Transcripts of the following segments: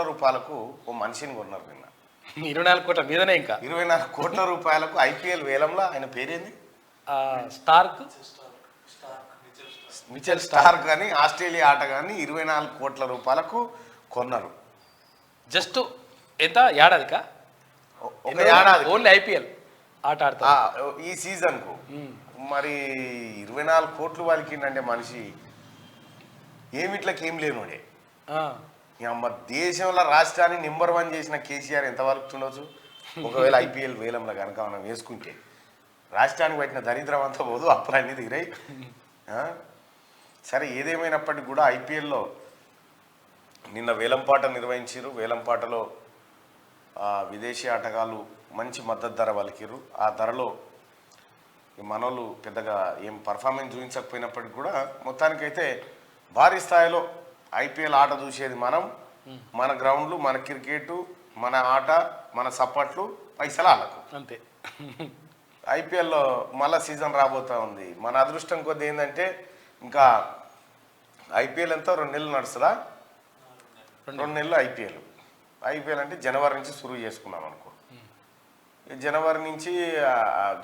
రూపాయలకు ఓ మనిషిని కొన్నారు నిన్న. 24 కోట్ల మీదనే ఇంకా 24 కోట్ల రూపాయలకు ఐపీఎల్ వేలంలో ఆయన పేరేంది? స్టార్క్ మిచెల్ స్టార్క్ కానీ ఆస్ట్రేలియా ఆట కానీ 24 కోట్ల రూపాయలకు కొన్నారు. జస్ట్ ఎంత ఏడాదికా? ఒక ఏడాది ఓన్లీ ఐపీఎల్ ఆట ఆడతా ఈ సీజన్కు. మరి 24 కోట్లు వాళ్ళకిందంటే మనిషి ఏమిట్లకేం లేనుడే. అమ్మ దేశంలో రాష్ట్రాన్ని నెంబర్ 1 చేసిన కేసీఆర్ ఎంతవరకు ఉండొచ్చు? ఒకవేళ ఐపీఎల్ వేలంలో కనుక మనం వేసుకుంటే రాష్ట్రానికి పట్టిన దరిద్రం అంతా పోదు, అప్పులన్నీ తీరాయి. సరే, ఏదేమైనప్పటికీ కూడా ఐపీఎల్లో నిన్న వేలంపాట నిర్వహించారు. వేలంపాటలో విదేశీ ఆటగాళ్ళు మంచి మద్దతు ధర పలికిరు. ఆ ధరలో ఈ మనోళ్ళు పెద్దగా ఏం పర్ఫార్మెన్స్ చూపించకపోయినప్పటికీ కూడా మొత్తానికైతే భారీ స్థాయిలో ఐపీఎల్ ఆట చూసేది మనం, మన గ్రౌండ్లు, మన క్రికెట్, మన ఆట, మన సప్పట్లు, పైసలు ఆలకు అంతే. ఐపీఎల్లో మళ్ళా సీజన్ రాబోతూ ఉంది. మన అదృష్టం కొద్ది ఏంటంటే ఇంకా ఐపీఎల్ ఎంతో 2 నెలలు నడుస్తుందా? 2 నెలలు ఐపీఎల్ అంటే జనవరి నుంచి సురువు చేసుకున్నాం అనుకో. జనవరి నుంచి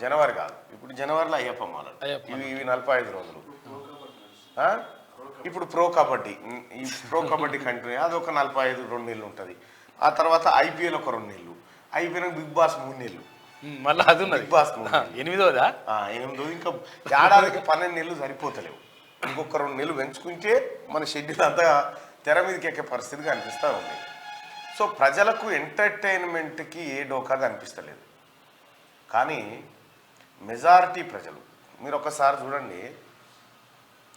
జనవరి కాదు, ఇప్పుడు జనవరిలో అయ్యప్ప మాల, ఇవి 45 రోజులు. ఇప్పుడు ప్రో కబడ్డీ, ఈ ప్రో కబడ్డీ కంటిన్యూ, అది ఒక 45-2 నెలలు ఉంటుంది. ఆ తర్వాత ఐపీఎల్ ఒక 2 నెలలు, ఐపీఎల్ బిగ్ బాస్ 3 నెలలు, మళ్ళీ అది బిగ్ బాస్ 8వ, ఇంకా ఏడాదికి 12 నెలలు సరిపోతలేవు. ఇంకొక 2 నెలలు పెంచుకుంటే మన షెడ్యూల్ అంతా తెర మీదకి ఎక్కే పరిస్థితి కనిపిస్తూ ఉంది. సో ప్రజలకు ఎంటర్టైన్మెంట్కి ఏ డోకా కనిపిస్తలేదు. కానీ మెజారిటీ ప్రజలు, మీరు ఒకసారి చూడండి,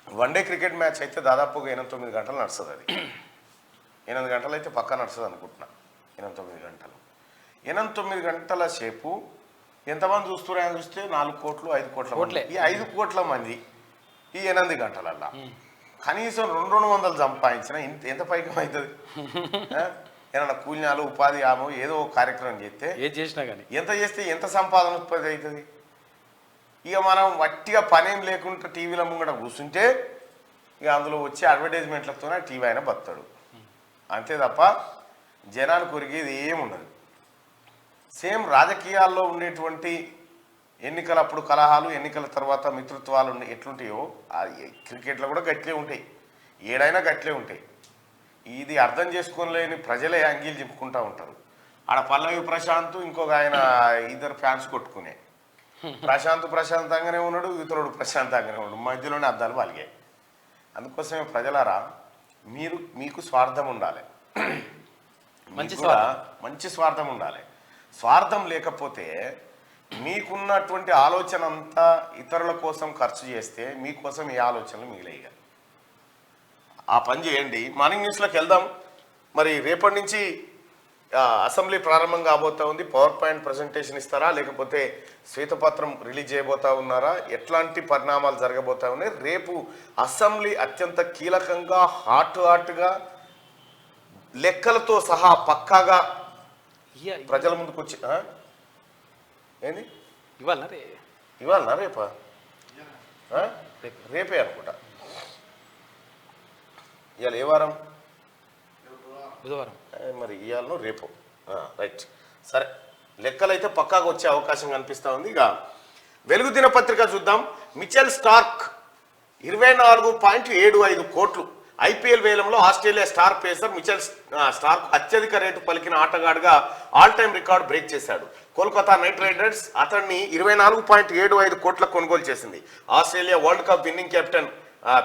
వన్డే క్రికెట్ మ్యాచ్ అయితే దాదాపుగా 8-9 గంటలు నడుస్తుంది. అది 8 గంటలు అయితే పక్కా నడుస్తుంది అనుకుంటున్నా. 8-9 గంటలు, 8-9 గంటల సేపు ఎంతమంది చూస్తున్నారని చూస్తే 4 కోట్లు 5 కోట్ల. ఈ 5 కోట్ల మంది ఈ 8 గంటలల్లా కనీసం 200 సంపాదించిన ఎంత పైకం అవుతుంది? ఏమన్నా కూలినాలు, ఉపాధి హామీ ఏదో కార్యక్రమం చేస్తే చేసినా కానీ ఎంత చేస్తే ఎంత సంపాదన ఉత్పత్తి అవుతుంది? ఇక మనం వట్టిగా పనేం లేకుండా టీవీల ముంగట కూర్చుంటే ఇక అందులో వచ్చే అడ్వర్టైజ్మెంట్లతోనే టీవీ అయినా బతాడు. అంతే తప్ప జనాలు కొరిగేది ఏముండదు. సేమ్ రాజకీయాల్లో ఉండేటువంటి ఎన్నికలప్పుడు కలహాలు, ఎన్నికల తర్వాత మిత్రత్వాలు ఎట్లుంటాయో క్రికెట్లో కూడా గట్లే ఉంటాయి, ఏడైనా గట్లే ఉంటాయి. ఇది అర్థం చేసుకోలేని ప్రజలే అంగీలు చెప్పుకుంటూ ఉంటారు. ఆడ పల్లవి ప్రశాంత్, ఇంకొక ఆయన, ఇద్దరు ఫ్యాన్స్ కొట్టుకునే. ప్రశాంతంగానే ఉన్నాడు, ఇతరుడు ప్రశాంతంగానే ఉన్నాడు, మధ్యలోనే అద్దాలు వాలిగాయి. అందుకోసమే ప్రజలారా, మీకు స్వార్థం ఉండాలి, మంచి స్వార్థం ఉండాలి. స్వార్థం లేకపోతే మీకున్నటువంటి ఆలోచన అంతా ఇతరుల కోసం ఖర్చు చేస్తే మీకోసం ఏ ఆలోచనలు మిగిలేయగా ఆ పని చేయండి. మార్నింగ్ న్యూస్లోకి వెళ్దాం. మరి రేపటి నుంచి అసెంబ్లీ ప్రారంభం కాబోతా ఉంది. పవర్ పాయింట్ ప్రజెంటేషన్ ఇస్తారా, లేకపోతే శ్వేతపత్రం రిలీజ్ చేయబోతా ఉన్నారా, ఎట్లాంటి పరిణామాలు జరగబోతా ఉన్నాయి? రేపు అసెంబ్లీ అత్యంత కీలకంగా హాట్గా లెక్కలతో సహా పక్కాగా ప్రజల ముందుకు వచ్చి ఏంది ఇవాళ రేపా? రేపే అనుకుంటా. ఇవాళ ఏ వారం? బుధవారం. మరి ఇవాళను రేపు. రైట్, సరే. లెక్కలైతే పక్కాగా వచ్చే అవకాశం కనిపిస్తూ ఉంది. ఇక వెలుగు దినపత్రిక చూద్దాం. మిచెల్ స్టార్క్ 24.75 కోట్లు. ఐపీఎల్ వేలంలో Australia star pacer Mitchell Starc అత్యధిక రేటు పలికిన ఆటగాడుగా ఆల్ టైమ్ రికార్డు బ్రేక్ చేశాడు. కోల్కతా నైట్ రైడర్స్ అతన్ని 24.75 కోట్ల కొనుగోలు చేసింది. Australia world cup winning captain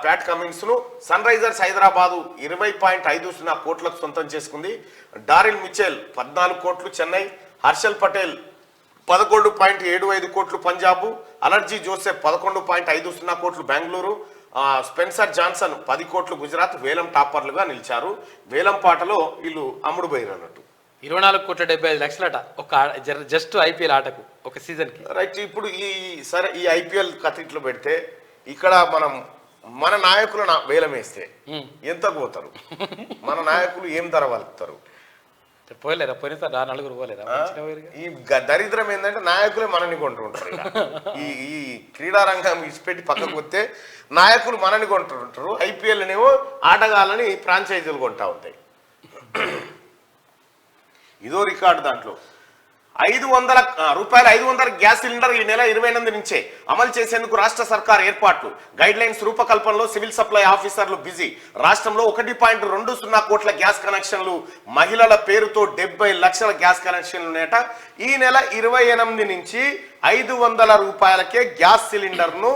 Pat Cummins ను సన్ రైజర్స్ హైదరాబాదు 20.50 కోట్లకు సొంతం చేసుకుంది. డారిల్ మిచెల్ 14 కోట్లు చెన్నై, హర్షల్ పటేల్ 11.75 కోట్లు పంజాబ్, అలర్జీ జోసెఫ్ 11.50 కోట్లు బెంగళూరు, స్పెన్సర్ జాన్సన్ 10 కోట్లు గుజరాత్ వేలం టాపర్లుగా నిలిచారు. వేలం పాటలో వీళ్ళు అమ్ముడు పోయారు అన్నట్టు. 24.75 లక్షలట ఒక జస్ట్ ఐపీఎల్ ఆటకు, ఒక సీజన్ కి. రైట్. ఇప్పుడు ఈ ఐపీఎల్ కథ పెడితే ఇక్కడ మన నాయకులు వేలం వేస్తే ఎంత పోతారు? మన నాయకులు ఏం ధర వలుపుతారు? పోలేదా? పోయినసారి 4 పోలేదా? ఈ దరిద్రం ఏంటంటే నాయకులే మనని కొంటుంటారు. ఈ క్రీడా రంగం ఇచ్చిపెట్టి పక్కకు వస్తే నాయకులు మనని కొంటుంటారు. ఐపీఎల్నేమో ఆటగాళ్ళని ఫ్రాంచైజీలు కొంటా ఉంటాయి. ఇదో రికార్డు దాంట్లో 500 గ్యాస్ సిలిండర్ ఈ నెల 28 నుంచే అమలు చేసేందుకు రాష్ట్ర సర్కార్ ఏర్పాట్లు గైడ్ లైన్స్ రూపకల్పనలో సివిల్ సప్లై ఆఫీసర్లు బిజీ. రాష్ట్రంలో 1.20 కోట్ల గ్యాస్ కనెక్షన్లు, మహిళల పేరుతో 70 లక్షల గ్యాస్ కనెక్షన్లు నేట. ఈ నెల 28 నుంచి 500 రూపాయలకే గ్యాస్ సిలిండర్ను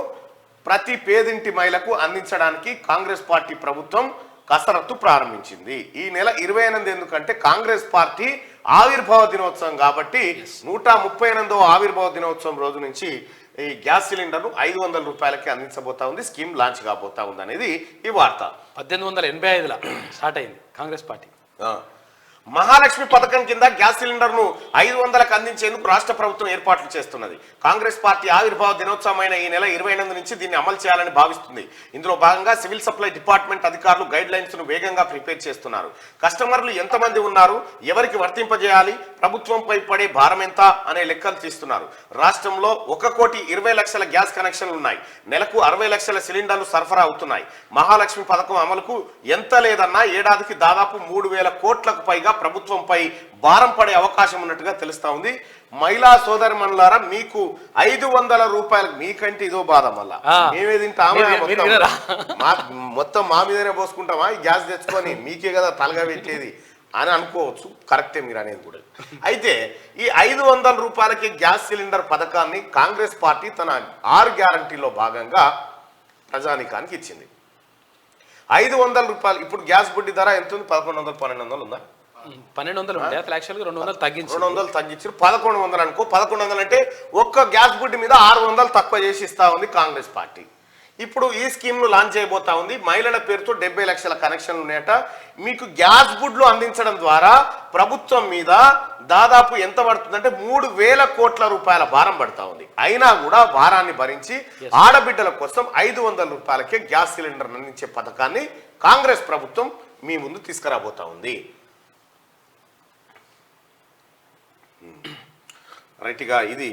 ప్రతి పేదింటి మహిళకు అందించడానికి కాంగ్రెస్ పార్టీ ప్రభుత్వం కసరత్తు ప్రారంభించింది. ఈ నెల 28 ఎందుకంటే కాంగ్రెస్ పార్టీ ఆవిర్భావ దినోత్సవం కాబట్టి 138వ ఆవిర్భావ దినోత్సవం రోజు నుంచి ఈ గ్యాస్ సిలిండర్ను 500 రూపాయలకి అందించబోతా ఉంది. స్కీమ్ లాంచ్ కాబోతా ఉంది అనేది ఈ వార్త. 1885లో స్టార్ట్ అయింది కాంగ్రెస్ పార్టీ. మహాలక్ష్మి పథకం కింద గ్యాస్ సిలిండర్ను 500కు అందించేందుకు రాష్ట్ర ప్రభుత్వం ఏర్పాట్లు చేస్తున్నది. కాంగ్రెస్ పార్టీ ఆవిర్భావ దినోత్సవమైన ఈ నెల 28 నుంచి దీన్ని అమలు చేయాలని భావిస్తుంది. ఇందులో భాగంగా సివిల్ సప్లై డిపార్ట్మెంట్ అధికారులు గైడ్ లైన్స్ ను వేగంగా ప్రిపేర్ చేస్తున్నారు. కస్టమర్లు ఎంతమంది ఉన్నారు, ఎవరికి వర్తింపజేయాలి, ప్రభుత్వంపై పడే భారం ఎంత అనే లెక్కలు తీస్తున్నారు. రాష్ట్రంలో 1,20,00,000 గ్యాస్ కనెక్షన్లు ఉన్నాయి. నెలకు 60 లక్షల సిలిండర్లు సరఫరా అవుతున్నాయి. మహాలక్ష్మి పథకం అమలుకు ఎంత లేదన్నా ఏడాదికి దాదాపు 3,000 కోట్లకు పైగా ప్రభుత్వంపై భారం పడే అవకాశం ఉన్నట్టుగా తెలుస్తా ఉంది. మహిళా సోదరిమణులారా, మీకు 500 రూపాయలు మీకంటే ఇదో బాధ. మళ్ళా మేమే తింటామా, మొత్తం మా మీదనే పోసుకుంటామా ఈ గ్యాస్ తెచ్చుకొని, మీకే కదా తలగా పెట్టేది అని అనుకోవచ్చు. కరెక్టే మీరు అనేది కూడా. అయితే ఈ 500 రూపాయలకి గ్యాస్ సిలిండర్ పథకాన్ని కాంగ్రెస్ పార్టీ తన 6 గ్యారంటీలో భాగంగా ప్రజానీకానికి ఇచ్చింది. 500 రూపాయలు. ఇప్పుడు గ్యాస్ బుడ్డి ధర ఎంత ఉంది? 1100, 1200 ఉందా? 1200 ఉండే యాక్చువల్గా 200 తగ్గించారు. 200 తగ్గించారు. 1100 అనుకో. 1100 అంటే ఒక్క గ్యాస్ బుడ్డి మీద 600 తక్కువ చేసి ఇస్తా ఉంది కాంగ్రెస్ పార్టీ. ఇప్పుడు ఈ స్కీమ్ ను లాంచ్ చేయబోతా ఉంది. మహిళల పేరుతో 70 లక్షల కనెక్షన్లు ఉన్నాయట. మీకు గ్యాస్ బుడ్లు అందించడం ద్వారా ప్రభుత్వం మీద దాదాపు ఎంత పడుతుందంటే 3,000 కోట్ల రూపాయల భారం పడతా ఉంది. అయినా కూడా భారాన్ని భరించి ఆడబిడ్డల కోసం 500 రూపాయలకే గ్యాస్ సిలిండర్ అందించే పథకాన్ని కాంగ్రెస్ ప్రభుత్వం మీ ముందు తీసుకురాబోతా ఉంది. రైట్గా ఇది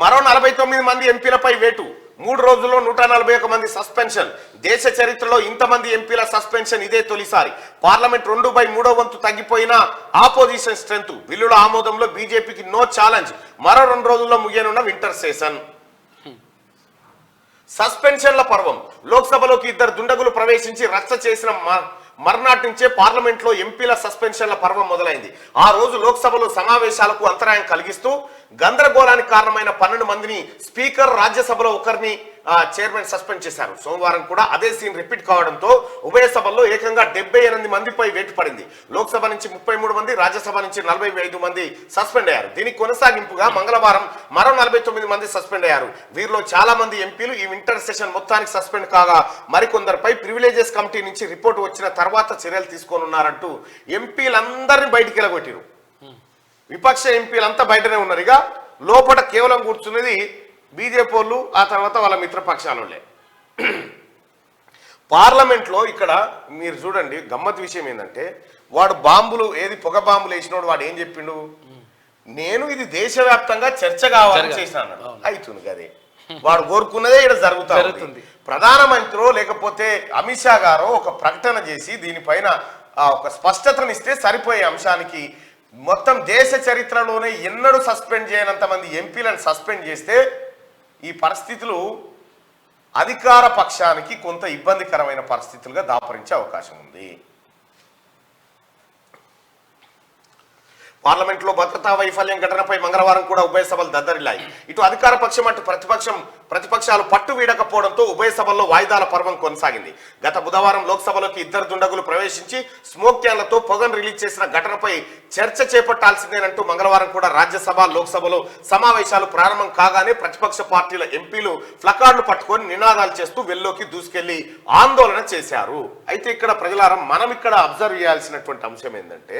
మరో 49 మంది ఎంపీలపై వేటు. 3 రోజుల్లో 141 మంది సస్పెన్షన్. దేశ చరిత్రలో ఇంతమంది ఎంపీల సస్పెన్షన్ ఇదే తొలిసారి. పార్లమెంట్ 2/3 వంతు తగ్గిపోయిన ఆపోజిషన్ స్ట్రెంత్. బిల్లుల ఆమోదంలో బీజేపీకి నో ఛాలెంజ్. మరో 2 రోజుల్లో ముగియనున్న వింటర్ సెషన్. సస్పెన్షన్ల పర్వం. లోక్సభలోకి 2 దుండగులు ప్రవేశించి రచ్చ చేసిన మర్నాటి నుంచే పార్లమెంట్ లో ఎంపీల సస్పెన్షన్ల పర్వం మొదలైంది. ఆ రోజు లోక్సభలో సమావేశాలకు అంతరాయం కలిగిస్తూ గందరగోళానికి కారణమైన 12 మందిని స్పీకర్, రాజ్యసభలో ఒకరిని చైర్మన్ సస్పెండ్ చేశారు. సోమవారం కూడా అదే సీన్ రిపీట్ కావడంతో ఉభయ సభల్లో ఏకంగా 78 మందిపై వేటు పడింది. లోక్సభ నుంచి 33 మంది, రాజ్యసభ నుంచి 45 మంది సస్పెండ్ అయ్యారు. దీనికి కొనసాగింపుగా మంగళవారం మరో 49 మంది సస్పెండ్ అయ్యారు. వీరిలో చాలా మంది ఎంపీలు ఈ వింటర్ సెషన్ మొత్తానికి సస్పెండ్ కాగా మరికొందరిపై ప్రివిలేజెస్ కమిటీ నుంచి రిపోర్టు వచ్చిన తర్వాత చర్యలు తీసుకోనున్నారంటూ ఎంపీలందరినీ బయటికి వెళ్ళగొట్టారు. విపక్ష ఎంపీలంతా బయటనే ఉన్నారు. ఇక లోపల కేవలం కూర్చున్నది బీజేపీ వాళ్ళు, ఆ తర్వాత వాళ్ళ మిత్రపక్షాలే. పార్లమెంట్లో ఇక్కడ మీరు చూడండి, గమ్మత్ విషయం ఏంటంటే వాడు బాంబులు పొగ బాంబులు వేసినోడు వాడు ఏం చెప్పిండు, నేను ఇది దేశవ్యాప్తంగా చర్చ కావాలని చేసినాను. అవుతుంది కదే, వాడు కోరుకున్నదే ఇక్కడ జరుగుతుంది. ప్రధానమంత్రి లేకపోతే అమిత్ షా గారు ఒక ప్రకటన చేసి దీనిపైన ఒక స్పష్టతనిస్తే సరిపోయే అంశానికి మొత్తం దేశ చరిత్రలోనే ఎన్నడూ సస్పెండ్ చేయనంత మంది ఎంపీలను సస్పెండ్ చేస్తే ఈ పరిస్థితులు అధికార పక్షానికి కొంత ఇబ్బందికరమైన పరిస్థితులుగా దాపరించే అవకాశం ఉంది. పార్లమెంట్లో భద్రతా వైఫల్యం ఘటనపై మంగళవారం కూడా ఉభయ సభలు దద్దరిల్లాయి. ఇటు అధికార పక్షం అటు ప్రతిపక్షాలు పట్టు వీడకపోవడంతో ఉభయ సభల్లో వాయిదాల పర్వం కొనసాగింది. గత బుధవారం లోక్సభలోకి 2 దుండగులు ప్రవేశించి స్మోక్ క్యాన్లతో పొగను రిలీజ్ చేసిన ఘటనపై చర్చ చేపట్టాల్సిందేనంటూ మంగళవారం కూడా రాజ్యసభ, లోక్సభలో సమావేశాలు ప్రారంభం కాగానే ప్రతిపక్ష పార్టీల ఎంపీలు ప్లకార్డులు పట్టుకొని నినాదాలు చేస్తూ వెల్లోకి దూసుకెళ్లి ఆందోళన చేశారు. అయితే ఇక్కడ ప్రజలారా, మనం ఇక్కడ అబ్జర్వ్ చేయాల్సినటువంటి అంశం ఏంటంటే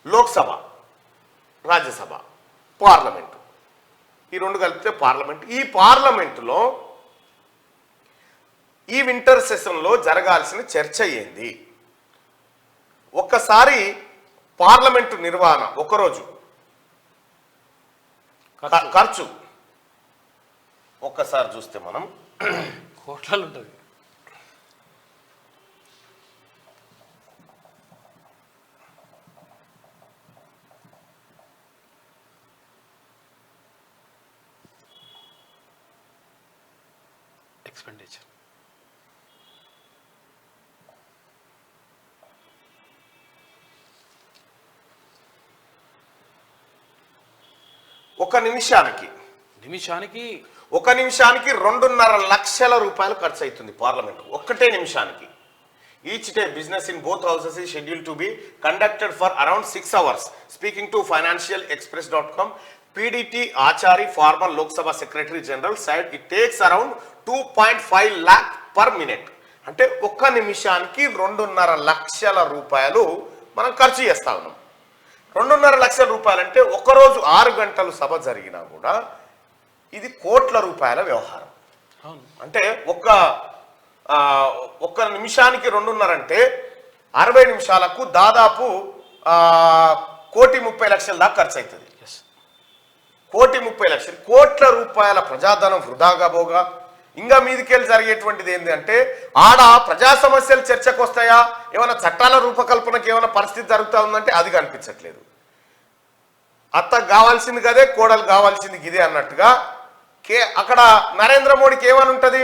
లోక్సభ, రాజ్యసభ, పార్లమెంటు, ఈ 2 కలిపితే పార్లమెంట్. ఈ పార్లమెంటులో ఈ వింటర్ సెషన్లో జరగాల్సిన చర్చ ఏంది? ఒక్కసారి పార్లమెంటు నిర్వహణ ఒకరోజు ఖర్చు ఒక్కసారి చూస్తే మనం కోట్లలో ఉంటుంది. ఎక్స్పెండిచర్. ఒక నిమిషానికి 2.5 లక్షల రూపాయలు ఖర్చు అవుతుంది పార్లమెంట్ ఒక్కటే నిమిషానికి. Each day business in both houses is scheduled to be conducted for around 6 hours. Speaking to financialexpress.com, PDT Achari, former Lok Sabha Secretary General, said it takes around 2.5 lakh per minute. అంటే ఒక్క నిమిషానికి 2.5 లక్షల రూపాయలు మనం ఖర్చు చేస్తా ఉన్నాం. 2.5 లక్షల రూపాయలు అంటే ఒకరోజు 6 గంటలు సభ జరిగినా కూడా ఇది కోట్ల రూపాయల వ్యవహారం. అంటే ఒక్క నిమిషానికి 2.5 అంటే 60 నిమిషాలకు దాదాపు 1,30,00,000 దాకా ఖర్చు అవుతుంది. 1,30,00,000 కోట్ల రూపాయల ప్రజాధనం వృధాగా పోగా ఇంకా మీదికెళ్ళి జరిగేటువంటిది ఏంటి అంటే ఆడ ప్రజా సమస్యలు చర్చకు వస్తాయా, ఏమైనా చట్టాల రూపకల్పనకి ఏమైనా పరిస్థితి జరుగుతూ ఉందంటే అది కనిపించట్లేదు. అత్త కావాల్సింది కదే, కోడలు కావాల్సింది ఇదే అన్నట్టుగా అక్కడ నరేంద్ర మోడీకి ఏమని ఉంటుంది,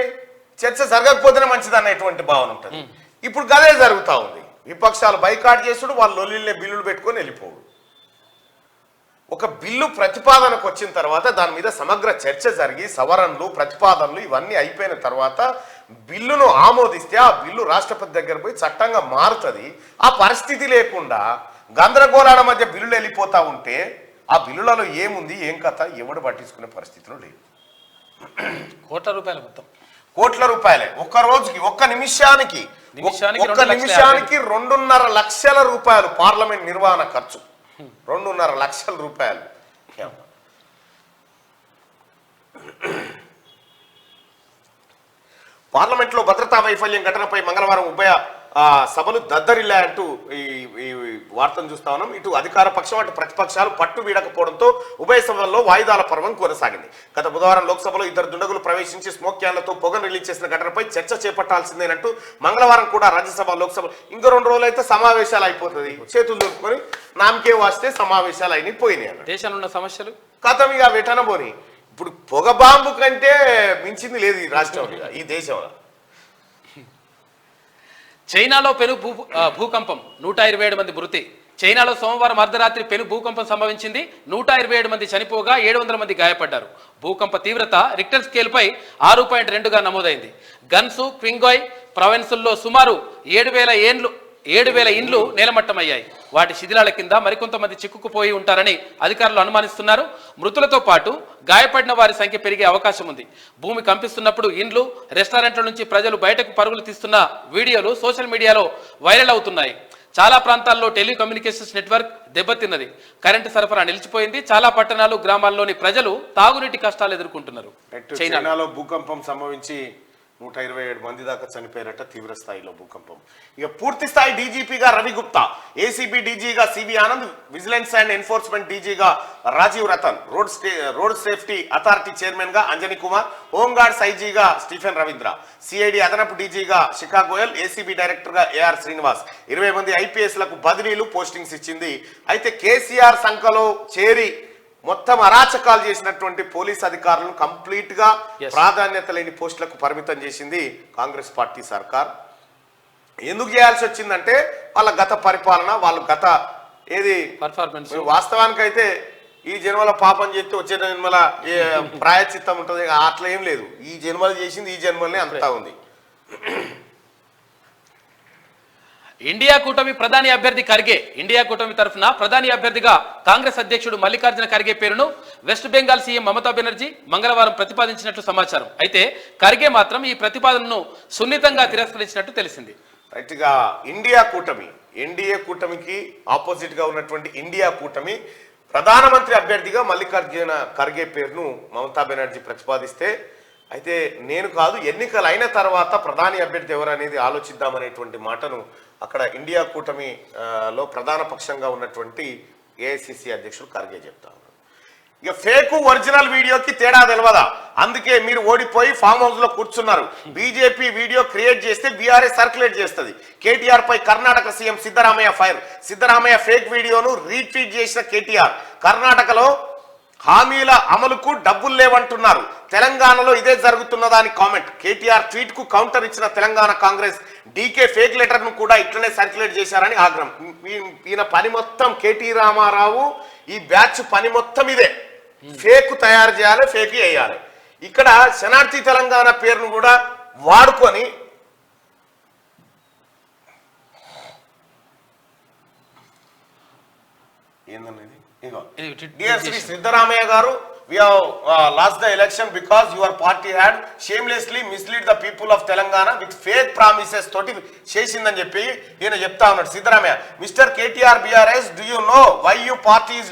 చర్చ జరగకపోతేనే మంచిది అనేటువంటి భావన ఉంటుంది. ఇప్పుడు గదే జరుగుతూ ఉంది. విపక్షాలు బైకాట్ చేసుడు, వాళ్ళు లొల్లిల్లే బిల్లులు పెట్టుకొని వెళ్ళిపోడు. ఒక బిల్లు ప్రతిపాదనకు వచ్చిన తర్వాత దాని మీద సమగ్ర చర్చ జరిగి సవరణలు ప్రతిపాదనలు ఇవన్నీ అయిపోయిన తర్వాత బిల్లును ఆమోదిస్తే ఆ బిల్లు రాష్ట్రపతి దగ్గర పోయి చట్టంగా మారుతుంది. ఆ పరిస్థితి లేకుండా గందరగోళాల మధ్య బిల్లులు వెళ్ళిపోతూ ఉంటే ఆ బిల్లులలో ఏముంది ఏం కథ ఎవడు పట్టించుకునే పరిస్థితిలో లేదు. కోట్ల రూపాయలు, మొత్తం కోట్ల రూపాయలే ఒక్క రోజుకి, ఒక్క నిమిషానికి 2.5 లక్షల రూపాయలు పార్లమెంట్ నిర్వహణ ఖర్చు. 2.5 లక్షల రూపాయలు. పార్లమెంట్లో భద్రతా వైఫల్యం ఘటనపై మంగళవారం ఉభయ సభలు దద్దరిల్లాయంటూ ఈ వార్తను చూస్తా ఉన్నాం. ఇటు అధికార పక్షం అటు ప్రతిపక్షాలు పట్టు వీడకపోవడంతో ఉభయ సభల్లో వాయిదాల పర్వం కొనసాగింది. గత బుధవారం లోక్సభలో 2 దుండగులు ప్రవేశించి స్మోక్ క్యాన్లతో పొగను రిలీజ్ చేసిన ఘటనపై చర్చ చేపట్టాల్సిందేనంటూ మంగళవారం కూడా రాజ్యసభ లోక్సభ ఇంకో 2 రోజులు అయితే సమావేశాలు అయిపోతుంది, చేతులు దొరుకుని నామకే వాస్తే సమావేశాలు అయినాయి పోయినాయి అన్న దేశంలో ఉన్న సమస్యలు కథం ఇక వెటనబోని. ఇప్పుడు పొగ బాంబు కంటే మించింది లేదు ఈ రాష్ట్రం ఈ దేశంలో. చైనాలో పెను భూకంపం, 127 మంది మృతి. చైనాలో సోమవారం అర్ధరాత్రి పెను భూకంపం సంభవించింది. 127 మంది చనిపోగా 700 మంది గాయపడ్డారు. భూకంప తీవ్రత రిక్టర్ స్కేల్పై 6.2గా నమోదైంది. గన్సు, క్వింగాయ్ ప్రావిన్సుల్లో సుమారు 7,000 ఇండ్లు నేలమట్టమయ్యాయి. వాటి శిథిలాల కింద మరికొంతమంది చిక్కుకుపోయి ఉంటారని అధికారులు అనుమానిస్తున్నారు. మృతులతో పాటు గాయపడిన వారి సంఖ్య పెరిగే అవకాశం ఉంది. భూమి కంపిస్తున్నప్పుడు ఇండ్లు, రెస్టారెంట్ల నుంచి ప్రజలు బయటకు పరుగులు తీస్తున్న వీడియోలు సోషల్ మీడియాలో వైరల్ అవుతున్నాయి. చాలా ప్రాంతాల్లో టెలికమ్యూనికేషన్స్ నెట్వర్క్ దెబ్బతిన్నది. కరెంటు సరఫరా నిలిచిపోయింది. చాలా పట్టణాలు, గ్రామాల్లోని ప్రజలు తాగునీటి కష్టాలు ఎదుర్కొంటున్నారు. చైనాలో భూకంపం సంభవించి 127 మంది దాకా చనిపోయారట. తీవ్ర స్థాయిలో భూకంపం. ఇక పూర్తి స్థాయి డీజీపీగా రవి గుప్తా, ఏసీబీ డీజీగా CV Anand, vigilance and enforcement డీజీగా Rajiv Ratan, road safety authority chairman గా అంజనీ కుమార్, హోంగార్డ్స్ ఐజీగా స్టీఫెన్ రవీంద్ర, సిఐడి అదనపు డీజీగా శిఖా గోయల్, ఏసీబీ డైరెక్టర్ గా ఏఆర్ శ్రీనివాస్, 20 మంది ఐపీఎస్ లకు బదిలీలు, పోస్టింగ్స్ ఇచ్చింది. అయితే కేసీఆర్ సంఖలో చేరి మొత్తం అరాచకాలు చేసినటువంటి పోలీస్ అధికారులను కంప్లీట్ గా ప్రాధాన్యత లేని పోస్టులకు పరిమితం చేసింది కాంగ్రెస్ పార్టీ సర్కార్. ఎందుకు చేయాల్సి వచ్చిందంటే వాళ్ళ గత పరిపాలన, వాళ్ళు గత పర్ఫార్మెన్స్. వాస్తవానికైతే ఈ జన్మల పాపం చేస్తే వచ్చే జన్మల ప్రాయచిత్తం ఉంటుంది, అట్లా ఏం లేదు. ఈ జన్మలు చేసింది ఈ జన్మలనే అంతా ఉంది. ఇండియా కూటమి ప్రధాని అభ్యర్థి ఖర్గే, ఇండియా కూటమి తరఫున ప్రధాని అభ్యర్థిగా కాంగ్రెస్ అధ్యక్షుడు మల్లికార్జున ఖర్గే పేరును వెస్ట్ బెంగాల్ సీఎం మమతా బెనర్జీ మంగళవారం ప్రతిపాదించినట్లు సమాచారం. అయితే ఖర్గే మాత్రం ఈ ప్రతిపాదనను సున్నితంగా తిరస్కరించినట్టు తెలిసింది. రైట్గా ఎన్డీఏ కూటమికి ఆపోజిట్ గా ఉన్నటువంటి ఇండియా కూటమి ప్రధానమంత్రి అభ్యర్థిగా మల్లికార్జున ఖర్గే పేరును మమతా బెనర్జీ ప్రతిపాదిస్తే, అయితే నేను కాదు, ఎన్నికలు అయిన తర్వాత ప్రధాని అభ్యర్థి ఎవరనేది ఆలోచిద్దామనేటువంటి మాటను అక్కడ ఇండియా కూటమిలో ప్రధాన పక్షంగా ఉన్నటువంటి ఏఐసిసి అధ్యక్షుడు ఖర్గే చెప్తా ఉన్నారు. ఇక ఫేక్ ఒరిజినల్ వీడియోకి తేడా తెలియదా, అందుకే మీరు ఓడిపోయి ఫామ్ హౌస్ లో కూర్చున్నారు. బీజేపీ వీడియో క్రియేట్ చేస్తే బీఆర్ఎస్ సర్క్యులేట్ చేస్తుంది. కేటీఆర్ పై Karnataka CM Siddaramaiah fire. Siddaramaiah fake వీడియోను రీట్వీట్ చేసిన కేటీఆర్ కర్ణాటకలో హామీల అమలుకు డబ్బులు లేవంటున్నారు. తెలంగాణలో ఇదే జరుగుతున్నదా అని కామెంట్. కేటీఆర్ ట్వీట్ కు కౌంటర్ ఇచ్చిన తెలంగాణ కాంగ్రెస్ డీకే ఫేక్ లెటర్ ను కూడా ఇట్లనే సర్క్యులేట్ చేశారని ఆగ్రహం. ఈయన పని మొత్తం కేటీ రామారావు ఈ బ్యాచ్ పని మొత్తం ఇదే, ఫేక్ తయారు చేయాలి, ఫేక్ వేయాలి. ఇక్కడ శనార్థి తెలంగాణ పేరును కూడా వాడుకొని ఏందన్నది ఇగో డియర్ శ్రీ సిద్ధరామయ్య గారు, we have lost the election because your party had shamelessly misled the people of Telangana with fake promises తోటి చేసిందని చెప్పి ఈయన చెప్తా ఉన్నాడు Siddaramaiah. Mister KTR BRS, do you know why your party is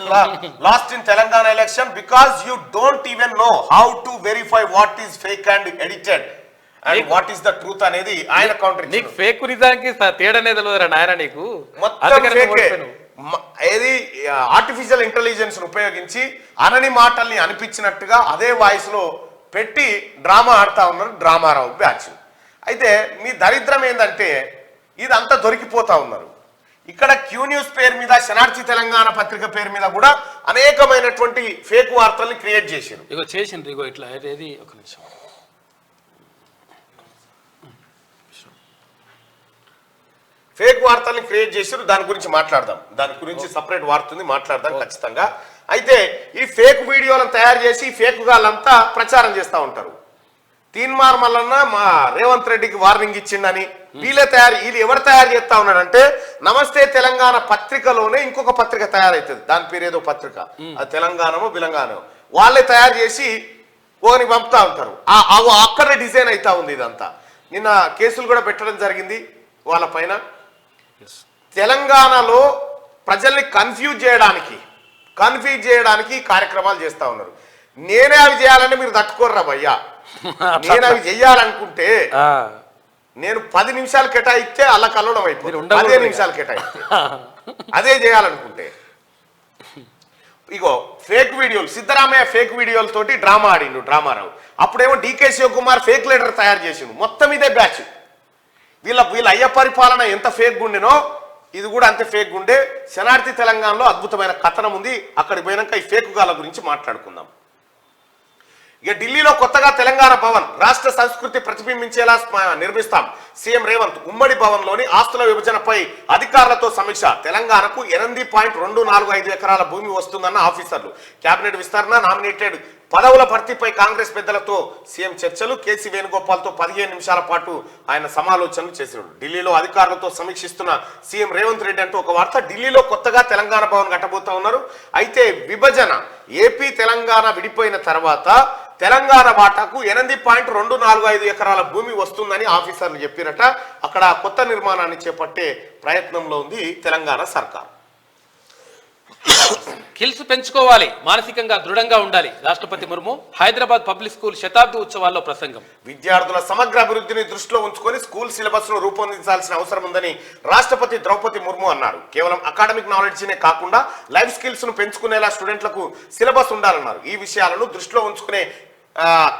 lost in Telangana election? Because you don't even know how to verify what is fake and edited and what is the truth అనేది ఆయన counter. నీకు fake నిజానికి తేడా అనేది తెలియదురా నాయన, నీకు మొత్తం ఏది ఆర్టిఫిషియల్ ఇంటెలిజెన్స్ ఉపయోగించి అనని మాటల్ని అనిపించినట్టుగా అదే వాయిస్ లో పెట్టి డ్రామా ఆడుతా ఉన్నారు డ్రామారావు బ్యాచ్. అయితే మీ దరిద్రం ఏంటంటే ఇదంతా దొరికిపోతా ఉన్నారు. ఇక్కడ క్యూ న్యూస్ పేరు మీద, శనార్థి తెలంగాణ పత్రిక పేరు మీద కూడా అనేకమైనటువంటి ఫేక్ వార్తల్ని క్రియేట్ చేశారు. ఇగో చేసిండ్రు, ఇగో ఇట్లా ఏది ఒక నిమిషం ఫేక్ వార్తల్ని క్రియేట్ చేశారు. దాని గురించి మాట్లాడదాం, దాని గురించి సపరేట్ వార్త ఉంది, మాట్లాడదాం ఖచ్చితంగా. అయితే ఈ ఫేక్ వీడియోలను తయారు చేసి ఫేక్ గాళ్ళంతా ప్రచారం చేస్తూ ఉంటారు. తీన్మార్ మల్లన్న మా రేవంత్ రెడ్డికి వార్నింగ్ ఇచ్చిండని వీళ్ళు ఎవరు తయారు చేస్తా ఉన్నాడంటే నమస్తే తెలంగాణ పత్రికలోనే ఇంకొక పత్రిక తయారవుతుంది, దాని పేరు ఏదో పత్రిక, అది తెలంగాణమో బిలంగానో, వాళ్ళే తయారు చేసి ఓని పంపుతా ఉంటారు. అక్కడే డిజైన్ అవుతా ఉంది ఇదంతా. నిన్న కేసులు కూడా పెట్టడం జరిగింది వాళ్ళ పైన. తెలంగాణలో ప్రజల్ని కన్ఫ్యూజ్ చేయడానికి కార్యక్రమాలు చేస్తా ఉన్నారు. నేనే అవి చేయాలని మీరు తట్టుకోర్రా భయ్యా. నేను అవి చెయ్యాలనుకుంటే నేను 10 నిమిషాలు కేటాయిస్తే అలా కలవడం అయిపోయింది. 10 నిమిషాలు కేటాయిస్తే అదే చేయాలనుకుంటే ఇగో ఫేక్ వీడియోలు, సిద్ధరామయ్య ఫేక్ వీడియోలతోటి డ్రామా ఆడిండు డ్రామారావు. అప్పుడేమో డీకే శివకుమార్ ఫేక్ లెటర్ తయారు చేసిండు. మొత్తం ఇదే బ్యాచ్. వీళ్ళ అయ్య పరిపాలన ఎంత ఫేక్ గుండెనో ఇది కూడా అంతే ఫేక్ గుండే. శనార్థి తెలంగాణలో అద్భుతమైన కథనం ఉంది, అక్కడికి పోయినాక ఈ ఫేక్ గాల గురించి మాట్లాడుకుందాం. ఇక ఢిల్లీలో కొత్తగా తెలంగాణ భవన్ రాష్ట్ర సంస్కృతి ప్రతిబింబించేలా నిర్మిస్తాం. సీఎం రేవంత్ ఉమ్మడి భవన్ లోని ఆస్తుల విభజనపై అధికారులతో సమీక్ష. తెలంగాణకు 8.245 ఎకరాల భూమి వస్తుందన్న ఆఫీసర్లు. కేబినెట్ విస్తరణ, నామినేటెడ్ పదవుల భర్తీపై కాంగ్రెస్ పెద్దలతో సీఎం చర్చలు. కేసీ వేణుగోపాల్తో 15 నిమిషాల పాటు ఆయన సమాలోచనలు చేశారు. ఢిల్లీలో అధికారులతో సమీక్షిస్తున్న సీఎం రేవంత్ రెడ్డి అంటూ ఒక వార్త. ఢిల్లీలో కొత్తగా తెలంగాణ భవన్ కట్టబోతా ఉన్నారు. అయితే విభజన, ఏపీ తెలంగాణ విడిపోయిన తర్వాత తెలంగాణ వాటాకు 8.245 ఎకరాల భూమి వస్తుందని ఆఫీసర్లు చెప్పినట. అక్కడ కొత్త నిర్మాణాన్ని చేపట్టే ప్రయత్నంలో ఉంది తెలంగాణ సర్కార్. స్కిల్స్ పెంచుకోవాలి, మానసికంగా దృఢంగా ఉండాలి. రాష్ట్రపతి ముర్ము హైదరాబాద్ పబ్లిక్ స్కూల్ శతాబ్ది ఉత్సవాల్లో ప్రసంగం. విద్యార్థుల సమగ్ర అభివృద్ధిని దృష్టిలో ఉంచుకొని స్కూల్ సిలబస్ ను రూపొందించాల్సిన అవసరం ఉందని రాష్ట్రపతి ద్రౌపది ముర్ము అన్నారు. కేవలం అకాడమిక్ నాలెడ్జ్నే కాకుండా లైఫ్ స్కిల్స్ ను పెంచుకునేలా స్టూడెంట్లకు సిలబస్ ఉండాలన్నారు. ఈ విషయాలను దృష్టిలో ఉంచుకునే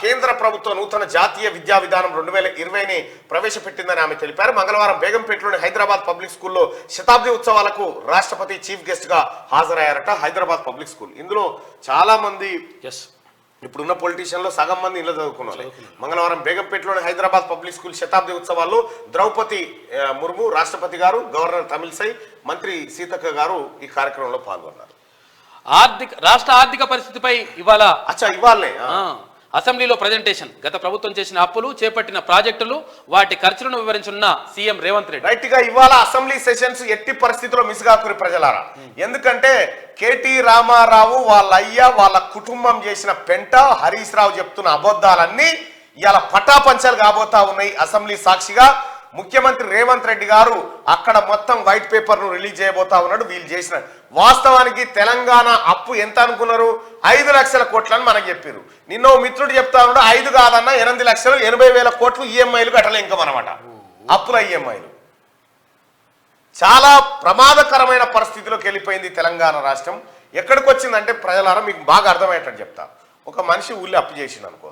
కేంద్ర ప్రభుత్వ నూతన జాతీయ విద్యా విధానం 2020ని ప్రవేశపెట్టిందని ఆమె తెలిపారు. మంగళవారం బేగంపేటలోని హైదరాబాద్ పబ్లిక్ స్కూల్లో శతాబ్ది ఉత్సవాలకు రాష్ట్రపతి చీఫ్ గెస్ట్ గా హాజరయ్యారట. హైదరాబాద్ పబ్లిక్ స్కూల్, ఇందులో చాలా మంది ఇప్పుడున్న పొలిటీషియన్లో సగం మంది ఇళ్ళ చదువుకున్నారు. మంగళవారం బేగంపేటలోని హైదరాబాద్ పబ్లిక్ స్కూల్ శతాబ్ది ఉత్సవాల్లో ద్రౌపది ముర్ము, రాష్ట్రపతి గారు, గవర్నర్ తమిళసై, మంత్రి సీతక్క గారు ఈ కార్యక్రమంలో పాల్గొన్నారు. రాష్ట్ర ఆర్థిక పరిస్థితిపై ఇవాళ అసెంబ్లీలో ప్రజెంటేషన్. గత ప్రభుత్వం చేసిన అప్పులు, చేపట్టిన ప్రాజెక్టులు, వాటి ఖర్చులను వివరించున్న సీఎం రేవంత్ రెడ్డి. రైట్ గా ఇవాళ అసెంబ్లీ సెషన్స్ ఎట్టి పరిస్థితుల్లో మిస్ కాకురి ప్రజలారా. ఎందుకంటే కేటీ రామారావు వాళ్ళ అయ్య వాళ్ళ కుటుంబం చేసిన పెంట, హరీష్ రావు చెప్తున్న అబద్ధాలన్నీ ఇవాళ పటాపంచలు కాబోతా ఉన్నాయి. అసెంబ్లీ సాక్షిగా ముఖ్యమంత్రి రేవంత్ రెడ్డి గారు అక్కడ మొత్తం వైట్ పేపర్ ను రిలీజ్ చేయబోతా ఉన్నాడు. వీళ్ళు చేసిన వాస్తవానికి తెలంగాణ అప్పు ఎంత అనుకున్నారు? 5 లక్షల కోట్లని మనకు చెప్పారు. నిన్న మిత్రుడు చెప్తా ఉన్నాడు 5 కాదన్న 8,80,000 కోట్లు ఈఎంఐలు కట్టలే ఇంకా అనమాట. అప్పుల ఈఎంఐలు చాలా ప్రమాదకరమైన పరిస్థితిలోకి వెళ్ళిపోయింది తెలంగాణ రాష్ట్రం. ఎక్కడికి వచ్చిందంటే ప్రజలారా మీకు బాగా అర్థమయ్యేటట్టు చెప్తా. ఒక మనిషి ఊళ్ళో అప్పు చేసిండు అనుకో,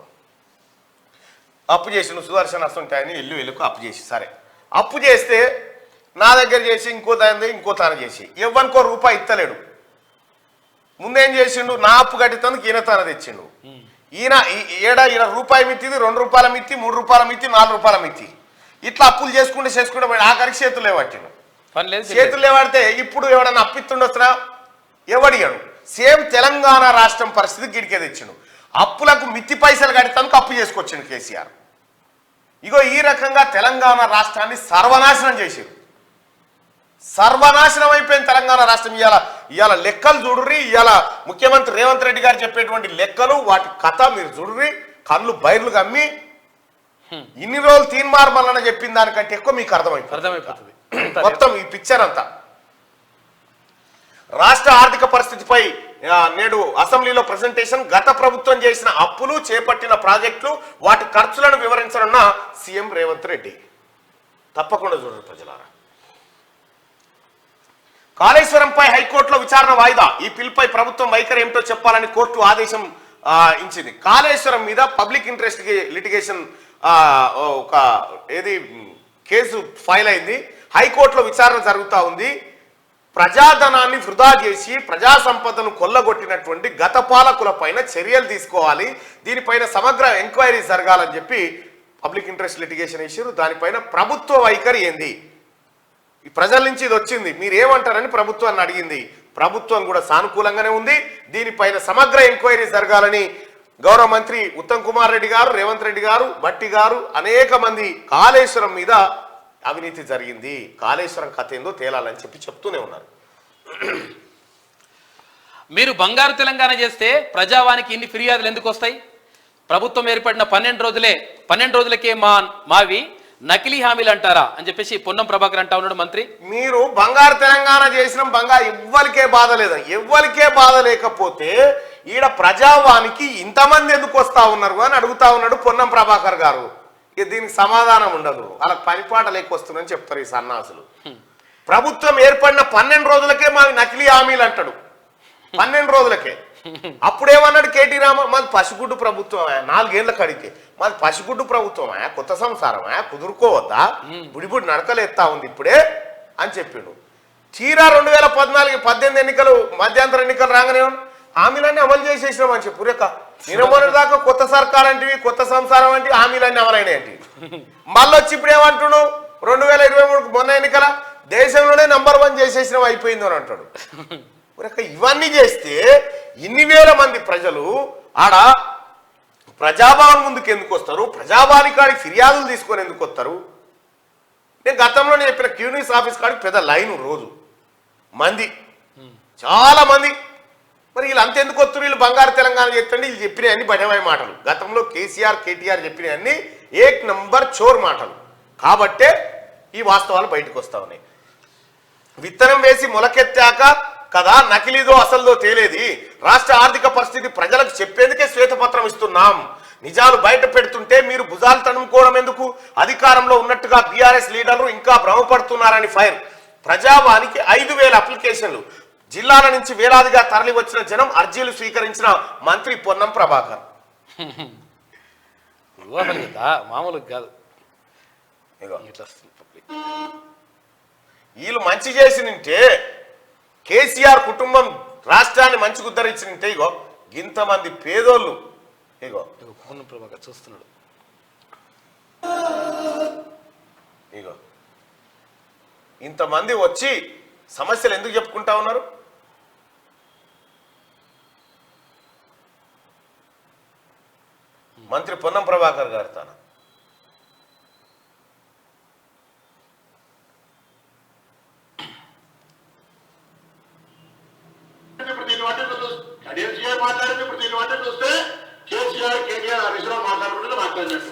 అప్పు చేసి నువ్వు సుదర్శన వస్తుంటాయని వెళ్ళుకు అప్పు చేసి, సరే అప్పు చేస్తే నా దగ్గర చేసి ఇంకో తాను చేసి ఎవ్వనికో రూపాయి ఇస్తలేడు. ముందేం చేసిండు? నా అప్పు కట్టినందుకు ఈయన తాను తెచ్చిండు. ఈయన రూపాయి మిత్తిది, 2 రూపాయల మిత్తి, 3 రూపాయల మిత్తి, 4 రూపాయల మిత్తి, ఇట్లా అప్పులు చేసుకుంటే పోయి ఆఖరికి చేతులు లేవట్టిను. చేతులు లేవాడితే ఇప్పుడు ఎవడన్నా అప్పిస్తుండొస్తున్నా ఎవడిగాడు? సేమ్ తెలంగాణ రాష్ట్రం పరిస్థితి గిడికే తెచ్చిండు. అప్పులకు మిత్తి పైసలు కడతానికి అప్పు చేసుకొచ్చిండు కేసీఆర్. ఇగో ఈ రకంగా తెలంగాణ రాష్ట్రాన్ని సర్వనాశనం చేశారు. సర్వనాశనం అయిపోయిన తెలంగాణ రాష్ట్రం. ఇవాళ లెక్కలు చూడుర్రి, ఇవాళ ముఖ్యమంత్రి రేవంత్ రెడ్డి గారు చెప్పేటువంటి లెక్కలు, వాటి కథ మీరు చూడుర్రి. కళ్ళు బైర్లు కమ్మి ఇన్ని రోజులు తీన్మార్ మల్లన చెప్పిన దానికంటే ఎక్కువ మీకు అర్థమైపోతుంది మొత్తం ఈ పిక్చర్ అంతా. రాష్ట్ర ఆర్థిక పరిస్థితిపై నేడు అసెంబ్లీలో ప్రెజెంటేషన్. గత ప్రభుత్వం చేసిన అప్పులు, చేపట్టిన ప్రాజెక్టులు, వాటి ఖర్చులను వివరించనున్న సీఎం రేవంత్ రెడ్డి. తప్పకుండా చూడండి ప్రజలారా. కాళేశ్వరంపై హైకోర్టులో విచారణ వాయిదా. ఈ పిల్పై ప్రభుత్వం వైఖరి ఏమిటో చెప్పాలని కోర్టు ఆదేశం ఇచ్చింది. కాళేశ్వరం మీద పబ్లిక్ ఇంట్రెస్ట్ లిటిగేషన్ ఒక కేసు ఫైల్ అయింది. హైకోర్టులో విచారణ జరుగుతూ ఉంది. ప్రజాధనాన్ని వృధా చేసి ప్రజా సంపదను కొల్లగొట్టినటువంటి గత పాలకుల పైన చర్యలు తీసుకోవాలి, దీనిపైన సమగ్ర ఎంక్వైరీ జరగాలని చెప్పి పబ్లిక్ ఇంట్రెస్ట్ లిటిగేషన్ ఇష్యూరు. దానిపైన ప్రభుత్వ వైఖరి ఏంది, ఈ ప్రజల నుంచి ఇది వచ్చింది, మీరేమంటారని ప్రభుత్వాన్ని అడిగింది. ప్రభుత్వం కూడా సానుకూలంగానే ఉంది. దీనిపైన సమగ్ర ఎంక్వైరీ జరగాలని గౌరవ మంత్రి ఉత్తమ్ కుమార్ రెడ్డి గారు, రేవంత్ రెడ్డి గారు, భట్టి గారు, అనేక మంది కాళేశ్వరం మీద అవినీతి జరిగింది, కాళేశ్వరం కథ ఏందో తేలాలని చెప్తూనే ఉన్నారు. మీరు బంగారు తెలంగాణ చేస్తే ప్రజావానికి ఇన్ని ఫిర్యాదులు ఎందుకు వస్తాయి? ప్రభుత్వం ఏర్పడిన 12 రోజులకే మావి నకిలీ హామీలు అంటారా అని చెప్పేసి పొన్నం ప్రభాకర్ అంటా ఉన్నాడు మంత్రి. మీరు బంగారు తెలంగాణ చేసిన ఎవ్వరికే బాధ లేదు. ఎవ్వరికే బాధ లేకపోతే ఈడ ప్రజావానికి ఇంతమంది ఎందుకు వస్తా ఉన్నారు అని అడుగుతా ఉన్నాడు పొన్నం ప్రభాకర్ గారు. దీనికి సమాధానం ఉండదు, వాళ్ళకి పరిపాట లేకొస్తుందని చెప్తారు ఈ సన్నాసులు. ప్రభుత్వం ఏర్పడిన 12 రోజులకే మావి నకిలీ హామీలు అంటాడు. 12 రోజులకే. అప్పుడేమన్నాడు కేటీ రామ, మాది పసిగుడ్డు ప్రభుత్వమా, 4 ఏళ్ళ కడితే మాది పసిగుడ్డు ప్రభుత్వమా, కొత్త సంసారమా, కుదురుకోవద్దా, బుడిబుడి నడకలు ఎత్తా ఉంది ఇప్పుడే అని చెప్పిండు. చీరా 2014-18 ఎన్నికలు, మధ్యంతర ఎన్నికలు రాగానే హామీలన్నీ అమలు చేసేసినామని చెప్పు రేఖ. నిరమోని దాకా కొత్త సర్కార్ అంటివి, కొత్త సంసారం అంటే హామీలన్నీ అమలైనాయి అంటే మళ్ళీ వచ్చి ఇప్పుడు ఏమంటుడు 2023 మొన్న ఎన్నికల దేశంలోనే నంబర్ 1 చేసేసినాం అయిపోయింది అని అంటాడు. ఇవన్నీ చేస్తే ఇన్ని వేల మంది ప్రజలు ఆడ ప్రజాభవన్ ముందుకు ఎందుకు వస్తారు? ప్రజాభవన్ కాడికి ఫిర్యాదులు తీసుకొని ఎందుకు వస్తారు? నేను గతంలోనే చెప్పిన క్యూనిస్ ఆఫీస్ కాడికి పెద్ద లైన్ రోజు మంది, చాలా మంది. మరి వీళ్ళు అంత ఎందుకు వస్తారు? వీళ్ళు బంగారు తెలంగాణ చెప్తండి, వీళ్ళు చెప్పినాయి అన్ని బడవాయి మాటలు. గతంలో కేసీఆర్ కేటీఆర్ చెప్పినాయి అన్ని 1 నంబర్ చోర్ మాటలు. కాబట్టే ఈ వాస్తవాలు బయటకు వస్తా ఉన్నాయి. విత్తనం వేసి మొలకెత్తాక కదా నకిలీదో అసలుదో తేలేది. రాష్ట్ర ఆర్థిక పరిస్థితి ప్రజలకు చెప్పేందుకే శ్వేతపత్రం ఇస్తున్నాం. నిజాలు బయట పెడుతుంటే మీరు భుజాలు తడుముకోవడం ఎందుకు? అధికారంలో ఉన్నట్టుగా బీఆర్ఎస్ లీడర్లు ఇంకా భ్రమపడుతున్నారని ఫైర్. ప్రజావానికి 5,000 అప్లికేషన్లు. జిల్లాల నుంచి వేలాదిగా తరలి వచ్చిన జనం అర్జీలు స్వీకరించిన మంత్రి పొన్నం ప్రభాకర్. మామూలు కాదు. వీళ్ళు మంచి చేసినంటే, కేసీఆర్ కుటుంబం రాష్ట్రాన్ని మంచిగా ఉద్ధరించినంటే ఇగో ఇంతమంది పేదోళ్ళు ఇగో పొన్నం ప్రభాకర్ చూస్తున్నాడు. ఇగో ఇంతమంది వచ్చి సమస్యలు ఎందుకు చెప్పుకుంటా ఉన్నారు? మంత్రి పొన్నం ప్రభాకర్ గారు తాను మాట్లాడింది. ఇప్పుడు దీన్ని బట్టి చూస్తే కేసీఆర్ కేటీఆర్ హరీశ్రావు మాట్లాడుకుంటే మాట్లాడినట్టు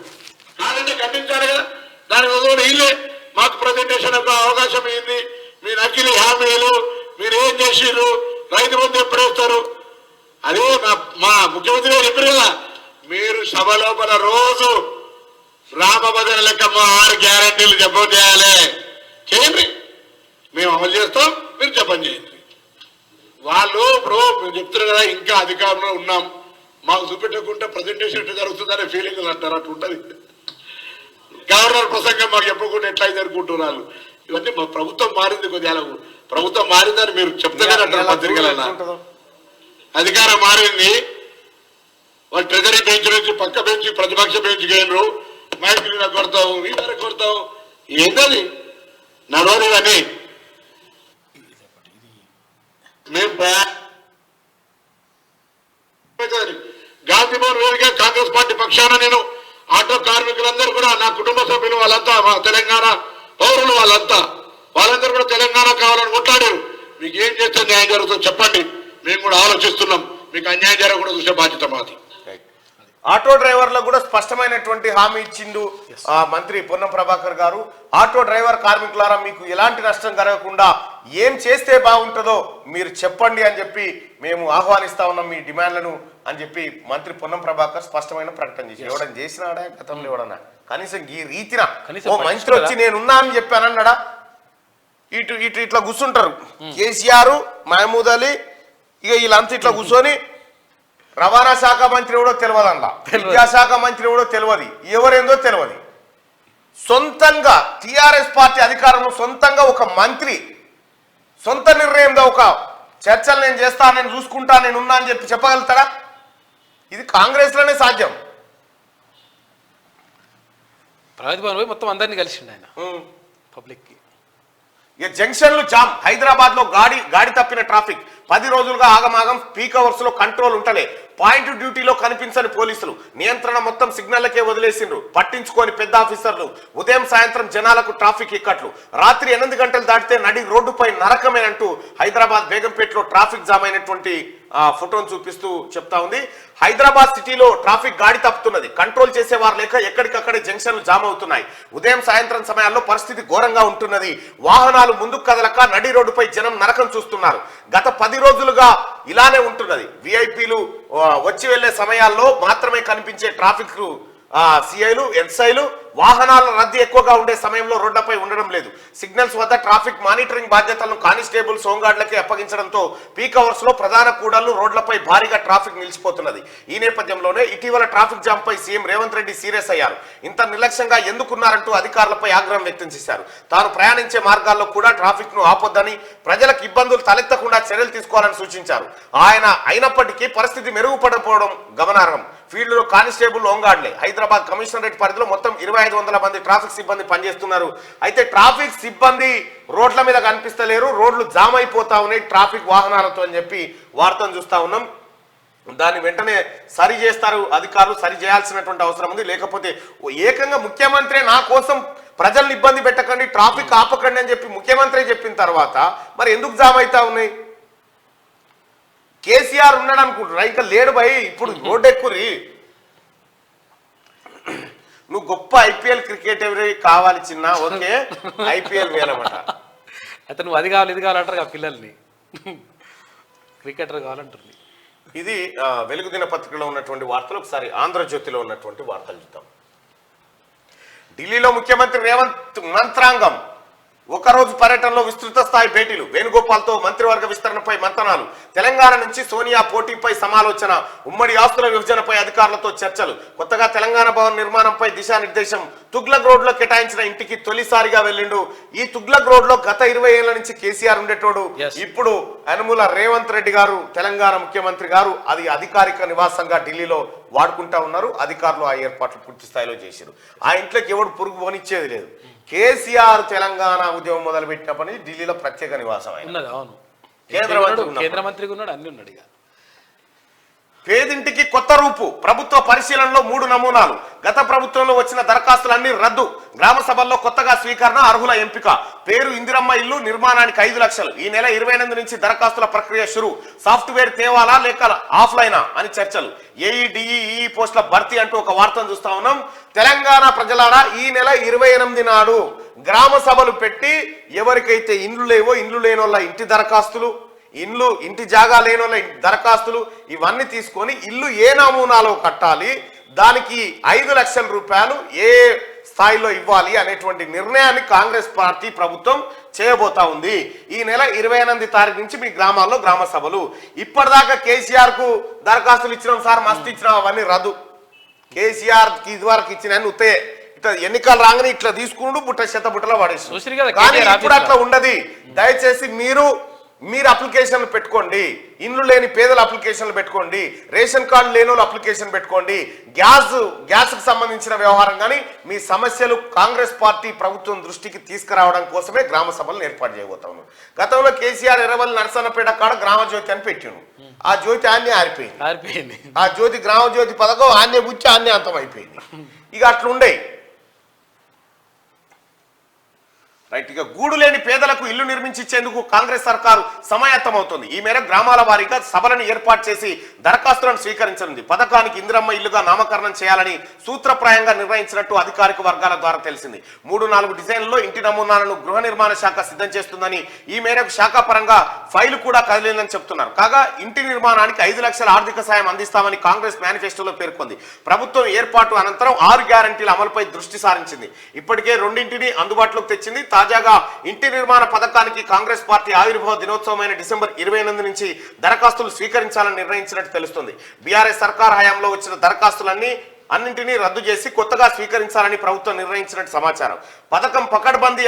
కాదంటే ఖండించాలి కదా. దానికి వదలడం వీళ్ళే మాకు ప్రజెంటేషన్ యొక్క అవకాశం ఏంది, మీ నకిలీ హామీలు మీరు ఏం చేసిర్రు, రైతు బంధు ఎప్పుడు వేస్తారు? అదే మా ముఖ్యమంత్రి గారు చెప్పారు కదా, మీరు సభ లోపల రోజు రామభద్ర లెక్క మా 6 గ్యారంటీలు జపం చేయాలి, చేయండి, మేము అమలు చేస్తాం, మీరు జపం చేయండి. వాళ్ళు ఇప్పుడు మేము చెప్తున్నారు కదా, ఇంకా అధికారంలో ఉన్నాం, మాకు చూపెట్టకుండా ప్రజెంటేషన్ ఎట్లా జరుగుతుందనే ఫీలింగ్ అంటారు. అట్లా ఉంటుంది. గవర్నర్ ప్రసంగం మాకు చెప్పకుండా ఎట్లా జరుగుకుంటున్నారు. ఇవన్నీ ప్రభుత్వం మారింది, కొద్దిగా ప్రభుత్వం మారిందని మీరు చెప్తానే అంటారు పత్రికలన్నా. అధికారం మారింది, వాళ్ళు ట్రెజరీ బెంచ్ నుంచి పక్క బెంచ్ ప్రతిపక్ష బెంచ్ గేనరు మైకులు కొడతావు వీళ్ళ కొడతావు ఏంటది నడవని కానీ మేము గాంధీ భవన్ వేదిక కాంగ్రెస్ పార్టీ పక్షాన నేను ఆటో కార్మికులందరూ కూడా నా కుటుంబ సభ్యులు వాళ్ళంతా మా తెలంగాణ పౌరులు వాళ్ళందరూ కూడా తెలంగాణ కావాలని కొట్లాడారు. మీకు ఏం చేస్తే న్యాయం జరుగుతుందో చెప్పండి, మేము కూడా ఆలోచిస్తున్నాం. మీకు అన్యాయం జరగకుండా చూసే బాధ్యత మాది. ఆటో డ్రైవర్లకు కూడా స్పష్టమైనటువంటి హామీ ఇచ్చిండు మంత్రి పొన్నం ప్రభాకర్ గారు. ఆటో డ్రైవర్ కార్మికులారా మీకు ఎలాంటి నష్టం కలగకుండా ఏం చేస్తే బాగుంటుందో మీరు చెప్పండి అని చెప్పి మేము ఆహ్వానిస్తా ఉన్నాం మీ డిమాండ్లను అని చెప్పి మంత్రి పొన్నం ప్రభాకర్ స్పష్టమైన ప్రకటన చేసి ఎవడని చేసినాడా గతంలో ఎవడన్నా కనీసం ఈ రీతిన ఓ మంత్రి వచ్చి నేనున్నా అని చెప్పానన్నాడా? ఇటు ఇటు ఇట్లా కూర్చుంటారు కేసీఆర్ మహమూద్ అలీ ఇక వీళ్ళంతా ఇట్లా కూర్చొని రవాణా శాఖ మంత్రి ఎవడో తెలియదు, విద్యాశాఖ మంత్రి ఎవడో తెలియదు, ఎవరేందో తెలియదు. సొంతంగా టిఆర్ఎస్ పార్టీ అధికారంలో సొంతంగా ఒక మంత్రి సొంత నిర్ణయంగా ఒక చర్చలు నేను చేస్తా నేను చూసుకుంటా నేనున్నా అని చెప్పి చెప్పగలుగుతాడా? ఇది కాంగ్రెస్ లోనే సాధ్యం. మొత్తం అందరినీ కలిసిండు ఆయన పబ్లిక్ కి. ఇక జంక్షన్లు జామ్, హైదరాబాద్ లో గాడి తప్పిన ట్రాఫిక్ 10 రోజులుగా ఆగమాగం, పీక్ అవర్స్ లో కంట్రోల్ ఉంటలే, పాయింట్ డ్యూటీలో కనిపించని పోలీసులు, నియంత్రణ మొత్తం సిగ్నల్లకే వదిలేసిండ్రు, పట్టించుకోని పెద్ద ఆఫీసర్లు, ఉదయం సాయంత్రం జనాలకు ట్రాఫిక్ ఇక్కట్లు, రాత్రి 8 గంటలు దాటితే నడి రోడ్డుపై నరకమేనంటూ హైదరాబాద్ బేగంపేటలో ట్రాఫిక్ జామ్ అయినటువంటి ఫోటోను చూపిస్తూ చెప్తా ఉంది. హైదరాబాద్ సిటీలో ట్రాఫిక్ గాడి తప్పుతున్నది, కంట్రోల్ చేసేవారు లేక ఎక్కడికక్కడే జంక్షన్లు జామ్ అవుతున్నాయి. ఉదయం సాయంత్రం సమయాల్లో పరిస్థితి ఘోరంగా ఉంటున్నది, వాహనాలు ముందుకు కదలక నడి రోడ్డుపై జనం నరకం చూస్తున్నారు. గత 10 రోజులుగా ఇలానే ఉంటున్నది. విఐపీలు వచ్చి వెళ్లే సమయాల్లో మాత్రమే కనిపించే ట్రాఫిక్ సిఐలు ఎస్ఐలు వాహనాల రద్దీ ఎక్కువగా ఉండే సమయంలో రోడ్లపై ఉండడం లేదు. సిగ్నల్స్ వద్ద ట్రాఫిక్ మానిటరింగ్ బాధ్యతలను కానిస్టేబుల్స్, హోంగార్డులకే అప్పగించడంతో పీక్ అవర్స్ లో ప్రధాన కూడళ్లు రోడ్లపై భారీగా ట్రాఫిక్ నిలిచిపోతున్నది. ఈ నేపథ్యంలోనే ఇటీవల ట్రాఫిక్ జామ్ పై సీఎం రేవంత్ రెడ్డి సీరియస్ అయ్యారు. ఇంత నిర్లక్ష్యంగా ఎందుకున్నారంటూ అధికారులపై ఆగ్రహం వ్యక్తం చేశారు. తాను ప్రయాణించే మార్గాల్లో కూడా ట్రాఫిక్ ను ఆపొద్దని, ప్రజలకు ఇబ్బందులు తలెత్తకుండా చర్యలు తీసుకోవాలని సూచించారు. ఆయన అయినప్పటికీ పరిస్థితి మెరుగుపడకపోవడం గమనార్హం. ఫీల్డ్ లో కానిస్టేబుల్, హోంగార్డులే. హైదరాబాద్ కమిషనరేట్ పరిధిలో మొత్తం 2500 మంది ట్రాఫిక్ సిబ్బంది పనిచేస్తున్నారు. అయితే ట్రాఫిక్ సిబ్బంది రోడ్ల మీద కనిపిస్తలేరు, రోడ్లు జామ్ అయిపోతా ఉన్నాయి ట్రాఫిక్ వాహనాలతో అని చెప్పి వార్తను చూస్తా ఉన్నాం. దాన్ని వెంటనే సరి చేస్తారు అధికారులు, సరి చేయాల్సినటువంటి అవసరం ఉంది. లేకపోతే ఏకంగా ముఖ్యమంత్రి నా కోసం ప్రజల్ని ఇబ్బంది పెట్టకండి, ట్రాఫిక్ ఆపకండి అని చెప్పి ముఖ్యమంత్రి చెప్పిన తర్వాత మరి ఎందుకు జామ్ అవుతా ఉన్నాయి? కేసీఆర్ ఉన్నాడు అనుకుంటున్నా, ఇంకా లేడు భయ్. ఇప్పుడు రోడ్డు ఎక్కురి, నువ్వు గొప్ప ఐపీఎల్ క్రికెట్ ఎవరి కావాలి చిన్న, ఓకే ఐపీఎల్ వేయాలన్నమాట. అయితే నువ్వు అది కావాలి ఇది కావాలంటారు పిల్లల్ని, క్రికెటర్ కావాలంటుంది. ఇది వెలుగు దినపత్రికలో ఉన్నటువంటి వార్తలు. ఒకసారి ఆంధ్రజ్యోతిలో ఉన్నటువంటి వార్తలు చూద్దాం. ఢిల్లీలో ముఖ్యమంత్రి రేవంత్ మంత్రాంగం, ఒకరోజు పర్యటనలో విస్తృత స్థాయి భేటీలు, వేణుగోపాల్తో మంత్రివర్గ విస్తరణపై మంతనాలు, తెలంగాణ నుంచి సోనియా పోటీపై సమాలోచన, ఉమ్మడి ఆస్తుల విభజనపై అధికారులతో చర్చలు, కొత్తగా తెలంగాణ భవన్ నిర్మాణంపై దిశానిర్దేశం, తుగ్లక్ రోడ్ లో కేటాయించిన ఇంటికి తొలిసారిగా వెళ్లిండు. ఈ తుగ్లక్ రోడ్ లో గత 20 ఏళ్ల నుంచి కేసీఆర్ ఉండేటోడు. ఇప్పుడు యనుమల రేవంత్ రెడ్డి గారు తెలంగాణ ముఖ్యమంత్రి గారు అది అధికారిక నివాసంగా ఢిల్లీలో వాడుకుంటా ఉన్నారు. అధికారులు ఆ ఏర్పాట్లు పూర్తి స్థాయిలో చేశారు. ఆ ఇంట్లోకి ఎవడు పురుగు పోనిచ్చేది లేదు. కేసీఆర్ తెలంగాణ ఉద్యమం మొదలు పెట్టినప్పటి నుంచి ఢిల్లీలో ప్రత్యేక నివాసం ఉన్నది. అవును, కేంద్ర మంత్రికి ఉన్నాడు, అన్ని ఉన్నాడు. ఇక పేదింటికి కొత్త రూపు, ప్రభుత్వ పరిశీలనలో 3 నమూనాలు, గత ప్రభుత్వంలో వచ్చిన దరఖాస్తులన్నీ రద్దు, గ్రామ సభల్లో కొత్తగా స్వీకరణ, అర్హుల ఎంపిక, పేరు ఇందిరమ్మ ఇల్లు, నిర్మాణానికి 5 లక్షలు, ఈ నెల 28 నుంచి దరఖాస్తుల ప్రక్రియ షురు, సాఫ్ట్వేర్ తేవాలా లేక ఆఫ్లైనా అని చర్చలు, ఏఈ పోస్టుల భర్తీ అంటూ ఒక వార్తను చూస్తా ఉన్నాం. తెలంగాణ ప్రజలారా, ఈ నెల 28 నాడు గ్రామ సభలు పెట్టి ఎవరికైతే ఇండ్లు లేవో ఇండ్లు లేని వాళ్ళ ఇంటి దరఖాస్తులు, ఇంటి జాగా లేని వాళ్ళ దరఖాస్తులు ఇవన్నీ తీసుకొని ఇల్లు ఏ నమూనాలో కట్టాలి, దానికి 5 లక్షల రూపాయలు ఏ స్థాయిలో ఇవ్వాలి అనేటువంటి నిర్ణయాన్ని కాంగ్రెస్ పార్టీ ప్రభుత్వం చేయబోతా ఉంది. ఈ నెల 28 తారీఖు నుంచి మీ గ్రామాల్లో గ్రామ సభలు. ఇప్పటిదాకా కేసీఆర్ కు దరఖాస్తులు ఇచ్చినాం సార్, మస్తు ఇచ్చినాం, అవన్నీ రద్దు. కేసీఆర్ కి ఇదివరకు ఇచ్చిన ఉత్తే ఇట్లా ఎన్నికలు రాగానే ఇట్లా తీసుకుంటూ బుట్ట బుట్టలో పడేసి, కానీ ఇప్పుడు అట్లా ఉండదు. దయచేసి మీరు మీరు అప్లికేషన్లు పెట్టుకోండి, ఇండ్లు లేని పేదల అప్లికేషన్లు పెట్టుకోండి, రేషన్ కార్డు లేని వాళ్ళు అప్లికేషన్ పెట్టుకోండి, గ్యాస్కు సంబంధించిన వ్యవహారం కానీ మీ సమస్యలు కాంగ్రెస్ పార్టీ ప్రభుత్వం దృష్టికి తీసుకురావడం కోసమే గ్రామ సభలను ఏర్పాటు చేయబోతా ఉన్నాం. గతంలో కేసీఆర్ ఎర్రవల్లి నరసన్నపేట కాడ గ్రామ జ్యోతి అని పెట్టిండు, ఆ జ్యోతి ఆన్నే ఆరిపోయింది. ఆ జ్యోతి గ్రామ జ్యోతి పథకం ఆన్నే గుచ్చి ఆన్నే అంతం అయిపోయింది. ఇక అట్లుండే రైట్. ఇక గూడు లేని పేదలకు ఇల్లు నిర్మించేందుకు కాంగ్రెస్ సర్కారు సమాయత్తమవుతుంది. ఈ మేరకు గ్రామాల వారీగా సభలను ఏర్పాటు చేసి దరఖాస్తులను స్వీకరించనుంది. పథకానికి ఇందిరమ్మ ఇల్లుగా నామకరణం చేయాలని సూత్రప్రాయంగా నిర్ణయించినట్టు అధికారిక వర్గాల ద్వారా తెలిసింది. 3-4 డిజైన్లలో ఇంటి నమూనాలను గృహ నిర్మాణ శాఖ సిద్ధం చేస్తుందని, ఈ మేరకు శాఖాపరంగా ఫైలు కూడా కదిలిందని చెప్తున్నారు. కాగా ఇంటి నిర్మాణానికి 5 లక్షల ఆర్థిక సాయం అందిస్తామని కాంగ్రెస్ మేనిఫెస్టోలో పేర్కొంది. ప్రభుత్వం ఏర్పాటు అనంతరం 6 గ్యారంటీల అమలుపై దృష్టి సారించింది. ఇప్పటికే 2 అందుబాటులోకి తెచ్చింది. తాజాగా ఇంటి నిర్మాణ పథకానికి కాంగ్రెస్ పార్టీ ఆవిర్భావ దినోత్సవమైన డిసెంబర్ 28 నుంచి దరఖాస్తులు స్వీకరించాలని నిర్ణయించినట్టు తెలుస్తుంది. బీఆర్ఎస్ సర్కార్ హయాంలో వచ్చిన అన్నింటినీ రద్దు చేసి కొత్తగా స్వీకరించాలని ప్రభుత్వం నిర్ణయించినట్టు సమాచారం. పథకం పకడ్బందీ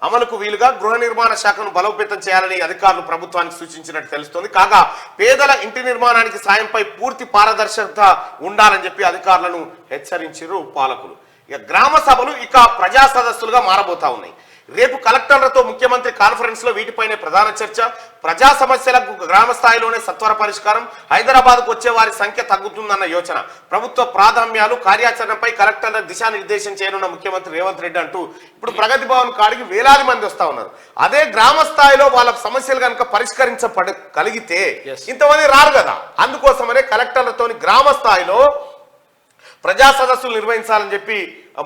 అమలుకు వీలుగా గృహ నిర్మాణ శాఖను బలోపేతం చేయాలని అధికారులు ప్రభుత్వానికి సూచించినట్టు తెలుస్తోంది. కాగా పేదల ఇంటి నిర్మాణానికి సాయంపై పూర్తి పారదర్శకత ఉండాలని చెప్పి అధికారులను హెచ్చరించారు పాలకులు. ఇక గ్రామ సభలు ఇక ప్రజా సదస్సులుగా మారబోతా ఉన్నాయి. రేపు కలెక్టర్లతో ముఖ్యమంత్రి కాన్ఫరెన్స్ లో వీటిపైనే ప్రధాన చర్చ. ప్రజా సమస్యలకు గ్రామ స్థాయిలోనే సత్వర పరిష్కారం. హైదరాబాద్కు వచ్చే వారి సంఖ్య తగ్గుతుందన్న యోచన. ప్రభుత్వ ప్రాధాన్యాలు కార్యాచరణపై కలెక్టర్లకు దిశానిర్దేశం చేయనున్న ముఖ్యమంత్రి రేవంత్ రెడ్డి అంటూ ఇప్పుడు ప్రగతి భవన్ కాడికి వేలాది మంది వస్తా ఉన్నారు. అదే గ్రామ స్థాయిలో వాళ్ళ సమస్యలు కనుక పరిష్కరించగలిగితే ఇంతమంది రారు కదా. అందుకోసమనే కలెక్టర్లతోని గ్రామ స్థాయిలో ప్రజా సదస్సులు నిర్వహించాలని చెప్పి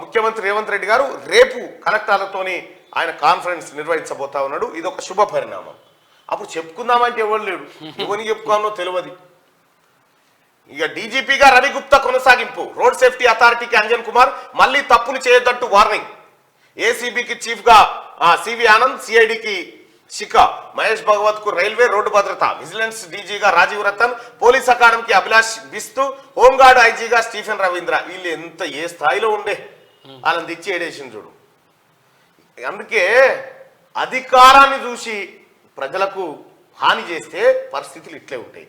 ముఖ్యమంత్రి రేవంత్ రెడ్డి గారు రేపు కలెక్టర్లతోని ఆయన కాన్ఫరెన్స్ నిర్వహించబోతా ఉన్నాడు. ఇది ఒక శుభ పరిణామం. అప్పుడు చెప్పుకుందామంటే ఎవరు లేడు, ఎవరిని చెప్పుకోనో తెలియదు. ఇక డీజీపీగా రవి గుప్తా కొనసాగింపు. రోడ్ సేఫ్టీ అథారిటీకి అంజన్ కుమార్ మళ్ళీ తప్పులు చేయొద్దంటూ వార్నింగ్. ఏసీబీకి చీఫ్ గా సివి ఆనంద్, సిఐడికి శిఖ, మహేష్ భగవత్ కు రైల్వే రోడ్డు భద్రత, విజిలెన్స్ డీజీగా రాజీవ్ రతన్, పోలీస్ అకాడమీకి అభిలాష్ బిస్తు, హోంగార్డ్ ఐజీగా స్టీఫెన్ రవీంద్ర. వీళ్ళు ఎంత ఏ స్థాయిలో ఉండే వాళ్ళని తెచ్చి ఏడేసింది చూడు. అందుకే అధికారాన్ని చూసి ప్రజలకు హాని చేస్తే పరిస్థితులు ఇట్లే ఉంటాయి.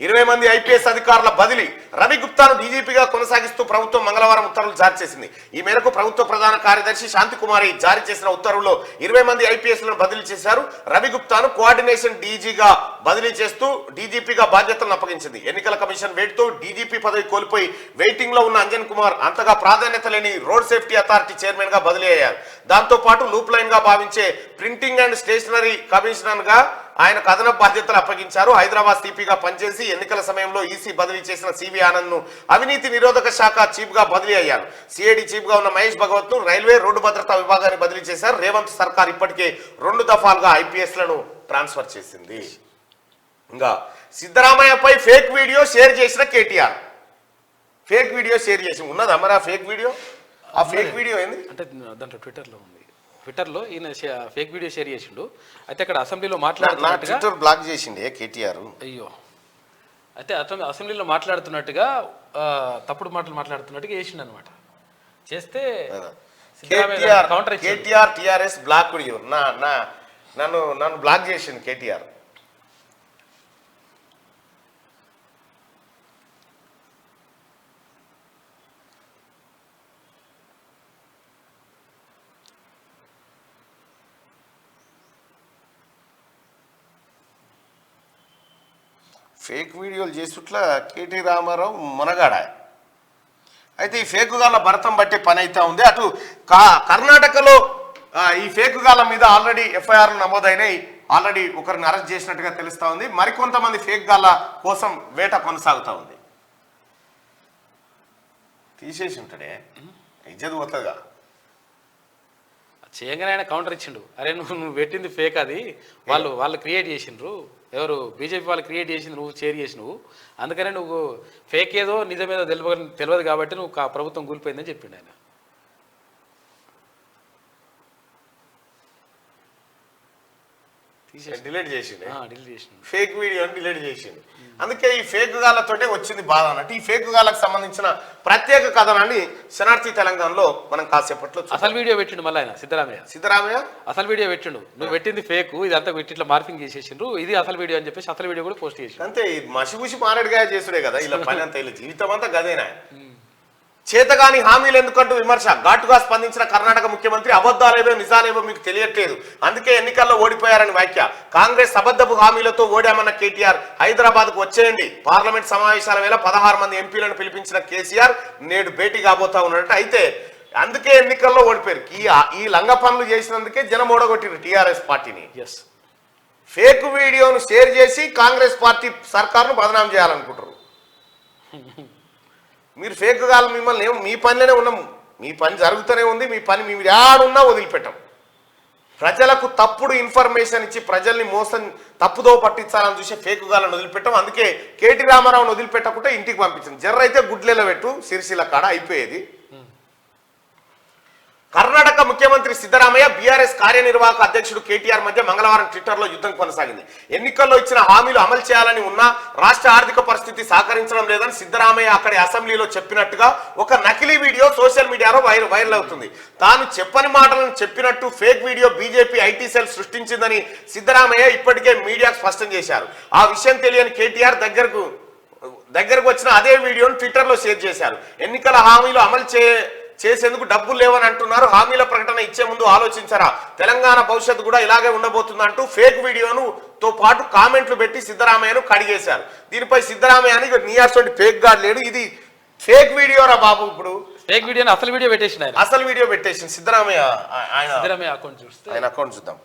20 మంది ఐపీఎస్ అధికారుల బదిలీ. రవి గుప్తాను డీజీపీగా కొనసాగిస్తూ ప్రభుత్వం మంగళవారం ఉత్తర్వులు జారీ చేసింది. ఈ మేరకు ప్రభుత్వ ప్రధాన కార్యదర్శి శాంతికుమారి జారీ చేసిన ఉత్తర్వుల్లో 20 మంది ఐపీఎస్లను బదిలీ చేశారు. రవి గుప్తాను కోఆర్డినేషన్ డీజీగా బదిలీ చేస్తూ డీజీపీగా బాధ్యతలను అప్పగించింది. ఎన్నికల కమిషన్ వేటుతో డీజీపీ పదవి కోల్పోయి వెయిటింగ్ లో ఉన్న అంజన్ కుమార్ అంతగా ప్రాధాన్యత లేని రోడ్ సేఫ్టీ అథారిటీ చైర్మన్ గా బదిలీ అయ్యారు. దాంతో పాటు లూప్ లైన్ గా భావించే ప్రింటింగ్ అండ్ స్టేషనరీ కమిషనర్ గా ఆయనకు అదనపు బాధ్యతలు అప్పగించారు. హైదరాబాద్ సిపిగా పనిచేసి ఎన్నికల సమయంలో ఈసీ బదిలీ చేసిన సివి ఆనంద్ ను అవినీతి నిరోధక శాఖ చీఫ్ గా బదిలీ అయ్యారు. సిఐడి చీఫ్ గా ఉన్న మహేష్ భగవత్ ను రైల్వే రోడ్డు భద్రతా విభాగాన్ని బదిలీ చేశారు. రేవంత్ సర్కార్ ఇప్పటికే 2 దఫాలుగా ఐపీఎస్ లను ట్రాన్స్ఫర్ చేసింది. ఇంకా సిద్ధరామయ్యపై ఫేక్ వీడియో షేర్ చేసిన కేటీఆర్. ఫేక్ వీడియో షేర్ చేసి ఉన్నదా మరి ఆ ఫేక్ వీడియో? ఆ ఫేక్ వీడియో ఏంది అంటే దాంట్లో ట్విట్టర్లో ఈయన ఫేక్ వీడియో షేర్ చేసిండు. అయితే అక్కడ అసెంబ్లీలో మాట్లాడుతున్నట్టుగా బ్లాక్ చేసిండే కేటీఆర్. అయ్యో, అయితే అసెంబ్లీలో మాట్లాడుతున్నట్టుగా తప్పుడు మాటలు మాట్లాడుతున్నట్టుగా చేసిండు అనమాట. చేస్తే కేటీఆర్ టిఆర్ఎస్ బ్లాక్ వీడియో నన్ను బ్లాక్ చేసిండు కేటీఆర్. ఫేక్ వీడియోలు చేస్తుట్లా కేటీ రామారావు మునగాడ. అయితే ఈ ఫేక్ గాల భరతం బట్టే పని అయితే ఉంది. అటు కర్ణాటకలో ఈ ఫేక్ గాల మీద ఆల్రెడీ ఎఫ్ఐఆర్లు నమోదైనాయి. ఆల్రెడీ ఒకరిని అరెస్ట్ చేసినట్టుగా తెలుస్తా ఉంది. మరికొంతమంది ఫేక్ గాల కోసం వేట కొనసాగుతూ ఉంది. తీసేసి ఉంటాడే, ఇజ్జత్ పోతుందిగా. చేయగానే ఆయన కౌంటర్ ఇచ్చిండు. అరే నువ్వు పెట్టింది ఫేక్, అది వాళ్ళు క్రియేట్ చేసిండ్రు, ఎవరు బీజేపీ వాళ్ళు క్రియేట్ చేసింది, నువ్వు షేర్ చేసినవు, అందుకనే నువ్వు ఫేక్ ఏదో నిజమేదో తెలియదు కాబట్టి నువ్వు ప్రభుత్వం కూలిపోయిందని చెప్పిండు ఆయన. డిలీట్ చేసిండు డిలీట్ చేసిండు ఫేక్ వీడియోని డిలీట్ చేసిండు. అందుకే ఈ ఫేక్ గాళ్ళతోటే వచ్చింది బాధ అన్నట్టు. ఈ ఫేక్ గాళ్ళకు సంబంధించిన ప్రత్యేక కథనాన్ని శనార్థి తెలంగాణలో మనం కాసేపట్లో అసలు వీడియో పెట్టిండు మళ్ళీ ఆయన సిద్ధరామయ్య అసలు వీడియో పెట్టిండు. నువ్వు పెట్టింది ఫేక్, ఇది అంతా ఇట్లా మార్పింగ్ చేసేసిండ్రు, ఇది అసలు వీడియో అని చెప్పేసి అసలు వీడియో కూడా పోస్ట్ చేసి అంతే. మసిగుసి మారేడుగా చేసుడే కదా ఇలా పని అంతా, ఇలా జీవితం అంతా గదేనా. చేతగాని హామీలు ఎందుకంటూ విమర్శ. ఘాటుగా స్పందించిన కర్ణాటక ముఖ్యమంత్రి అబద్ధాలేవో నిజాలేవో మీకు తెలియట్లేదు, అందుకే ఎన్నికల్లో ఓడిపోయారని వ్యాఖ్య. కాంగ్రెస్ అబద్ధపు హామీలతో ఓడామన్న కేటీఆర్ హైదరాబాద్ కు వచ్చేయండి. పార్లమెంట్ సమావేశాల వేళ 16 మంది ఎంపీలను పిలిపించిన కేసీఆర్ నేడు భేటీ కాబోతా ఉన్నట్టు. అయితే అందుకే ఎన్నికల్లో ఓడిపోయారు. ఈ లంగ పనులు చేసినందుకే జనం ఓడగొట్టిరు టీఆర్ఎస్ పార్టీని. ఫేక్ వీడియోను షేర్ చేసి కాంగ్రెస్ పార్టీ సర్కారును బదనాం చేయాలనుకుంటారు. మీరు ఫేక్ కాదు, మిమ్మల్ని మీ పనిలోనే ఉన్నాము, మీ పని జరుగుతూనే ఉంది, మీ పని మీ యాడున్నా వదిలిపెట్టాం. ప్రజలకు తప్పుడు ఇన్ఫర్మేషన్ ఇచ్చి ప్రజల్ని మోసం తప్పుదో పట్టించాలని చూసే ఫేక్ గాలను వదిలిపెట్టాం. అందుకే కేటీ రామారావును వదిలిపెట్టకుండా ఇంటికి పంపించింది. జర్ర అయితే గుడ్లెల పెట్టు సిరిసిల్ల కాడ అయిపోయేది. కర్ణాటక ముఖ్యమంత్రి సిద్ధరామయ్య బీఆర్ఎస్ కార్యనిర్వాహక అధ్యక్షుడు కేటీఆర్ మధ్య మంగళవారం ట్విట్టర్లో యుద్ధం కొనసాగింది. ఎన్నికల్లో ఇచ్చిన హామీలు అమలు చేయాలని ఉన్నా రాష్ట్ర ఆర్థిక పరిస్థితి సహకరించడం లేదని సిద్ధరామయ్య అక్కడి అసెంబ్లీలో చెప్పినట్టుగా ఒక నకిలీ వీడియో సోషల్ మీడియాలో వైరల్ అవుతుంది. తాను చెప్పని మాటలను చెప్పినట్టు fake video BJP IT cell సృష్టించిందని సిద్ధరామయ్య ఇప్పటికే మీడియాకు స్పష్టం చేశారు. ఆ విషయం తెలియని కేటీఆర్ దగ్గరకు వచ్చిన అదే వీడియోను ట్విట్టర్లో షేర్ చేశారు. ఎన్నికల హామీలు అమలు చేసేందుకు డబ్బులు లేవని అంటున్నారు, హామీల ప్రకటన ఇచ్చే ముందు ఆలోచించారా, తెలంగాణ భవిష్యత్తు కూడా ఇలాగే ఉండబోతుందంటూ ఫేక్ వీడియోను తో పాటు కామెంట్లు పెట్టి సిద్ధరామయ్యను కడిగేశారు. దీనిపై సిద్ధరామయ్యని నీయాసోటి ఫేక్ గాడ్ లేడు, ఇది ఫేక్ వీడియోరా బాబు. ఇప్పుడు ఫేక్ వీడియోని అసలు వీడియో పెట్టేసిన అసలు వీడియో పెట్టేసింది సిద్ధరామయ్య. సిద్ధరామయ్య అకౌంట్ చూస్తే ఆయన అకౌంట్ చూద్దాం.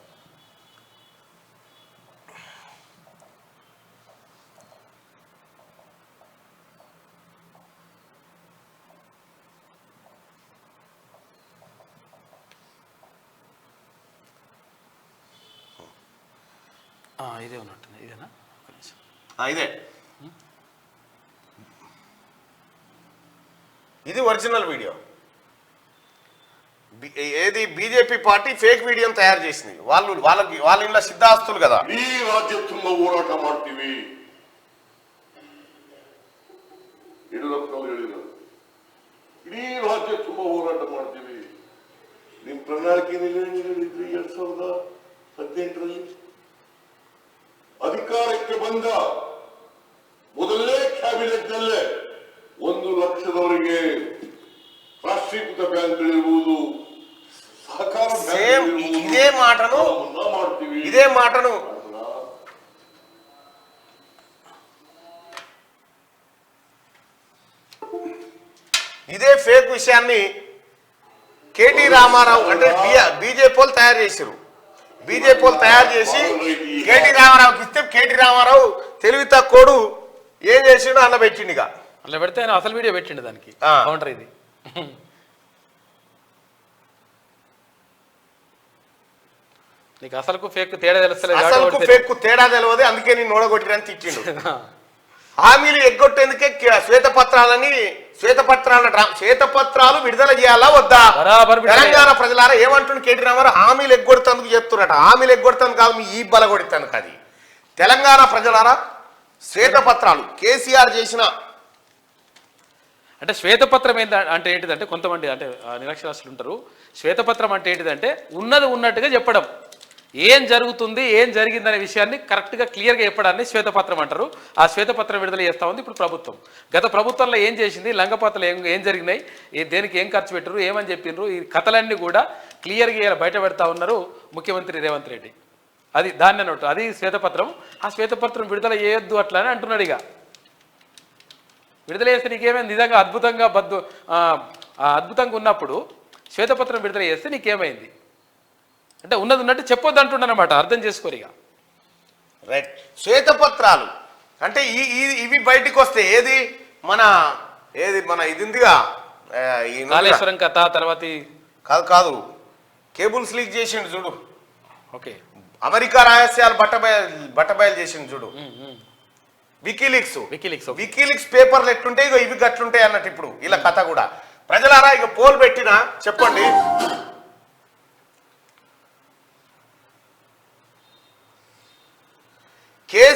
ఇదే ఉన్నట్టుంది, ఇదేనా? ఇదే, ఇది ఒరిజినల్ వీడియో. ఏది బీజేపీ పార్టీ ఫేక్ వీడియోని తయారు చేసింది. వాళ్ళ ఇంట్లో సిద్ధాస్తులు కదా. ಈ ರಾಜ್ಯ ತುಂಬ ಹೋರಾಟ ಮಾಡ್ತೀವಿ ಯಡಿಯೂರಪ್ಪನವರು ಹೇಳಿದರು. ಇಡೀ ರಾಜ್ಯ ತುಂಬ ಹೋರಾಟ ಮಾಡ್ತೀವಿ. ನಿಮ್ ಪ್ರಣಾಳಿಕೆಯಲ್ಲಿ ಹೇಳಿದ್ರಿ 2018ರಲ್ಲಿ ಅಧಿಕಾರಕ್ಕೆ ಬಂದ ಮೊದಲನೇ ಕ್ಯಾಬಿನೆಟ್ ನಲ್ಲೇ 1 ಲಕ್ಷದವರೆಗೆ ರಾಷ್ಟ್ರೀಕೃತ ಬ್ಯಾಂಕ್ಗಳಿರ್ಬೋದು, ಸಹಕಾರ ఇదే మాటను ఇదే ఫేక్ విషయాన్ని కేటీ రామారావు అంటే బీజేపీ వాళ్ళు తయారు చేశారు. బీజేపీ వాళ్ళు తయారు చేసి కేటీ రామారావుకి ఇస్తే కేటీ రామారావు తెలివి తక్కువడు ఏం చేసిండు అన్న పెట్టిండు. ఇక అలా పెడితే ఆయన అసలు వీడియో పెట్టిండు దానికి కౌంటర్. ఇది నీకు అసలుకు ఫేక్ తేడా తెలుస్తలేదు. అసలుకు ఫేక్ తేడా తెలియదు, అందుకే నేను ఓడగొట్టిరని తిట్టిండు. హామీలు ఎగ్గొట్టేందుకే శ్వేతపత్రాలు విడుదల చేయాలా వద్దా? తెలంగాణ ప్రజలారా ఏమంటుండు కేటీ రామారావు? హామీలు ఎగ్గొడుతందుకు చెప్తున్నట. హామీలు ఎగ్గొడుతాను కాదు, మీ ఈ బల కొడుతాను కాదు. తెలంగాణ ప్రజలారా శ్వేతపత్రాలు కేసీఆర్ చేసిన అంటే శ్వేతపత్రం అంటే ఏంటిదంటే, కొంతమంది అంటే నిరక్షరాస్యులు ఉంటారు. శ్వేతపత్రం అంటే ఏంటిదంటే ఉన్నది ఉన్నట్టుగా చెప్పడం, ఏం జరుగుతుంది ఏం జరిగిందనే విషయాన్ని కరెక్ట్గా క్లియర్గా చెప్పడాన్ని శ్వేతపత్రం అంటారు. ఆ శ్వేతపత్రం విడుదల చేస్తూ ఉంది ఇప్పుడు ప్రభుత్వం. గత ప్రభుత్వంలో ఏం చేసింది, లంగపత్రాలు ఏం జరిగినాయి, దేనికి ఏం ఖర్చు పెట్టారు, ఏమని చెప్పిండ్రు, ఈ కథలన్నీ కూడా క్లియర్గా బయట పెడతా ఉన్నారు ముఖ్యమంత్రి రేవంత్ రెడ్డి. అది దాన్ని అన్నట్టు, అది శ్వేతపత్రం. ఆ శ్వేతపత్రం విడుదల చేయొద్దు అట్లా అని అంటున్నాడు. ఇక విడుదల చేస్తే నీకేమైంది? నిజంగా అద్భుతంగా ఉన్నప్పుడు శ్వేతపత్రం విడుదల చేస్తే నీకేమైంది అంటే ఉన్నది ఉన్నట్టు చెప్పొద్దు అంటున్నానమాట. అర్థం చేసుకోరు ఇక. రైట్. శ్వేతపత్రాలు అంటే ఇవి బయటికి వస్తే ఏది మన ఇది ఉందిగా కాళేశ్వరం కథ, తర్వాత కాదు కేబుల్స్ లీక్ చేసిండు చూడు. ఓకే. అమెరికా రహస్యాలు బట్టబయలు చేసిండు చూడు. వికీలీక్స్ పేపర్లు ఎట్లుంటాయి, ఇక ఇవి గట్లుంటాయి అన్నట్టు ఇప్పుడు ఇలా కథ కూడా. ప్రజలారా ఇక పోల్ పెట్టినా చెప్పండి.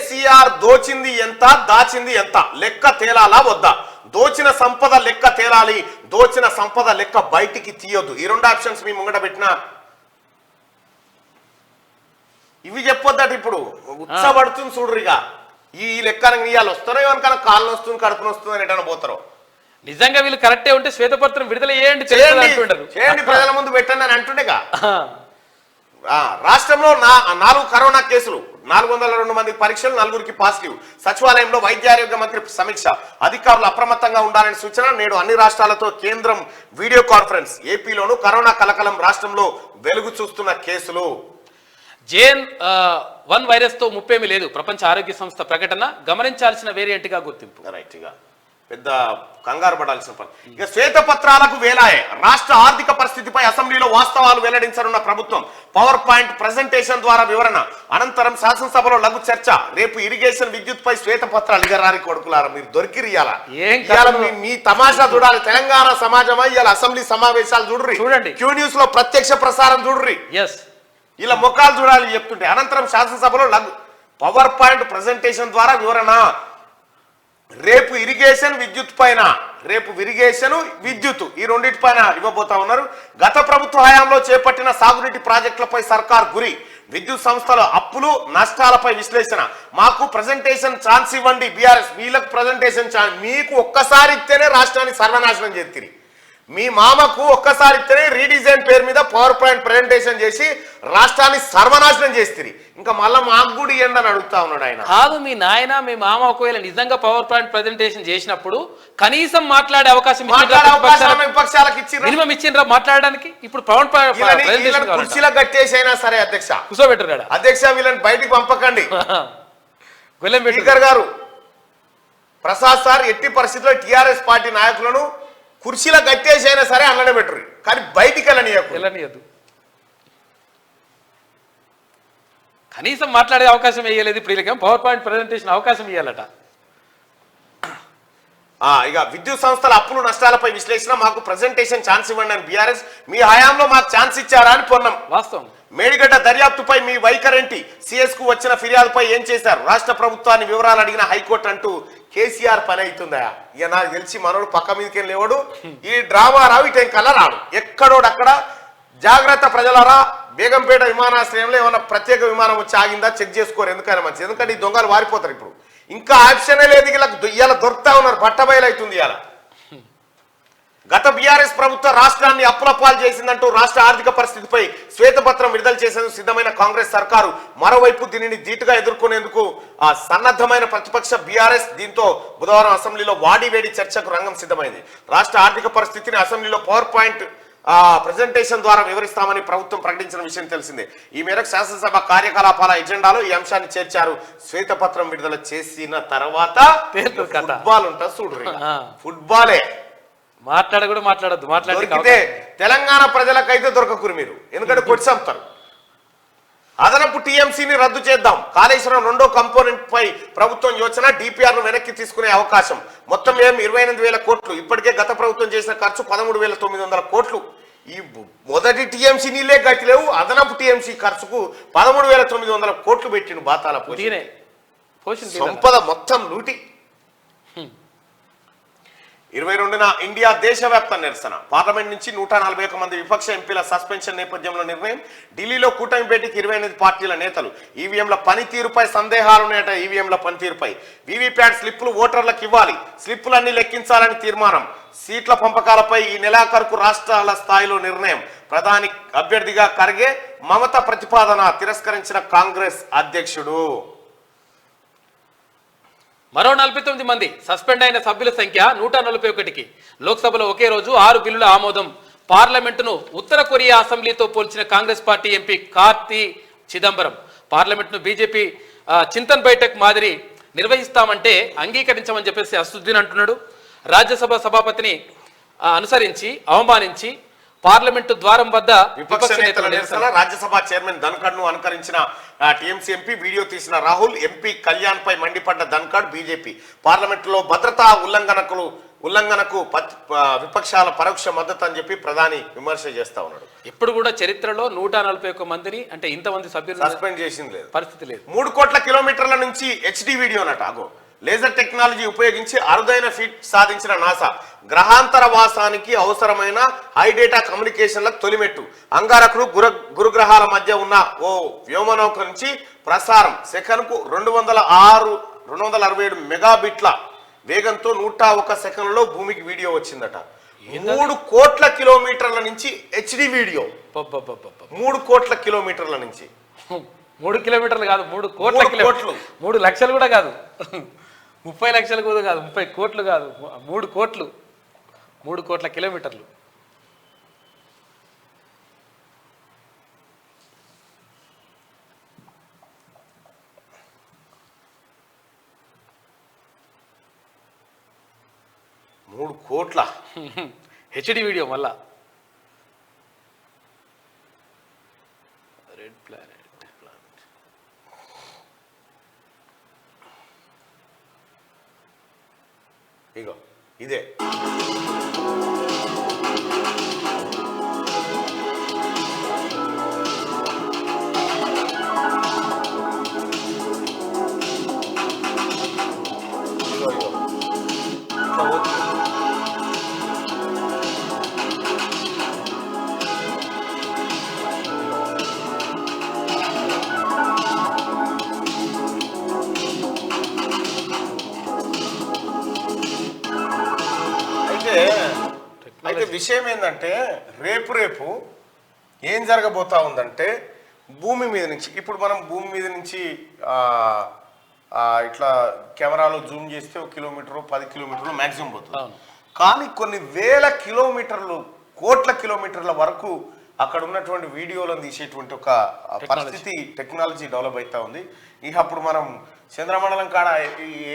కేసీఆర్ దోచింది ఎంత, దాచింది ఎంత లెక్క తేలాలా వద్దా? దోచిన సంపద లెక్క తేలాలి, దోచిన సంపద లెక్క బయటికి తీయొద్దు. ఈ రెండు ఆప్షన్స్ మీ ముంగట పెట్టినా ఇవి చెప్పొద్దట. ఇప్పుడు ఉత్సపడుతుంది చూడరిగా, ఈ లెక్కన ఇవాళ వస్తారో ఎవరికైనా కాళ్ళు వస్తుంది, కడుపుని వస్తుంది అని ఎటైనా పోతారో. నిజంగా వీళ్ళు కరెక్టే ఉంటే శ్వేతపత్రం విడుదల చేయండి చేయండి ప్రజల ముందు పెట్టండి అని అంటుండేగా. రాష్ట్రంలో 4 కరోనా కేసులు, 402 మంది పరీక్షలు, 4గురికి పాజిటివ్. సచివాలయంలో వైద్య ఆరోగ్య మంత్రి సమీక్ష. అధికారులు అప్రమత్తంగా ఉండాలని సూచన. నేడు అన్ని రాష్ట్రాలతో కేంద్రం వీడియో కాన్ఫరెన్స్. ఏపీలోను కరోనా కలకలం, రాష్ట్రంలో వెలుగు చూస్తున్న కేసులు. JN.1 వైరస్ తో ముప్పేమీ లేదు, ప్రపంచ ఆరోగ్య సంస్థ ప్రకటన. గమనించాల్సిన వేరియంట్ గా గుర్తింపు. రైట్, గా పెద్ద కంగారు పడాల్సిన పని. ఇక శ్వేతపత్రాలకు వేలాయే. రాష్ట్ర ఆర్థిక పరిస్థితిపై అసెంబ్లీలో వాస్తవాలు వెల్లడించనున్న ప్రభుత్వం. పవర్ పాయింట్ ప్రెజెంటేషన్ ద్వారా వివరణ. అనంతరం శాసనసభలో లఘు చర్చ. రేపు ఇరిగేషన్, విద్యుత్ పై శ్వేతపత్రాలు. ఇగరారి కొడుకులారా, మీరు దొరికిరియాల మీ తమాషా చూడాలి. తెలంగాణ సమాజమా ఇవాళ అసెంబ్లీ సమావేశాలు చూడండి. క్యూ న్యూస్ లో ప్రత్యక్ష ప్రసారం చూడ్రి. ఇలా ముఖాలు చూడాలి చెప్తుంటే. అనంతరం శాసనసభలో లఘు పవర్ పాయింట్ ప్రెజెంటేషన్ ద్వారా వివరణ. రేపు ఇరిగేషన్, విద్యుత్ పైన, రేపు ఇరిగేషన్, విద్యుత్ ఈ రెండింటి పైన ఇవ్వబోతా ఉన్నారు. గత ప్రభుత్వ హయాంలో చేపట్టిన సాగునీటి ప్రాజెక్టులపై సర్కార్ గురి. విద్యుత్ సంస్థల అప్పులు, నష్టాలపై విశ్లేషణ. మాకు ప్రజెంటేషన్ ఛాన్స్ ఇవ్వండి బీఆర్ఎస్. వీళ్ళకు ప్రజెంటేషన్ ఛాన్స్. మీకు ఒక్కసారి ఇస్తేనే రాష్ట్రాన్ని సర్వనాశనం చేతిరి. మీ మామకు ఒక్కసారి ఇస్తేనే రీడిజైన్ పేరు మీద పవర్ పాయింట్ ప్రెజెంటేషన్ చేసి రాష్ట్రాన్ని సర్వనాశనం చేస్తుంది. ఇంకా మళ్ళీ మాకు కూడా ఇవ్వండి అని అడుగుతా ఉన్నాడు ఆయన. కాదు, మీ నాయన మీ మామ ఒకవేళ నిజంగా పవర్ పాయింట్ ప్రెజెంటేషన్ చేసినప్పుడు కనీసం మాట్లాడే అవకాశం విపక్షాలకు ఇచ్చి మినిమం ఇచ్చిండ్రా మాట్లాడడానికి. ఇప్పుడు పవర్ పాయింట్ కుర్చీలో కట్టేసైనా సరే అధ్యక్ష కూర్చోబెట్టరు కదా అధ్యక్ష, వీళ్ళని బయటికి పంపకండి. స్పీకర్ గారు, ప్రసాద్ సార్ ఎట్టి పరిస్థితుల్లో టీఆర్ఎస్ పార్టీ నాయకులను కుర్చీలో కట్టేసైనా సరే అన్ననే పెట్టరు, కానీ బయటికి వెళ్ళనియద్దు. కనీసం మాట్లాడే అవకాశం వేయలేదు. ఇప్పుడు వీళ్ళకేమో పవర్ పాయింట్ ప్రెజెంటేషన్ అవకాశం ఇవ్వాలట. ఇక విద్యుత్ సంస్థల అప్పులు, నష్టాలపై విశ్లేషణ. మాకు ప్రెజెంటేషన్ ఛాన్స్ ఇవ్వండి అని బీఆర్ఎస్. మీ హయాంలో మాకు ఛాన్స్ ఇచ్చారా అని పొన్నాం. వాస్తవం. మేడిగడ్డ దర్యాప్తుపై మీ వైఖరేంటి? సిఎస్ కు వచ్చిన ఫిర్యాదుపై ఏం చేశారు? రాష్ట్ర ప్రభుత్వాన్ని వివరాలు అడిగిన హైకోర్టు అంటూ కేసీఆర్ పని అవుతుందా? ఇక నాకు తెలిసి మనోడు పక్క మీదకేం లేవాడు. ఈ డ్రామా రావు ఇటేం కల్లా రాడు. ఎక్కడోడు అక్కడ జాగ్రత్త ప్రజలారా. బేగంపేట విమానాశ్రయంలో ఏమన్నా ప్రత్యేక విమానం వచ్చి ఆగిందా చెక్ చేసుకోరు. ఎందుకైనా మంచిది, ఎందుకంటే ఈ దొంగలు వారిపోతారు. ఇప్పుడు ఇంకా ఆప్షనే లేదు. ఇవాళ దొరుకుతా ఉన్నారు. బట్టబయలు అవుతుంది ఇవాళ. గత బీఆర్ఎస్ ప్రభుత్వం రాష్ట్రాన్ని అప్పులపాలు చేసిందంటూ రాష్ట్ర ఆర్థిక పరిస్థితిపై శ్వేతపత్రం విడుదల చేసేందుకు సిద్ధమైన కాంగ్రెస్ సర్కారు మరోవైపు దీనిని ధీటుగా ఎదుర్కొనేందుకు సన్నద్ధమైన ప్రతిపక్ష బీఆర్ఎస్. దీంతో బుధవారం అసెంబ్లీలో వాడివేడి చర్చకు రంగం సిద్ధమైంది. రాష్ట్ర ఆర్థిక పరిస్థితిని అసెంబ్లీలో పవర్ పాయింట్ ప్రెజెంటేషన్ ద్వారా వివరిస్తామని ప్రభుత్వం ప్రకటించిన విషయం తెలిసిందే. ఈ మేరకు శాసనసభ కార్యకలాపాల ఎజెండాలో ఈ అంశాన్ని చేర్చారు. శ్వేతపత్రం విడుదల చేసిన తర్వాత ఫుట్బాల్ ఉంటా చూడరు. ఫుట్బాలే మాట్లాడద్దు. మాట్లాడితే తెలంగాణ ప్రజలకైతే దొరకకూరు మీరు, ఎందుకంటే కొట్టిసంపుతారు. అదనపు టీఎంసీని రద్దు చేద్దాం. కాళేశ్వరం 2వ కంపోనెంట్ పై ప్రభుత్వం యోచన. డిపిఆర్ ను వెనక్కి తీసుకునే అవకాశం. మొత్తం 28,000 కోట్లు. ఇప్పటికే గత ప్రభుత్వం చేసిన ఖర్చు 13,900 కోట్లు. ఈ మొదటి టీఎంసీ నీళ్ళే గట్టిలేవు. అదనపు టీఎంసీ ఖర్చుకు 13,900 కోట్లు పెట్టిన బాతాల సంపద మొత్తం లూటి. 22న ఇండియా దేశవ్యాప్త నిరసన. పార్లమెంట్ నుంచి 141 మంది విపక్ష ఎంపీల సస్పెన్షన్ నేపథ్యంలో నిర్ణయం. ఢిల్లీలో కూటమి భేటీకి 28 పార్టీల నేతలు. ఈవీఎంల పనితీరుపై సందేహాలున్నాయట. ఈవీఎంల పనితీరుపై వీవీప్యాట్ స్లిప్పులు ఓటర్లకు ఇవ్వాలి. స్లిప్పులన్నీ లెక్కించాలని తీర్మానం. సీట్ల పంపకాలపై ఈ నెలాఖరుకు రాష్ట్రాల స్థాయిలో నిర్ణయం. ప్రధాని అభ్యర్థిగా ఖర్గే. మమత ప్రతిపాదన తిరస్కరించిన కాంగ్రెస్ అధ్యక్షుడు. మరో 49 మంది సస్పెండ్ అయిన సభ్యుల సంఖ్య 141కి. లోక్సభలో ఒకే రోజు 6 బిల్లుల ఆమోదం. పార్లమెంటును ఉత్తర కొరియా అసెంబ్లీతో పోల్చిన కాంగ్రెస్ పార్టీ ఎంపీ కార్తీ చిదంబరం. పార్లమెంటును బీజేపీ చింతన్ బైఠక్ మాదిరి నిర్వహిస్తామంటే అంగీకరించమని చెప్పేసి అసదుద్దీన్ అంటున్నాడు. రాజ్యసభ సభాపతిని అనుసరించి అవమానించి పార్లమెంటు ద్వారం వద్ద విపక్ష నేతల నిరసన. రాజ్యసభ చైర్మన్ ధన్ఖడ్ ను అనుకరించిన టీఎంసీ ఎంపీ. వీడియో తీసిన రాహుల్. ఎంపీ కళ్యాణ్ పై మండిపడ్డ ధన్ఖడ్. బీజేపీ పార్లమెంటులో భద్రతా ఉల్లంఘనకు ఉల్లంఘనకు విపక్షాల పరోక్ష మద్దతు అని చెప్పి ప్రధాని విమర్శ చేస్తా ఉన్నాడు. ఇప్పుడు కూడా చరిత్రలో 141 మందిని అంటే ఇంతమంది సభ్యులు సస్పెండ్ చేసింది లేదు, పరిస్థితి లేదు. 3 కోట్ల కిలోమీటర్ల నుంచి హెచ్డి వీడియో నట అగో లేజర్ టెక్నాలజీ ఉపయోగించి అరుదైన ఫీట్ సాధించిన నాసా గ్రహాంతర వాసానికి అవసరమైన హై డేటా కమ్యూనికేషన్లకు తొలిమెట్టు. అంగారకుడు గురుగ్రహాల మధ్య ఉన్న ఓ వ్యోమనౌక నుంచి ప్రసారం సెకనుకు 267 మెగాబిట్ల వేగంతో 101 సెకండ్లలో భూమికి వీడియో వచ్చిందట. 3 కోట్ల కిలోమీటర్ల నుంచి హెచ్డి వీడియో. 3 కోట్ల కిలోమీటర్ల నుంచి 3 కిలోమీటర్లు కాదు 3 కోట్ల కిలోమీటర్లు. 3 లక్షలు కూడా కాదు, 30 లక్షలు కూడా కాదు, 30 కోట్లు కాదు, 3 కోట్లు, 3 కోట్ల కిలోమీటర్లు. హెచ్డి వీడియో మళ్ళా. రెడ్ ప్లానెట్ ఇగో ఇదే అయితే విషయం ఏంటంటే రేపు ఏం జరగబోతా ఉందంటే భూమి మీద నుంచి ఇప్పుడు మనం భూమి మీద నుంచి ఇట్లా కెమెరాలో జూమ్ చేస్తే 1 కిలోమీటర్ 10 కిలోమీటర్లు మ్యాక్సిమం పోతుంది. కానీ కొన్ని వేల కిలోమీటర్లు కోట్ల కిలోమీటర్ల వరకు అక్కడ ఉన్నటువంటి వీడియోలను తీసేటువంటి ఒక పరిస్థితి టెక్నాలజీ డెవలప్ అవుతా ఉంది. ఇక అప్పుడు మనం చంద్రమండలం కాడ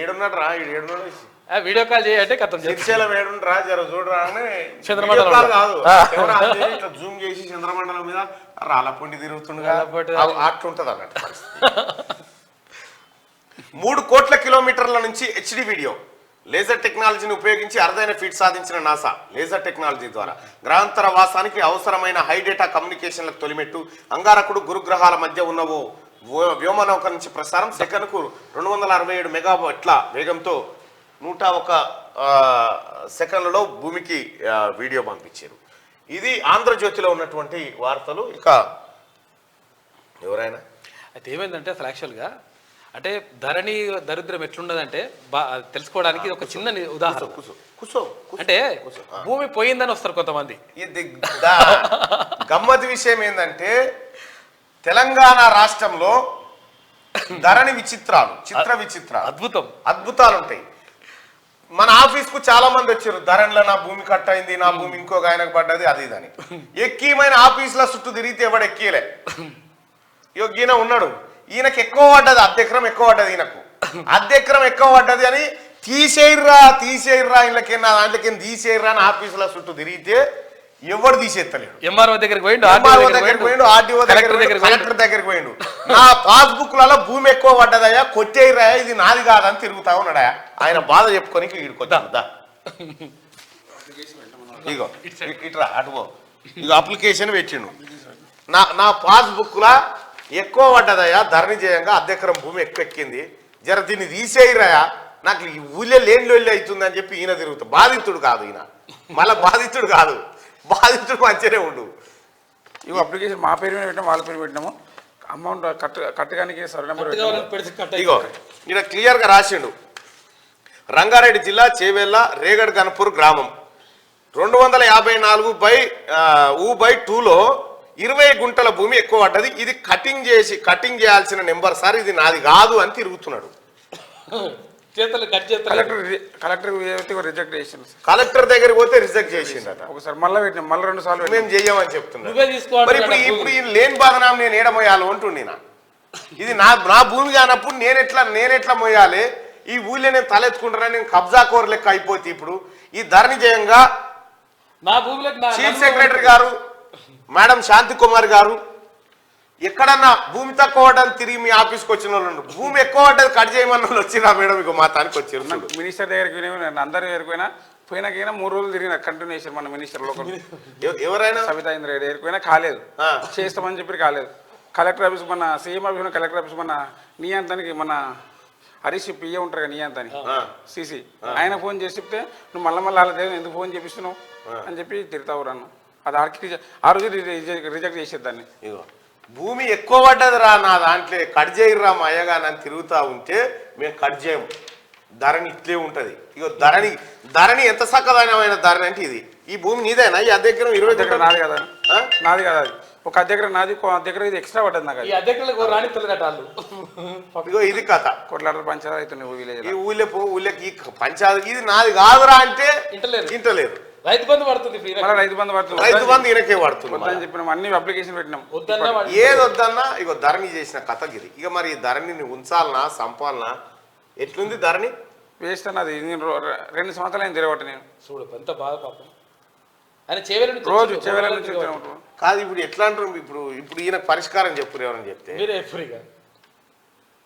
ఏడున్నాడు రా ఏడున్నాడు వీడియో కాల్ చేయంటే శ్రీశైలం ఏడుండ్రా జర చూడరా అని చంద్రమండలం కాదు ఇట్లా జూమ్ చేసి చంద్రమండలం మీద రాళ్ళపొండి తిరుగుతుండగా అట్లుంటది అన్నట్టు పరిస్థితి. 3 కోట్ల కిలోమీటర్ల నుంచి హెచ్డి వీడియో లేజర్ టెక్నాలజీని ఉపయోగించి అరుదైన ఫీట్ సాధించిన నాసా లేజర్ టెక్నాలజీ ద్వారా గ్రహాంతర వాసానికి అవసరమైన హై డేటా కమ్యూనికేషన్లకు తొలిమెట్టు. అంగారకుడు గురుగ్రహాల మధ్య ఉన్న వ్యోమనౌక నుంచి ప్రసారం సెకనుకు 267 మెగాబిట్ల వేగంతో 101 సెకండ్లలో భూమికి వీడియో పంపించారు. ఇది ఆంధ్రజ్యోతిలో ఉన్నటువంటి వార్తలు. ఇక ఎవరైనా అయితే ఏమైందంటే అసలు యాక్చువల్గా అంటే ధరణి దరిద్రం ఎట్లుండదంటే తెలుసుకోవడానికి ఒక చిన్న ఉదాహరణ. అంటే భూమి పోయిందని వస్తారు కొంతమంది. గమ్మత్ విషయం ఏంటంటే తెలంగాణ రాష్ట్రంలో ధరణి చిత్ర విచిత్రాలు అద్భుతాలు ఉంటాయి. మన ఆఫీస్ కు చాలా మంది వచ్చారు, ధరణిలో నా భూమి కట్ అయింది, నా భూమి ఇంకొక ఆయనకు పడ్డది, అది ఇదని. ఎక్కీమైన ఆఫీసుల చుట్టూ తిరిగితే ఎవడు ఎక్కీలే. ఈయన ఉన్నాడు, ఈయనకి ఎక్కువ పడ్డది, 1/2 ఎకరం ఎక్కువ పడ్డది, ఈయనకు 1/2 ఎకరం ఎక్కువ పడ్డది అని తీసేయర్రా ఇళ్ళకి నా దాంట్లోకి తీసేయర్రా అని ఆఫీసుల చుట్టూ తిరిగితే ఎవరు తీసేస్తలేడు. ఎంఆర్ఓ దగ్గరికి పోయిండు, ఆర్డీఓ కలెక్టర్ దగ్గరికి పోయిండు. నా పాస్బుక్ లలో భూమి ఎక్కువ పడ్డదయ్యా, కొట్టేయరా, ఇది నాది కాదని తిరుగుతా ఉన్నాడా. ఆయన బాధ చెప్పుకొని ఈడుకొద్దా ఇగో ఇట్రా అటుగో ఇగో అప్లికేషన్ పెట్టిండు. నా పాస్బుక్ లా ఎక్కువ పడ్డదయ్యా, ధరణి చేయంగా 1/2 ఎకరం భూమి ఎక్కువ ఎక్కింది, జర దీన్ని తీసేయరాయా, నాకు ఈ ఊళ్ళో లేని అవుతుంది అని చెప్పి ఈయన తిరుగుతా. బాధితుడు కాదు ఈయన, మళ్ళా బాధితుడు కాదు, బాధితుడు మంచిగానే ఉండు. ఇవి అప్లికేషన్ మా పేరు మీద పెట్టినాము, వాళ్ళ పేరు పెట్టినాము, అమౌంట్ కట్టడానికి సర్వే నెంబర్ ఇగో ఈయన క్లియర్గా రాసిండు. రంగారెడ్డి జిల్లా చేవెళ్ళ రేగడ్ గన్పూర్ గ్రామం 254/2/2లో 20 గుంటల భూమి ఎక్కువ పడ్డది, ఇది కటింగ్ చేయాల్సిన నెంబర్ సార్, ఇది నాది కాదు అని తిరుగుతున్నాడు. కలెక్టర్ దగ్గరికి పోతే రిజెక్ట్ చేసిండట. ఒకసారి మళ్ళీ పెట్టినాం, మళ్ళీ 2 సార్లు మేము చెయ్యమని చెప్తున్నాం. మరి ఇప్పుడు ఈ లేని బాధనాం నేను ఏడమోయాలి అంటుండి. ఇది నా భూమి కానప్పుడు నేనెట్లా మోయాలి, ఈ ఊళ్ళో నేను తలెత్తుకుంటానని నేను కబ్జా కోర్ లెక్క అయిపోతే ఇప్పుడు ఈ ధరణి జయంగా చీఫ్ సెక్రటరీ గారు మేడం శాంతి కుమార్ గారు ఎక్కడన్నా భూమి తక్కువ పడ్డది తిరిగి మీ ఆఫీస్కి వచ్చిన వాళ్ళు ఉన్నారు. భూమి ఎక్కువ పడ్డది కట్ చేయమన్న వాళ్ళు వచ్చిరా మేడం ఇక మా తానికి వచ్చారు. మినిస్టర్ దగ్గరికి అందరి దగ్గరికి పోయినాకైనా 3 రోజులు తిరిగిన కంటిన్యూషన్ మన మినిస్టర్ లోకల్ ఎవరైనా సబితా ఇంద్ర రెడ్డి దగ్గరికి పోయినా కాలేదు, చేస్తామని చెప్పి కాలేదు. కలెక్టర్ ఆఫీస్ మన సీఎం ఆఫీస్ కలెక్టర్ ఆఫీస్ మన నియాంతానికి మన హరీష్ పిఏ ఉంటారు కదా నియాంత్ అని సిసి ఆయన ఫోన్ చేసి చెప్తే నువ్వు మళ్ళీ వాళ్ళ దగ్గర ఎందుకు ఫోన్ చేపిస్తున్నావు అని చెప్పి తిడతావు నన్ను. అది ఆ రోజు రిజెక్ట్ చేసేదాన్ని. ఇగో భూమి ఎక్కువ పడ్డది రా నా దాంట్లో కట్ చేయరా మా అయ్యగా నన్ను తిరుగుతూ ఉంటే మేము కట్ చేయము. ధరణి ఇట్లే ఉంటుంది. ఇగో ధరణి ఎంత చక్కదనమైన ధరణి అంటే ఇది. ఈ భూమి నీదేనా? ఈ అద్దె ఎకరం 20 దగ్గర నాది కదా, నాది కదా. అది ఒక అద్దె దగ్గర నాది, దగ్గర ఇది ఎక్స్ట్రా పడ్డది నాకు. ఇగో ఇది కథ. కొట్లాటలు పంచాయతీ అవుతుంది విలేజ్. ఈ ఊళ్ళకి పంచాయతీ ఇది నాది కాదురా అంటే ఇంటలేదు. రైతు బంధు పడుతుంది, రైతు బంధు పడుతుంది. రైతు బంధు ఈయనకే పడుతుంది అని చెప్పినాం, అన్ని అప్లికేషన్ పెట్టినాం. ఏది వద్దన్నా ఇగో ధరణి చేసిన కథ ఇది. ఇక మరి ఈ ధరణిని ఉంచాలనా సంపాలనా ఎట్లుంది ధరణి? వేస్ట్ అన్నది. 2 సంవత్సరాలు అయిన తిరగబట్టి నేను చూడు ఎంత బాధ పాపం. ఆయన చేవేల నుంచి రోజు చేవేల నుంచి కాదు. ఇప్పుడు ఎట్లా అంటారు? ఇప్పుడు ఈయన పరిష్కారం చెప్పురు ఎవరని చెప్తే మీరే ఫ్రీగా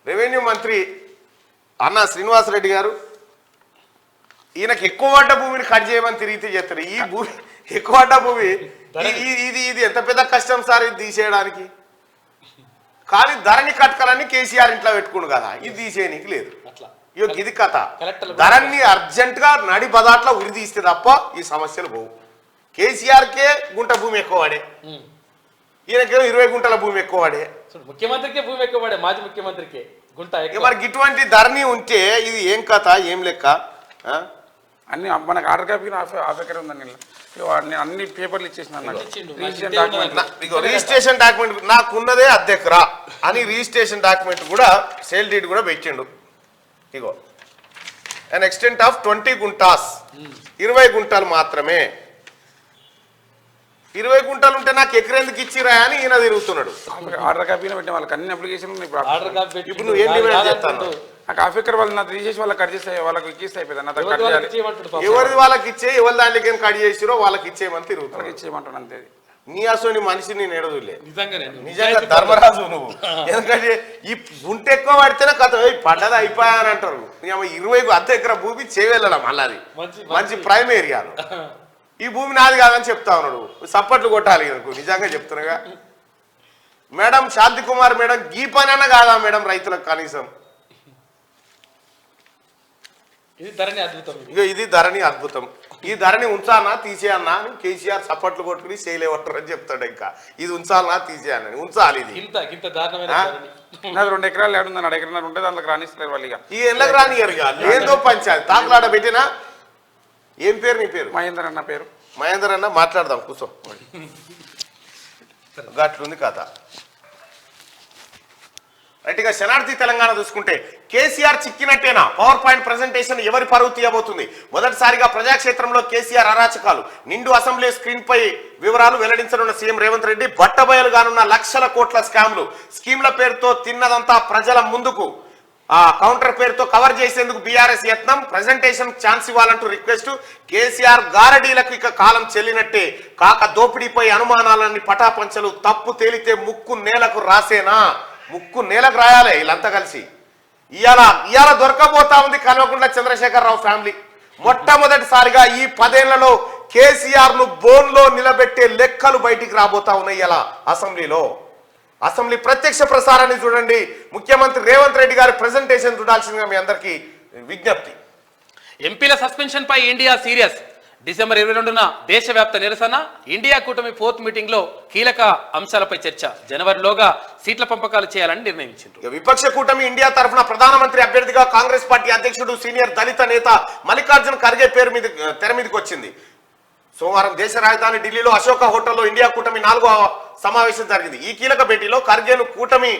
రెవెన్యూ మంత్రి అన్న శ్రీనివాసరెడ్డి గారు ఈయనకి ఎక్కువ పడ్డ భూమిని కట్ చేయమని తిరిగితే చేస్తారు. ఈ భూమి ఎక్కువ పడ్డ భూమి ఇది ఎంత పెద్ద కష్టం సార్ ఇది తీసేయడానికి. కానీ ధరణి కట్టాలని కేసీఆర్ ఇంట్లో పెట్టుకుండు కదా, ఇది తీసేయడానికి లేదు. ఇక ఇది కథ. ధరణి అర్జెంట్ గా నడి బదాట్ల ఉరి తీస్తే తప్ప ఈ సమస్యలు పోవు. కేసీఆర్కే గుంట భూమి ఎక్కువ వాడే, ఈయనకేమో 20 గుంటల భూమి ఎక్కువ వాడే. ముఖ్యమంత్రికే భూమి ఎక్కువ వాడే, మాజీ ముఖ్యమంత్రికి గుంట. మరి ఇటువంటి ధరణి ఉంటే ఇది ఏం కథ ఏం లెక్క? అన్ని మనకు ఆర్డర్ కాపీ హాఫ్ ఎకర్ ఉందండి. అన్ని పేపర్లు ఇచ్చేసిన రిజిస్ట్రేషన్ డాక్యుమెంట్ నాకున్నదే అద్దెకరా అని రిజిస్ట్రేషన్ డాక్యుమెంట్ కూడా సేల్ డీడ్ కూడా పెట్టిండు. ఇగో an extent of 20 గుంటాస్, 20 గుంటలు మాత్రమే. 20 గుంటలు ఉంటే నాకు ఎకరెందుకు ఇచ్చిరా అని ఈయన తిరుగుతున్నాడు. ఆర్డర్ కాపీ పెట్టిన వాళ్ళకి అన్ని అప్లికేషన్ ఇప్పుడు నువ్వు ఏం డిమాండ్ చేస్తాను? నాకు హాఫ్ ఎకర్ వాళ్ళు నాకు రీచేసి వాళ్ళకి కట్ చేస్తే వాళ్ళకి ఇచ్చేస్తే అయిపోయింది. ఎవరిది వాళ్ళకి ఇచ్చే, ఎవరి దాంట్లోకి కట్ చేసిరో వాళ్ళకి ఇచ్చేయమని తిరుగుతారు. ఇచ్చేయమంటాను అంతే. నీ అసలు మనిషి నేను ఎడదులే నిజంగా ధర్మరాజు నువ్వు. ఎందుకంటే ఈ గుంట ఎక్కువ పడితేనే కథ పడ్డది అయిపోయాని అంటారు. 20 అద్దె ఎకర భూమి చేవెళ్ళడం మళ్ళీ మంచి ప్రైమ్ ఏరియాలో. ఈ భూమి నాది కాదని చెప్తా ఉన్నాడు. సప్పట్లు కొట్టాలి నాకు నిజంగా చెప్తున్నాగా. మేడం శాంతి కుమార్ మేడం ఈ పని అన్నా కాదా మేడం రైతులకు కనీసం? ఇది ధరణి అద్భుతం. ఇక ఇది ధరణి అద్భుతం. ఈ ధరణి ఉంచాలనా తీసేయన్నా అని కేసీఆర్ సప్పట్లు కొట్టుకుని చేయలేవట్టారు అని చెప్తాడు. ఇంకా ఇది ఉంచాలనా తీసేయాలని ఉంచాలి. ఇది ఇంత దారుణమైన 2 ఎకరాలు ఏడుందని 1 ఎకరాలు ఉంటే దాంట్లో రాణిస్తారు వాళ్ళు. ఇక ఈ ఎళ్ళకి రానియరు. ఏందో పంచాయతీ తాకులాడ పెట్టినా. ఏం పేరు నీ పేరు? మహేందర్ అన్న పేరు. మహేందర్ అన్న మాట్లాడదాం కూర్చో. అట్లుంది కథ. రైట్గా శనార్థి తెలంగాణ చూసుకుంటే కేసీఆర్ చిక్కినట్టేనా? పవర్ పాయింట్ ప్రెజెంటేషన్ ఎవరి పరువు తీయబోతుంది? మొదటిసారిగా ప్రజాక్షేత్రంలో కేసీఆర్ అరాచకాలు. నిండు అసెంబ్లీ స్క్రీన్ పై వివరాలు వెల్లడించనున్న సీఎం రేవంత్ రెడ్డి. బట్టబయలుగానున్న లక్షల కోట్ల స్కామ్లు. స్కీమ్ల పేరుతో తిన్నదంతా ప్రజల ముందుకు, కౌంటర్ పేరుతో కవర్ చేసేందుకు బీఆర్ఎస్ యత్నం. ప్రెజెంటేషన్ ఛాన్స్ ఇవ్వాలంటూ రిక్వెస్ట్. కేసీఆర్ గారడీలకు ఇక కాలం చెల్లినట్టే. కాక దోపిడీపై అనుమానాలన్నీ పటాపంచలు. తప్పు తేలితే ముక్కు నేలకు రాసేనా? ముక్కు నేలకు రాయాలి వీళ్ళంతా కలిసి. ఇవాళ దొరకబోతా ఉంది కల్వకుంట్ల చంద్రశేఖరరావు ఫ్యామిలీ. మొట్టమొదటిసారిగా ఈ 10 ఏళ్లలో కేసీఆర్ ను బోన్లో నిలబెట్టే లెక్కలు బయటికి రాబోతా ఉన్నాయి ఇలా అసెంబ్లీలో. అసెంబ్లీ ప్రత్యక్ష ప్రసారాన్ని చూడండి. ముఖ్యమంత్రి రేవంత్ రెడ్డి గారి ప్రెజెంటేషన్ చూడాల్సిందిగా మీ అందరికీ విజ్ఞప్తి. ఎంపీల సస్పెన్షన్ పై ఇండియా సీరియస్. డిసెంబర్ 22న దేశవ్యాప్త నిరసన. ఇండియా కూటమి 4th మీటింగ్ లో కీలక అంశాలపై చర్చ. జనవరిలోగా సీట్ల పంపకాలు చేయాలని నిర్ణయించారు. విపక్ష కూటమి ఇండియా తరఫున ప్రధానమంత్రి అభ్యర్థిగా కాంగ్రెస్ పార్టీ అధ్యక్షుడు సీనియర్ దళిత నేత మల్లికార్జున ఖర్గే పేరు మీద తెర మీదకి వచ్చింది. సోమవారం దేశ రాజధాని ఢిల్లీలో అశోక హోటల్లో ఇండియా కూటమి 4వ సమావేశం జరిగింది. ఈ కీలక భేటీలో ఖర్గేను కూటమి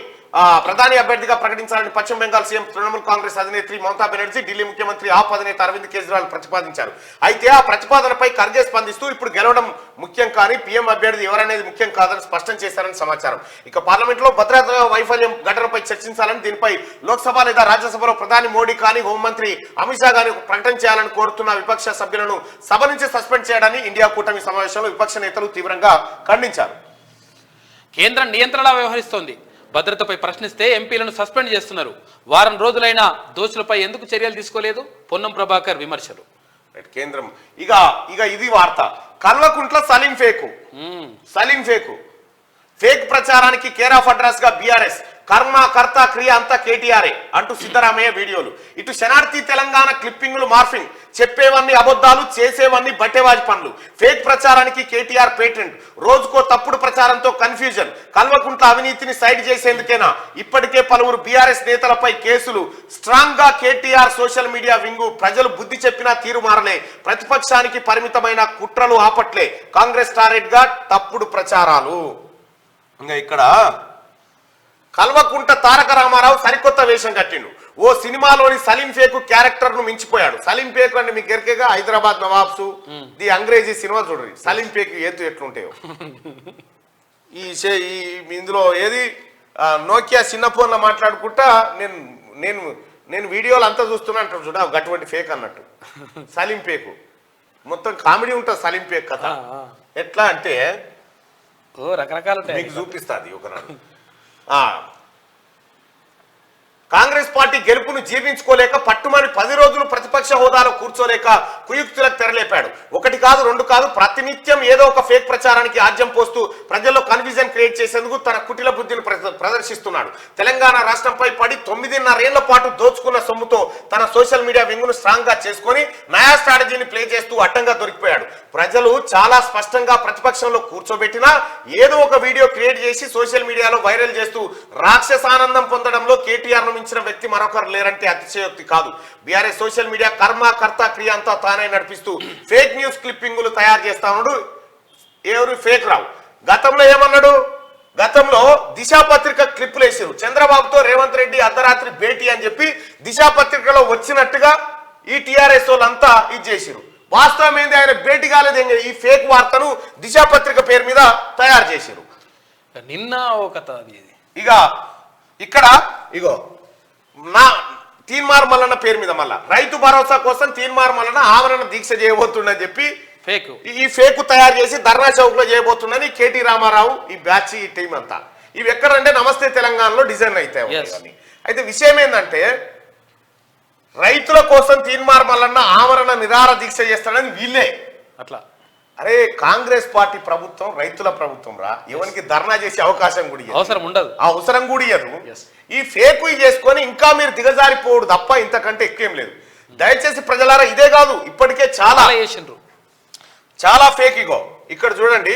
ప్రధాని అభ్యర్థిగా ప్రకటించాలని పశ్చిమ బెంగాల్ సీఎం తృణమూల్ కాంగ్రెస్ అధినేత్రి మమతా బెనర్జీ, ఢిల్లీ ముఖ్యమంత్రి ఆప్ అధినేత అరవింద్ కేజ్రీవాల్ ప్రతిపాదించారు. అయితే ఆ ప్రతిపాదనపై ఖర్గే స్పందిస్తూ ఇప్పుడు గెలవడం ముఖ్యం కానీ పీఎం అభ్యర్థి ఎవరనేది ముఖ్యం కాదని స్పష్టం చేశారని సమాచారం. ఇక పార్లమెంట్ లో భద్రతా వైఫల్యం ఘటనపై చర్చించాలని, దీనిపై లోక్సభ లేదా రాజ్యసభలో ప్రధాని మోడీ కానీ హోంమంత్రి అమిత్ షా గాని ప్రకటన చేయాలని కోరుతున్న విపక్ష సభ్యులను సభ నుంచి సస్పెండ్ చేయడాన్ని ఇండియా కూటమి సమావేశంలో విపక్ష నేతలు తీవ్రంగా ఖండించారు. కేంద్రం నియంత్రణలా వ్యవహరిస్తోంది. భద్రతపై ప్రశ్నిస్తే ఎంపీలను సస్పెండ్ చేస్తున్నారు. వారం రోజులైనా దోషులపై ఎందుకు చర్యలు తీసుకోలేదు? పొన్నం ప్రభాకర్ విమర్శలు. కేంద్రం ఇక ఇది వార్త. కల్వకుంట్ల సలీం ఫేకు ఫేక్ ప్రచారానికి కేర్ ఆఫ్ అడ్రస్ గా బీఆర్ఎస్, కర్మ కర్త క్రియ అంతా కేటీఆర్ఏ అంటూ సిద్ధరామయ్య వీడియోలు. ఇటు శనార్థి తెలంగాణ క్లిప్పింగ్లు మార్ఫింగ్, చెప్పేవన్నీ అబద్ధాలు, చేసేవన్నీ బట్టేవాజి పనులు. ఫేక్ ప్రచారానికి కేటీఆర్ పేటెంట్. రోజుకో తప్పుడు ప్రచారంతో కన్ఫ్యూజన్. కల్వకుంట్ల అవినీతిని సైడ్ చేసేందుకేనా? ఇప్పటికే పలువురు బీఆర్ఎస్ నేతలపై కేసులు. స్ట్రాంగ్ గా కేటీఆర్ సోషల్ మీడియా వింగు. ప్రజలు బుద్ధి చెప్పినా తీరు మారలే. ప్రతిపక్షానికి పరిమితమైన కుట్రలు ఆపట్లే. కాంగ్రెస్ టార్గెట్ గా తప్పుడు ప్రచారాలు. ఇంకా ఇక్కడ కల్వకుంట్ల తారక రామారావు సరికొత్త వేషం కట్టిండు. ఓ సినిమాలోని సలీం ఫేకు క్యారెక్టర్ ను మించిపోయాడు. సలీం ఫేకు అంటే మీకు ఎరికేగా హైదరాబాద్ నవాబ్సు, ది అంగ్రేజీ సినిమా చూడండి. సలీం ఫేకు ఎట్లుంటాయో. ఇందులో ఏది నోకియా చిన్న ఫోన్లో మాట్లాడుకుంటా నేను వీడియోలు అంతా చూస్తున్నా అంటారు చూడ, అటువంటి ఫేక్ అన్నట్టు సలీం ఫేకు. మొత్తం కామెడీ ఉంటుంది సలీం ఫేక్ కథ. ఎట్లా అంటే రకరకాల మీకు చూపిస్తుంది ఒకనాడు. కాంగ్రెస్ పార్టీ గెలుపును జీర్ణించుకోలేక పట్టుమని 10 రోజులు ప్రతిపక్ష హోదాలో కూర్చోలేక కుయుక్తులకు తెరలేపాడు. ఒకటి కాదు, రెండు కాదు, ప్రతినిత్యం ఏదో ఒక ఫేక్ ప్రచారానికి ఆజ్యం పోస్తూ ప్రజల్లో కన్ఫ్యూజన్ క్రియేట్ చేసేందుకు తన కుటిల బుద్ధిని ప్రదర్శిస్తున్నాడు. తెలంగాణ రాష్ట్రంపై పడి 9.5 ఏళ్ల పాటు దోచుకున్న సొమ్ముతో తన సోషల్ మీడియా వింగును స్ట్రాంగ్ గా చేసుకుని నయా స్ట్రాటజీని ప్లే చేస్తూ అడ్డంగా దొరికిపోయాడు. ప్రజలు చాలా స్పష్టంగా ప్రతిపక్షంలో కూర్చోబెట్టినా ఏదో ఒక వీడియో క్రియేట్ చేసి సోషల్ మీడియాలో వైరల్ చేస్తూ రాక్షసానందం పొందడంలో కేటీఆర్ మించిన వ్యక్తి మరొకరు లేరంటే అతిశయోక్తి కాదు. బీఆర్ఎస్ సోషల్ మీడియా కర్మ కర్త క్రియ అంతా తానే నడిపిస్తూ ఫేక్ న్యూస్ క్లిప్పింగులు తయారు చేస్తా ఉన్నాడు. ఎవరు ఫేక్ రావు. గతంలో ఏమన్నాడు? గతంలో దిశా పత్రిక క్లిప్పులు వేసారు. చంద్రబాబుతో రేవంత్ రెడ్డి అర్ధరాత్రి భేటీ అని చెప్పి దిశా పత్రికలో వచ్చినట్టుగా ఈ టీఆర్ఎస్ వాళ్ళంతా ఇది చేసిరు. వాస్తవం ఏంది? ఆయన భేటీ కాలేదు. ఈ ఫేక్ వార్తను దిశా పత్రిక పేరు మీద తయారు చేసిరు. నిన్న ఒక ఇక్కడ నా తీన్మార్ మల్లన్న పేరు మీద మళ్ళా రైతు భరోసా కోసం తీన్మార్ మల్లన్న ఆవరణ దీక్ష చేయబోతుండని చెప్పి ఫేక్ ఈ ఫేక్ తయారు చేసి ధర్నా చౌక్ లో చేయబోతుండని కేటీ రామారావు ఈ బ్యాచ్ ఈ టీం అంతా. ఇవి ఎక్కడంటే నమస్తే తెలంగాణలో డిజైన్ అవుతాయి. అయితే విషయం ఏంటంటే రైతుల కోసం తీన్మార్ మల్లన్న ఆవరణ నిరాహార దీక్ష చేస్తాడని వీళ్ళే. అట్లా అరే కాంగ్రెస్ పార్టీ ప్రభుత్వం రైతుల ప్రభుత్వం రా. ఎవరికి ధర్నా చేసే అవకాశం కూడా అవసరం ఉండదు, అవసరం కూడా ఇయ్యదు. ఈ ఫేక్ చేసుకొని ఇంకా మీరు దిగజారిపోడు తప్ప ఇంతకంటే ఎక్కువేం లేదు. దయచేసి ప్రజలారా ఇదే కాదు, ఇప్పటికే చాలా ఫేక్. ఇక్కడ చూడండి,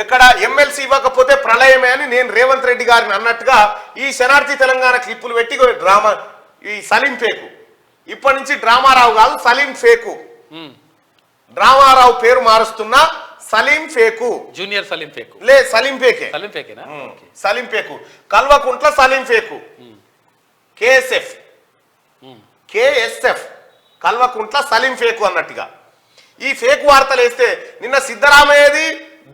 ఎక్కడ ఎమ్మెల్సీ ఇవ్వకపోతే ప్రళయమే అని నేను రేవంత్ రెడ్డి గారిని అన్నట్టుగా ఈ శనార్థి తెలంగాణ క్లిప్పులు పెట్టి డ్రామా. ఈ సలీం ఫేకు ఇప్పటి నుంచి డ్రామారావు కాదు, సలీం ఫేకు. డ్రామారావు పేరు మారుస్తున్నా సలీం ఫేకు, జూనియర్ సలీం ఫేకు సలీం ఫేకే. సలీం ఫేకు కల్వకుంట్ల సలీం ఫేకు, కేఎస్ఎఫ్ కల్వకుంట్ల సలీం ఫేకు అన్నట్టుగా ఈ ఫేక్ వార్తలు వేస్తే నిన్న సిద్ధరామయ్యది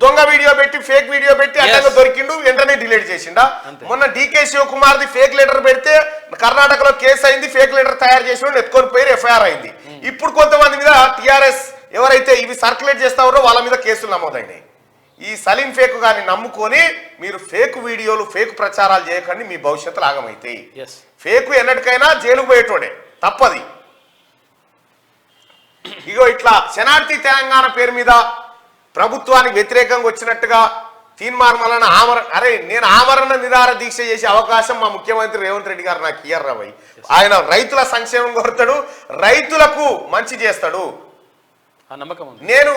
దొంగ వీడియో పెట్టి ఫేక్ వీడియో పెట్టి అడ్డంగా దొరికిండు, వెంటనే డిలీట్ చేసిండా. మొన్న డీకే శివకుమార్ది ఫేక్ లెటర్ పెడితే కర్ణాటకలో కేసు అయింది, ఫేక్ లెటర్ తయారు చేసిన ఎత్తుకొని పోయి ఎఫ్ఐఆర్ అయింది. ఇప్పుడు కొంతమంది మీద టీఆర్ఎస్ ఎవరైతే ఇవి సర్క్యులేట్ చేస్తారో వాళ్ళ మీద కేసులు నమోదైనాయి. ఈ సలీం ఫేక్ గాని నమ్ముకొని మీరు ఫేక్ వీడియోలు ఫేక్ ప్రచారాలు చేయకండి, మీ భవిష్యత్తులు ఆగమైతాయి. ఫేక్ ఎన్నటికైనా జైలుకు పోయేటోడే, తప్పది. ఇట్లా శనార్థి తెలంగాణ పేరు మీద ప్రభుత్వానికి వ్యతిరేకంగా వచ్చినట్టుగా తీన్మార్ మల్లన్న నేను ఆమరణ నిరాహార దీక్ష చేసే అవకాశం మా ముఖ్యమంత్రి రేవంత్ రెడ్డి గారు నాకు ఇయ్యర్రా భయ్. ఆయన రైతుల సంక్షేమం కోరుతాడు, రైతులకు మంచి చేస్తాడు. నేను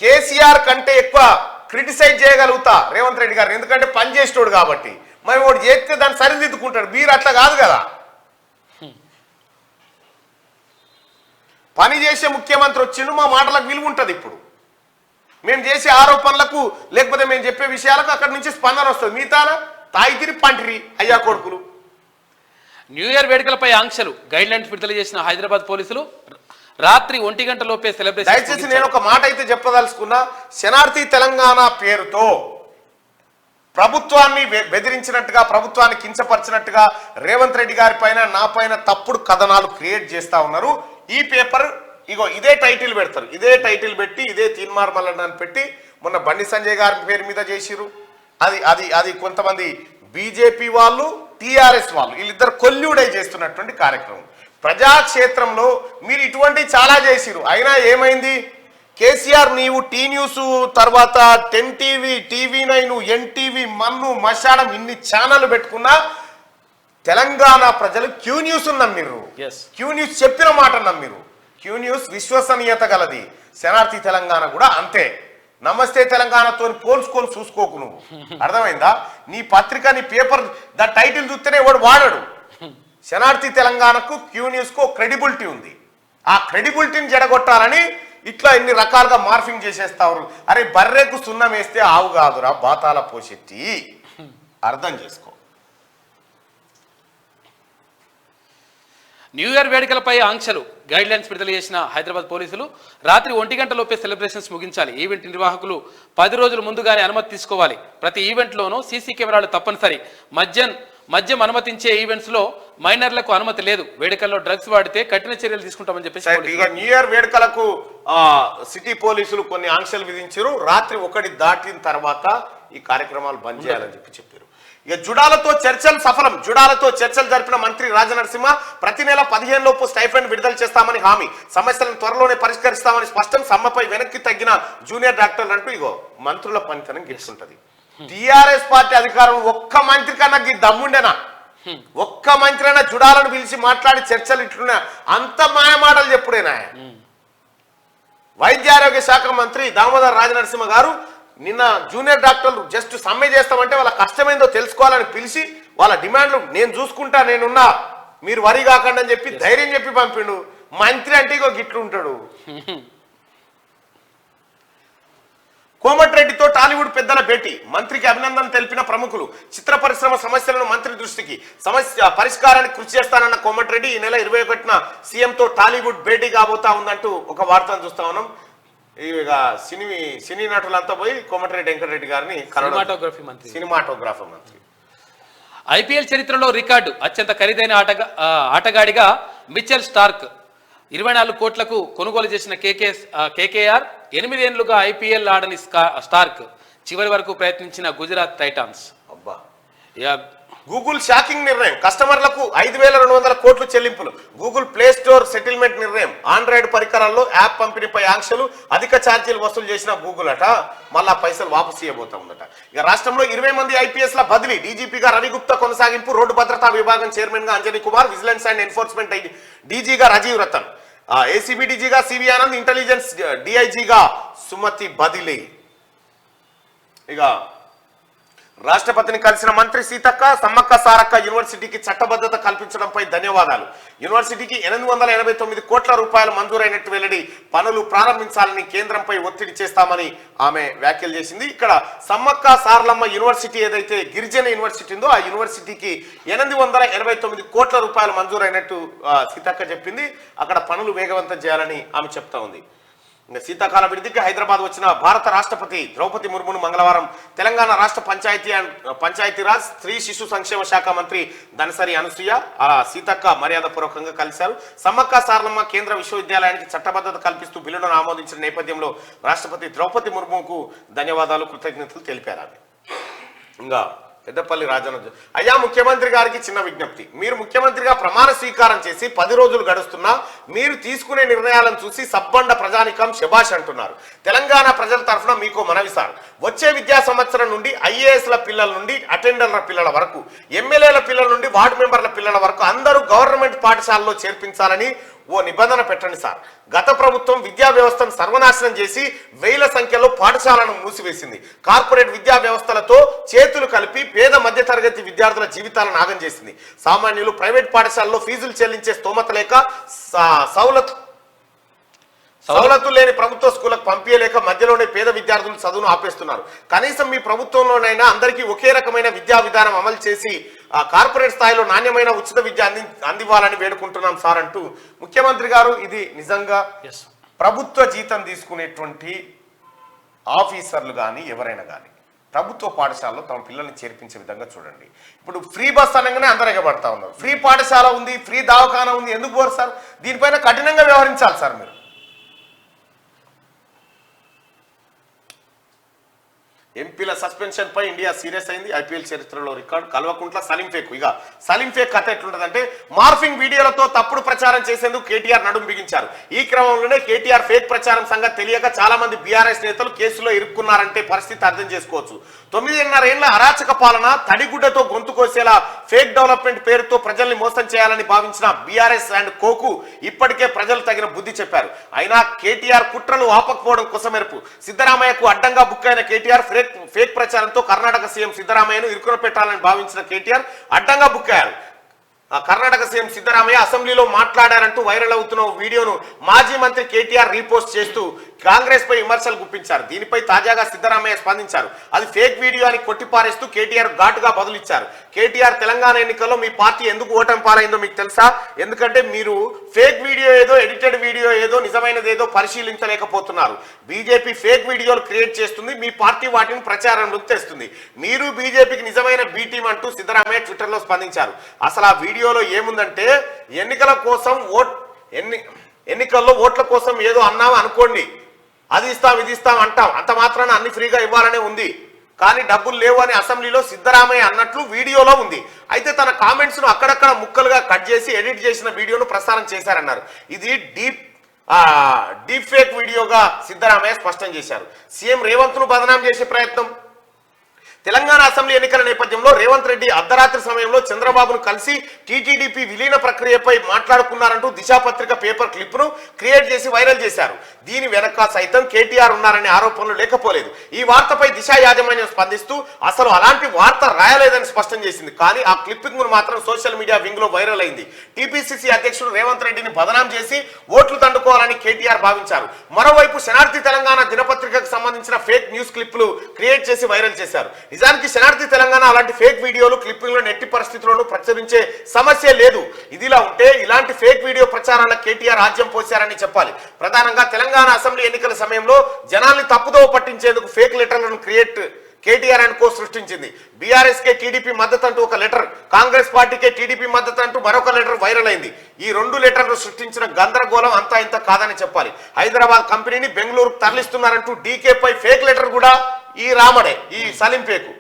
కేసీఆర్ కంటే ఎక్కువ క్రిటిసైజ్ చేయగలుగుతా రేవంత్ రెడ్డి గారిని, ఎందుకంటే పని చేసేటోడు కాబట్టి. మరి వాడు చేస్తే దాన్ని సరిదిద్దుకుంటాడు. మీరు అట్లా కాదు కదా. పని చేసే ముఖ్యమంత్రి వచ్చిండు, మా మాటలకు విలువ ఉంటుంది. ఇప్పుడు మేము చేసే ఆరోపణలకు లేకపోతే మేము చెప్పే విషయాలకు అక్కడి నుంచి స్పందన వస్తుంది. మిగతా తాయితిరి పంటిరి అయ్యా కొడుకులు. న్యూ ఇయర్ వేడుకలపై ఆంక్షలు, గైడ్ లైన్స్ విడుదల చేసిన హైదరాబాద్ పోలీసులు. రాత్రి 1 గంట లోపే సెలబ్రేషన్. దయచేసి నేను ఒక మాట అయితే చెప్పదలుచుకున్నా. శనార్థి తెలంగాణ పేరుతో ప్రభుత్వాన్ని బెదిరించినట్టుగా, ప్రభుత్వాన్ని కించపరిచినట్టుగా రేవంత్ రెడ్డి గారి పైన నా పైన తప్పుడు కథనాలు క్రియేట్ చేస్తా ఉన్నారు. ఈ పేపర్ ఇదే టైటిల్ పెడతారు, ఇదే టైటిల్ పెట్టి ఇదే తీన్మార్ మల్లన్న అని పెట్టి మొన్న బండి సంజయ్ గారి పేరు మీద చేసిరు, అది అది అది కొంతమంది బీజేపీ వాళ్ళు టీఆర్ఎస్ వాళ్ళు వీళ్ళిద్దరు కొల్యూడై చేస్తున్నటువంటి కార్యక్రమం. ప్రజాక్షేత్రంలో మీరు ఇటువంటి చాలా చేసిరు, అయినా ఏమైంది? కేసీఆర్ నీవు టీ న్యూస్ తర్వాత 10 టీవీ, TV9, NTV, మన్ను మశాడం ఇన్ని ఛానల్ పెట్టుకున్నా తెలంగాణ ప్రజలు క్యూ న్యూస్ నమ్మిర్రు. క్యూ న్యూస్ చెప్పిన మాట నమ్మిరు. క్యూ న్యూస్ విశ్వసనీయత గలది. శనార్థి తెలంగాణ కూడా అంతే. నమస్తే తెలంగాణతో పోల్చుకొని చూసుకోకు నువ్వు, అర్థమైందా? నీ పత్రిక నీ పేపర్ ద టైటిల్ చూస్తేనే వాడు వాడడు. శనార్థి తెలంగాణకు క్యూ న్యూస్కు క్రెడిబిలిటీ ఉంది. ఆ క్రెడిబిలిటీని జడగొట్టాలని ఇట్లా ఎన్ని రకాలుగా మార్ఫింగ్ చేసేస్తారు. అరే బర్రెకు సున్నం వేస్తే ఆవు కాదురా బాతాల పోషెట్టి, అర్థం చేసుకో. న్యూ ఇయర్ వేడుకలపై ఆంక్షలు గైడ్ లైన్స్ విడుదల చేసిన హైదరాబాద్ పోలీసులు రాత్రి 1 గంటలోపే సెలబ్రేషన్స్ ముగించాలి. ఈవెంట్ నిర్వాహకులు 10 రోజుల ముందుగానే అనుమతి తీసుకోవాలి. ప్రతి ఈవెంట్లోనూ సీసీ కెమెరాలు తప్పనిసరి. మద్యం అనుమతించే ఈవెంట్స్ లో మైనర్లకు అనుమతి లేదు. వేడుకల్లో డ్రగ్స్ వాడితే కఠిన చర్యలు తీసుకుంటామని చెప్పేసి ఇక న్యూ ఇయర్ వేడుకలకు సిటీ పోలీసులు కొన్ని ఆంక్షలు విధించారు. రాత్రి 1 దాటిన తర్వాత ఈ కార్యక్రమాలు బంద్ చేయాలని చెప్పారు. ఇక జుడాలతో చర్చలు సఫలం. జుడాలతో చర్చలు జరిపిన మంత్రి రాజనరసింహ ప్రతి నెల 15 లోపు స్టైఫండ్ విడుదల చేస్తామని హామీ. సమస్యలను త్వరలోనే పరిష్కరిస్తామని స్పష్టం. సమ్మెపై వెనక్కి తగ్గిన జూనియర్ డాక్టర్లు అంటూ ఇగో మంత్రుల పనితనం గెలుచుంటది. టీఆర్ఎస్ పార్టీ అధికారం ఒక్క మంత్రి కన్నా దమ్ముండేనా? ఒక్క మంత్రి అయినా జుడాలను పిలిచి మాట్లాడి చర్చలు ఇట్లున్నా అంత మాయమాటలు చెప్పుడేనా? వైద్య ఆరోగ్య శాఖ మంత్రి దామోదర్ రాజనరసింహ గారు నిన్న జూనియర్ డాక్టర్లు జస్ట్ సమ్మె చేస్తామంటే వాళ్ళ కష్టమైందో తెలుసుకోవాలని పిలిచి వాళ్ళ డిమాండ్లు నేను చూసుకుంటా, నేనున్నా, మీరు వరి కాకండి అని చెప్పి ధైర్యం చెప్పి పంపిండు. మంత్రి అంటే ఇగో గిట్లు ఉంటాడు. కోమటిరెడ్డితో టాలీవుడ్ పెద్దల భేటీ. మంత్రికి అభినందన తెలిపిన ప్రముఖులు. చిత్ర పరిశ్రమ సమస్యలను మంత్రి దృష్టికి సమస్య పరిష్కారానికి కృషి చేస్తానన్న కోమటిరెడ్డి ఈ నెల 21న సీఎంతో టాలీవుడ్ భేటీ కాబోతా ఉందంటూ ఒక వార్తను చూస్తా ఉన్నాం. ఇక సినీ నటులంతా పోయి కోమటిరెడ్డి వెంకటరెడ్డి గారిని సినిమాటోగ్రఫీ మంత్రి. ఐపీఎల్ చరిత్రలో రికార్డు. అత్యంత ఖరీదైన ఆటగాడిగా మిచెల్ స్టార్క్ 24 కోట్లకు కొనుగోలు చేసిన కేకేఆర్ 8 ఏళ్లుగా ఐపీఎల్ ఆడని స్టార్క్ చివరి వరకు ప్రయత్నించిన గుజరాత్ టైటాన్స్. అబ్బా, గూగుల్ షాకింగ్ నిర్ణయం. కస్టమర్లకు 5,200 కోట్లు చెల్లింపులు. గూగుల్ ప్లే స్టోర్ సెటిల్మెంట్ నిర్ణయం. ఆండ్రాయిడ్ పరికరాల్లో యాప్ పంపిణీపై ఆంక్షలు. అధిక ఛార్జీలు వసూలు చేసిన గూగుల్ అట మళ్ళా పైసలు వాపసు ఇవ్వబోతా ఉందట. ఇక రాష్ట్రంలో 20 మంది ఐపీఎస్ల బదిలీ. డీజీపీగా రవిగుప్తా కొనసాగింపు. రోడ్డు భద్రతా విభాగం చైర్మన్ గా Anjani Kumar. Vigilance and enforcement డీజీగా రాజీవ్ రతన్. ఏసీబీ డీజీగా సివి ఆనంద్. ఇంటెలిజెన్స్ డీఐజీగా సుమతి బదిలీ. ఇక రాష్ట్రపతిని కలిసిన మంత్రి సీతక్క. సమ్మక్క సారక్క యూనివర్సిటీకి చట్టబద్ధత కల్పించడంపై ధన్యవాదాలు. యూనివర్సిటీకి 889 కోట్ల రూపాయలు మంజూరైనట్టు వెల్లడి. పనులు ప్రారంభించాలని కేంద్రంపై ఒత్తిడి చేస్తామని ఆమె వ్యాఖ్యలు చేసింది. ఇక్కడ సమ్మక్క సారలమ్మ యూనివర్సిటీ ఏదైతే గిరిజన యూనివర్సిటీ ఉందో ఆ యూనివర్సిటీకి 889 కోట్ల రూపాయలు మంజూరైనట్టు సీతక్క చెప్పింది. అక్కడ పనులు వేగవంతం చేయాలని ఆమె చెప్తా ఉంది. శీతాకాల విడిదికి హైదరాబాద్ వచ్చిన భారత రాష్ట్రపతి ద్రౌపది ముర్మును మంగళవారం తెలంగాణ రాష్ట్ర పంచాయతీరాజ్ స్త్రీ శిశు సంక్షేమ శాఖ మంత్రి దనసరి అనసూయ సీతక్క మర్యాదపూర్వకంగా కలిశారు. సమ్మక్క సారలమ్మ కేంద్ర విశ్వవిద్యాలయానికి చట్టబద్ధత కల్పిస్తూ బిల్లును ఆమోదించిన నేపథ్యంలో రాష్ట్రపతి ద్రౌపది ముర్ముకు ధన్యవాదాలు, కృతజ్ఞతలు తెలిపారు. ఇంకా పెద్దపల్లి రాజన్న, అయ్యా ముఖ్యమంత్రి గారికి చిన్న విజ్ఞప్తి. మీరు ముఖ్యమంత్రిగా ప్రమాణ స్వీకారం చేసి 10 రోజులు గడుస్తున్నా మీరు తీసుకునే నిర్ణయాలను చూసి సబ్బండ ప్రజానికం శభాష్ అంటున్నారు. తెలంగాణ ప్రజల తరఫున మీకు మనవి సార్, వచ్చే విద్యా సంవత్సరం నుండి ఐఏఎస్ల పిల్లల నుండి అటెండర్ల పిల్లల వరకు, ఎమ్మెల్యేల పిల్లల నుండి వార్డు మెంబర్ల పిల్లల వరకు అందరూ గవర్నమెంట్ పాఠశాలలో చేర్పించాలని ఓ నిబంధన పెట్టండి సార్. గత ప్రభుత్వం విద్యా వ్యవస్థను సర్వనాశనం చేసి వేల సంఖ్యలో పాఠశాలను మూసివేసింది. కార్పొరేట్ విద్యా వ్యవస్థలతో చేతులు కలిపి పేద మధ్యతరగతి విద్యార్థుల జీవితాలను నాగం చేసింది. సామాన్యులు ప్రైవేట్ పాఠశాలలో ఫీజులు చెల్లించే స్తోమత లేక సవలతులు లేని ప్రభుత్వ స్కూళ్ళకు పంపించలేక మధ్యలోనే పేద విద్యార్థులు చదువును ఆపేస్తున్నారు. కనీసం మీ ప్రభుత్వంలోనైనా అందరికీ ఒకే రకమైన విద్యా విధానం అమలు చేసి కార్పొరేట్ స్థాయిలో నాణ్యమైన ఉచిత విద్య అందివ్వాలని వేడుకుంటున్నాం సార్ అంటూ ముఖ్యమంత్రి గారు. ఇది నిజంగా ప్రభుత్వ జీతం తీసుకునేటువంటి ఆఫీసర్లు కానీ ఎవరైనా కానీ ప్రభుత్వ పాఠశాలలో తమ పిల్లల్ని చేర్పించే విధంగా చూడండి. ఇప్పుడు ఫ్రీ బస్ అనగానే అందరూ ఎగబడతా ఉన్నారు. ఫ్రీ పాఠశాల ఉంది, ఫ్రీ దవాఖానా ఉంది, ఎందుకు పోరు సార్? దీనిపైన కఠినంగా వ్యవహరించాలి సార్. మీరు ఎంపీల సస్పెన్షన్ పై ఇండియా సీరియస్ అయింది. ఐపీఎల్ చరిత్రలో రికార్డు. కల్వకుంట్ల సలీం ఫేక్. ఇక సలీం ఫేక్ కథ ఎట్లుంటదంటే మార్ఫింగ్ వీడియోలతో తప్పుడు ప్రచారం చేసేందుకు కేటీఆర్ నడుం బిగించారు. ఈ క్రమంలోనే కేటీఆర్ ఫేక్ ప్రచారం సంగతి తెలియక చాలా మంది బీఆర్ఎస్ నేతలు కేసులో ఇరుక్కున్నారంటే పరిస్థితి అర్థం చేసుకోవచ్చు. 9.5 ఏళ్ల అరాచక పాలన, తడిగుడ్డతో గొంతు కోసేలా ఫేక్ డెవలప్మెంట్ పేరుతో ప్రజల్ని మోసం చేయాలని భావించిన బీఆర్ఎస్ అండ్ కోకు ఇప్పటికే ప్రజలు తగిన బుద్ధి చెప్పారు. అయినా కేటీఆర్ కుట్రలు ఆపకపోవడం కొసమెరుపు. సిద్ధరామయ్యకు అడ్డంగా బుక్ అయిన కేటీఆర్ ఫేక్ ప్రచారంతో కర్ణాటక సీఎం సిద్ధరామయ్యను ఇరుకున పెట్టాలని భావించిన కేటీఆర్ అడ్డంగా బుక్ అయ్యారు. కర్ణాటక సీఎం సిద్ధరామయ్య అసెంబ్లీలో మాట్లాడారంటూ వైరల్ అవుతున్న వీడియోను మాజీ మంత్రి కేటీఆర్ రీపోస్ట్ చేస్తూ కాంగ్రెస్ పై విమర్శలు గుప్పించారు. దీనిపై తాజాగా సిద్ధరామయ్య స్పందించారు. అది ఫేక్ వీడియో అని కొట్టిపారేస్తూ కేటీఆర్ ఘాటుగా బదులిచ్చారు. కేటీఆర్ తెలంగాణ ఎన్నికల్లో మీ పార్టీ ఎందుకు ఓటమి పాలైందో మీకు తెలుసా? ఎందుకంటే మీరు ఫేక్ వీడియో ఏదో, ఎడిటెడ్ వీడియో ఏదో, నిజమైనది ఏదో పరిశీలించలేకపోతున్నారు. బీజేపీ ఫేక్ వీడియోలు క్రియేట్ చేస్తుంది, మీ పార్టీ వాటిని ప్రచారంలోకి తెస్తుంది. మీరు బీజేపీకి నిజమైన బీ టీం అంటూ సిద్ధరామయ్య ట్విట్టర్లో స్పందించారు. అసలు ఆ వీడియోలో ఏముందంటే ఎన్నికల్లో ఓట్ల కోసం ఏదో అన్నాం అనుకోండి, అది ఇస్తాం ఇది ఇస్తాం అంటాం, అంత మాత్రాన అన్ని ఫ్రీగా ఇవ్వాలనే ఉంది, కానీ డబ్బులు లేవు అని అసెంబ్లీలో సిద్ధరామయ్య అన్నట్లు వీడియోలో ఉంది. అయితే తన కామెంట్స్ ను అక్కడక్కడ ముక్కలుగా కట్ చేసి ఎడిట్ చేసిన వీడియోను ప్రసారం చేశారన్నారు. ఇది డీప్ ఫేక్ వీడియోగా సిద్ధరామయ్య స్పష్టం చేశారు. సీఎం రేవంత్ ను బదనాం చేసే ప్రయత్నం. తెలంగాణ అసెంబ్లీ ఎన్నికల నేపథ్యంలో రేవంత్ రెడ్డి అర్ధరాత్రి సమయంలో చంద్రబాబును కలిసి టీటీడీపీ విలీన ప్రక్రియపై మాట్లాడుకున్నారంటూ దిశాపత్రిక పేపర్ క్లిప్ ను క్రియేట్ చేసి వైరల్ చేశారు. దీని వెనక సైతం కేటీఆర్ ఉన్నారనే ఆరోపణలు లేకపోలేదు. ఈ వార్తపై దిశ యాజమాన్యం స్పందిస్తూ అసలు అలాంటి వార్త రాయలేదని స్పష్టం చేసింది. కానీ ఆ క్లిప్పింగ్ మాత్రం సోషల్ మీడియా వింగ్ లో వైరల్ అయింది. టీపీసీసీ అధ్యక్షుడు రేవంత్ రెడ్డిని బదనాం చేసి ఓట్లు దండుకోవాలని కేటీఆర్ భావించారు. మరోవైపు శనార్థి తెలంగాణ దినపత్రికకు సంబంధించిన ఫేక్ న్యూస్ క్లిప్లు క్రియేట్ చేసి వైరల్ చేశారు. నిజానికి శనార్థి తెలంగాణ అలాంటి ఫేక్ వీడియోలు క్లిప్పింగ్లను ఎట్టి పరిస్థితుల్లోనూ ప్రచురించే సమస్య లేదు. ఇదిలా ఉంటే ఇలాంటి ఫేక్ వీడియో ప్రచారాల కేటీఆర్ ఆజ్యం పోశారని చెప్పాలి. ప్రధానంగా తెలంగాణ అసెంబ్లీ ఎన్నికల సమయంలో జనాల్ని తప్పుదోవ పట్టించేందుకు ఫేక్ లెటర్లను కేటీఆర్ అండ్ కో సృష్టించింది. బీఆర్ఎస్ కే టీడీపీ మద్దతు అంటూ ఒక లెటర్, కాంగ్రెస్ పార్టీకే టీడీపీ మద్దతు అంటూ మరొక లెటర్ వైరల్ అయింది. ఈ 2 లెటర్లు సృష్టించిన గందరగోళం అంతా ఇంత కాదని చెప్పాలి. హైదరాబాద్ కంపెనీని బెంగళూరుకు తరలిస్తున్నారంటూ డీకే పై ఫేక్ లెటర్ కూడా ఈ రామడే, ఈ సలీం ఫేకు.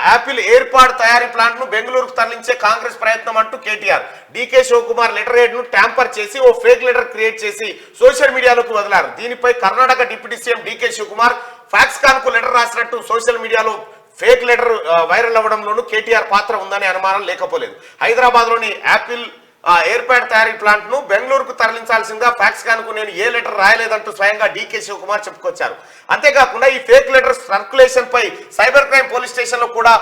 యాపిల్ ఎయిర్పాడ్ తయారీ ప్లాంట్ ను బెంగళూరుకు తరలించే కాంగ్రెస్ ప్రయత్నం అంటూ కేటీఆర్. డీకే శివకుమార్ లెటర్ హెడ్ ను ట్యాంపర్ చేసి ఓ ఫేక్ లెటర్ క్రియేట్ చేసి సోషల్ మీడియాలోకి వదిలారు. దీనిపై Karnataka deputy CM DK Shivakumar Foxconn కు లెటర్ రాసినట్టు సోషల్ మీడియాలో ఫేక్ లెటర్ వైరల్ అవ్వడంలోనూ కేటీఆర్ పాత్ర ఉందనే అనుమానం లేకపోలేదు. హైదరాబాద్ లోని యాపిల్ ఎయిర్పాడ్ తయారీ ప్లాంట్ ను బెంగళూరుకు తరలించాల్సిందిగా ఫాక్స్కాన్ కు నేను ఏ లెటర్ రాయలేదంటూ స్వయంగా డీకే శివకుమార్ చెప్పుకొచ్చారు. అంతేకాకుండా ఈ ఫేక్ లెటర్ సర్క్యులేషన్ పై సైబర్ క్రైమ్ పోలీస్ స్టేషన్ లో కూడా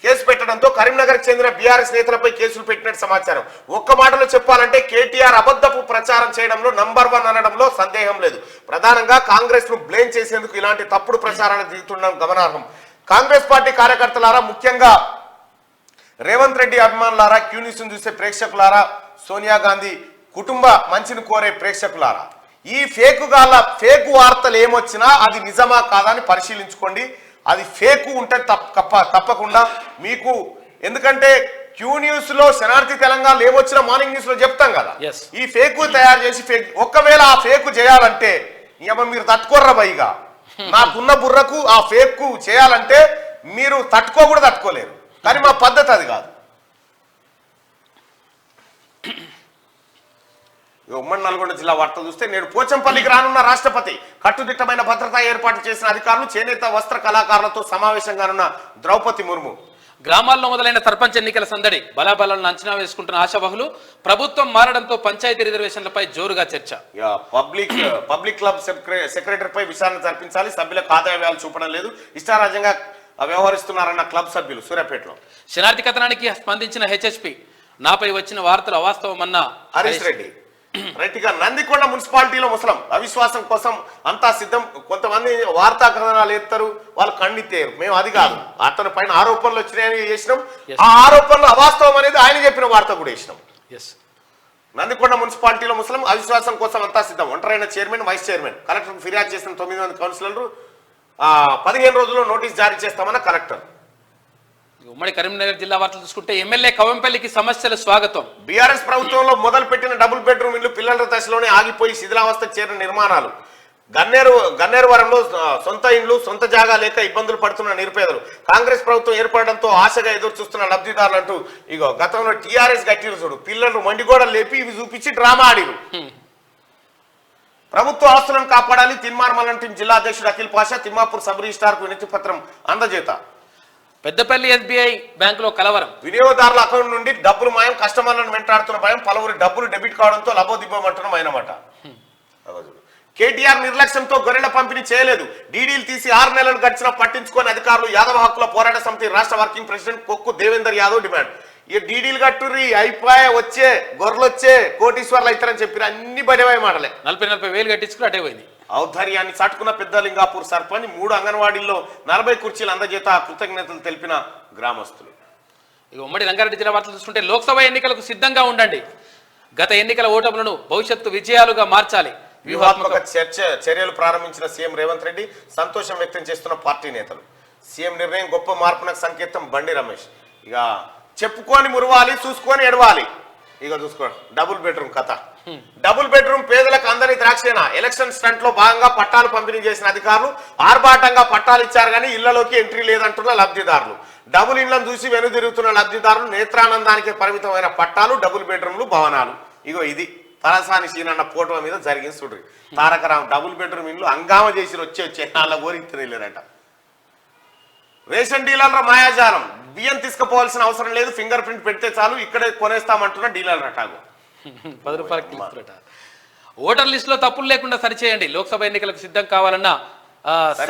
కేసు పెట్టడంతో కరీంనగర్ చెందిన బీఆర్ఎస్ నేతలపై కేసులు పెట్టినట్టు సమాచారం. ఒక్క మాటలో చెప్పాలంటే కేటీఆర్ అబద్ధపు ప్రచారం చేయడంలో నంబర్ 1 అనడంలో సందేహం లేదు. ప్రధానంగా కాంగ్రెస్ ను బ్లేమ్ చేసేందుకు ఇలాంటి తప్పుడు ప్రచారాలు దిగుతుండడం గమనార్హం. కాంగ్రెస్ పార్టీ కార్యకర్తలారా, ముఖ్యంగా రేవంత్ రెడ్డి అభిమానులారా, క్యూ న్యూస్ చూసే ప్రేక్షకులారా, సోనియా గాంధీ కుటుంబ మంచిని కోరే ప్రేక్షకులారా, ఈ ఫేకు వార్తలు ఏమొచ్చినా అది నిజమా కాదా అని పరిశీలించుకోండి. అది ఫేకు ఉంటే తప్పకుండా మీకు, ఎందుకంటే క్యూ న్యూస్ లో శనార్థి తెలంగాణ ఏమొచ్చినా మార్నింగ్ న్యూస్ లో చెప్తాం కదా. ఈ ఫేకు తయారు చేసి ఒకవేళ ఆ ఫేకు చేయాలంటే మీరు తట్టుకోర్రా బైగా, నాకున్న బుర్రకు ఆ ఫేకు చేయాలంటే మీరు తట్టుకోలేరు. కానీ మా పద్ధతి అది కాదు. ఉమ్మడి నల్గొండ జిల్లా వార్త చూస్తే నేడు పోచంపల్లికి రానున్న రాష్ట్రపతి. కట్టుదిట్టమైన భద్రతా ఏర్పాటు చేసిన అధికారులు చేనేత వస్త్ర కళాకారులతో సమావేశం కానున్న ద్రౌపది ముర్ము. గ్రామాల్లో మొదలైన సర్పంచ్ ఎన్నికల సందడి. బలాబలాలను అంచనా వేసుకుంటున్న ఆశావహులు. ప్రభుత్వం మారడంతో పంచాయతీ రిజర్వేషన్లపై జోరుగా చర్చ. పబ్లిక్ క్లబ్ సెక్రటరీపై విచారణ జరిపించాలి. సభ్యులకు ఆదాయ వ్యయాలు చూపడం లేదు, ఇష్టారాజ్యంగా వ్యవహరిస్తున్నారన్న క్లబ్ సభ్యులు సూర్యాపేటలో. శనార్థి కథనానికి స్పందించిన హెచ్ఎస్పీ. నాపై వచ్చిన వార్తలు అవాస్తవమన్న హరీష్ రెడ్డి. రైట్గా నందికొండ మున్సిపాలిటీలో ముసలం అవిశ్వాసం కోసం అంతా సిద్ధం. కొంతమంది వార్తా కథనాలు ఎత్తారు, వాళ్ళు ఖండితేరు. మేము అది కాదు, అతని పైన ఆరోపణలు వచ్చినాయని చేసినాం. ఆ ఆరోపణలు అవాస్తవం అనేది ఆయన చెప్పిన వార్త కూడా వేసినాం. నందికొండ మున్సిపాలిటీలో ముసలం అవిశ్వాసం కోసం అంతా సిద్ధం. ఒంటరైన చైర్మన్, వైస్ చైర్మన్. కలెక్టర్ ఫిర్యాదు చేసిన 9 మంది కౌన్సిలర్లు 15 రోజుల్లో నోటీస్ జారీ చేస్తామన్న కలెక్టర్. ఉమ్మడి కరీంనగర్ జిల్లా వార్తలు చూసుకుంటే ఎమ్మెల్యే కవంపల్లికి సమస్యలు స్వాగతం. బీఆర్ఎస్ ప్రభుత్వంలో మొదలు పెట్టిన డబుల్ బెడ్రూమ్ ఇల్లు పిల్లల దశలోనే ఆగిపోయి శిథిలావస్థకు చేరిన నిర్మాణాలు. గన్నేరువరంలో సొంత ఇండ్లు సొంత జాగా లేక ఇబ్బందులు పడుతున్న నిరుపేదలు కాంగ్రెస్ ప్రభుత్వం ఏర్పడడంతో ఆశగా ఎదురు చూస్తున్న లబ్ధిదారులు అంటూ ఇగో గతంలో టీఆర్ఎస్ గట్టిరు చూడు పిల్లలు మండిగోడలు లేపి ఇవి చూపించి డ్రామా ఆడిరు. ప్రభుత్వ ఆస్తులను కాపాడాలి తిన్మార్మలం టీం జిల్లా అధ్యక్షుడు అఖిల్ పాషా తిమ్మాపూర్ సబ్ రిజిస్ట్రార్ కు వినతి పత్రం అందజేత. పెద్దపల్లి ఎస్బీఐ బ్యాంకులో కలవరం. వినియోగదారుల అకౌంట్ నుండి డబ్బులు మాయం కస్టమర్లను వెంటాడుతున్న భయం పలువురి డబ్బులు డెబిట్ కావడంతో లబోదిబ్బమంటున్న మైనమాట. కేటీఆర్ నిర్లక్ష్యంతో గొర్రెల పంపిణీ చేయలేదు డీడీలు తీసి 6 నెలలు గడిచినా పట్టించుకొని అధికారులు యాదవ హక్కుల పోరాట సమితి రాష్ట్ర working president Kokku Devender Yadav demand. ఈ డీడీలు కట్టుర్రి అయిపోయా వచ్చే గొర్రెలు వచ్చే కోటీశ్వర్లు అవుతారని చెప్పి అన్ని బడివై మాటలే 40,000 కట్టించుకుని అటే పోయింది. ఔద్ధర్యాన్ని చాటుకున్న పెద్ద లింగాపూర్ సర్పంచ్ 3 అంగన్వాడీల్లో 40 కుర్చీలు అందజేత కృతజ్ఞతలు తెలిపిన గ్రామస్తులు. ఇక ఉమ్మడి రంగారెడ్డి జిల్లా వార్తలు చూసుకుంటే లోక్సభ ఎన్నికలకు సిద్ధంగా ఉండండి గత ఎన్నికల ఓటములను భవిష్యత్తు విజయాలుగా మార్చాలి వ్యూహాత్మక చర్యలు ప్రారంభించిన సీఎం రేవంత్ రెడ్డి సంతోషం వ్యక్తం చేస్తున్న పార్టీ నేతలు. సీఎం నిర్ణయం గొప్ప మార్పునకు సంకేతం బండి రమేష్. ఇక చెప్పుకొని మురవాలి చూసుకొని ఎడవాలి. ఇక చూసుకో డబుల్ బెడ్రూమ్ కథ. డబుల్ బెడ్రూమ్ పేదలకు అందరి ద్రాక్షేనా ఎలక్షన్ స్టంట్ లో భాగంగా పట్టాలు పంపిణీ చేసిన అధికారులు ఆర్భాటంగా పట్టాలు ఇచ్చారు కానీ ఇళ్లలోకి ఎంట్రీ లేదంటున్న లబ్ధిదారులు. డబుల్ ఇండ్లను చూసి వెనుదిరుగుతున్న లబ్ధిదారులు నేత్రానందానికి పరిమితమైన పట్టాలు డబుల్ బెడ్రూమ్లు భవనాలు. ఇగో ఇది తలసాని సీనన్న ఫోటో మీద జరిగింది చూడ్రి. తారకరామ్ డబుల్ బెడ్రూమ్ ఇండ్లు హంగామా చేసి వచ్చే నాళ్ళ కోరికలేరట. రేషన్ డీలర్ల మాయాజాలం బియ్యం తీసుకుపోవాల్సిన అవసరం లేదు ఫింగర్ ప్రింట్ పెడితే చాలు ఇక్కడే కొనేస్తామంటున్న డీలర్ అటాగు. 10 రూపాయలకి ఓటర్ లిస్ట్ లో తప్పులు లేకుండా సరిచేయండి లోక్సభ ఎన్నికలకు సిద్ధం కావాలన్న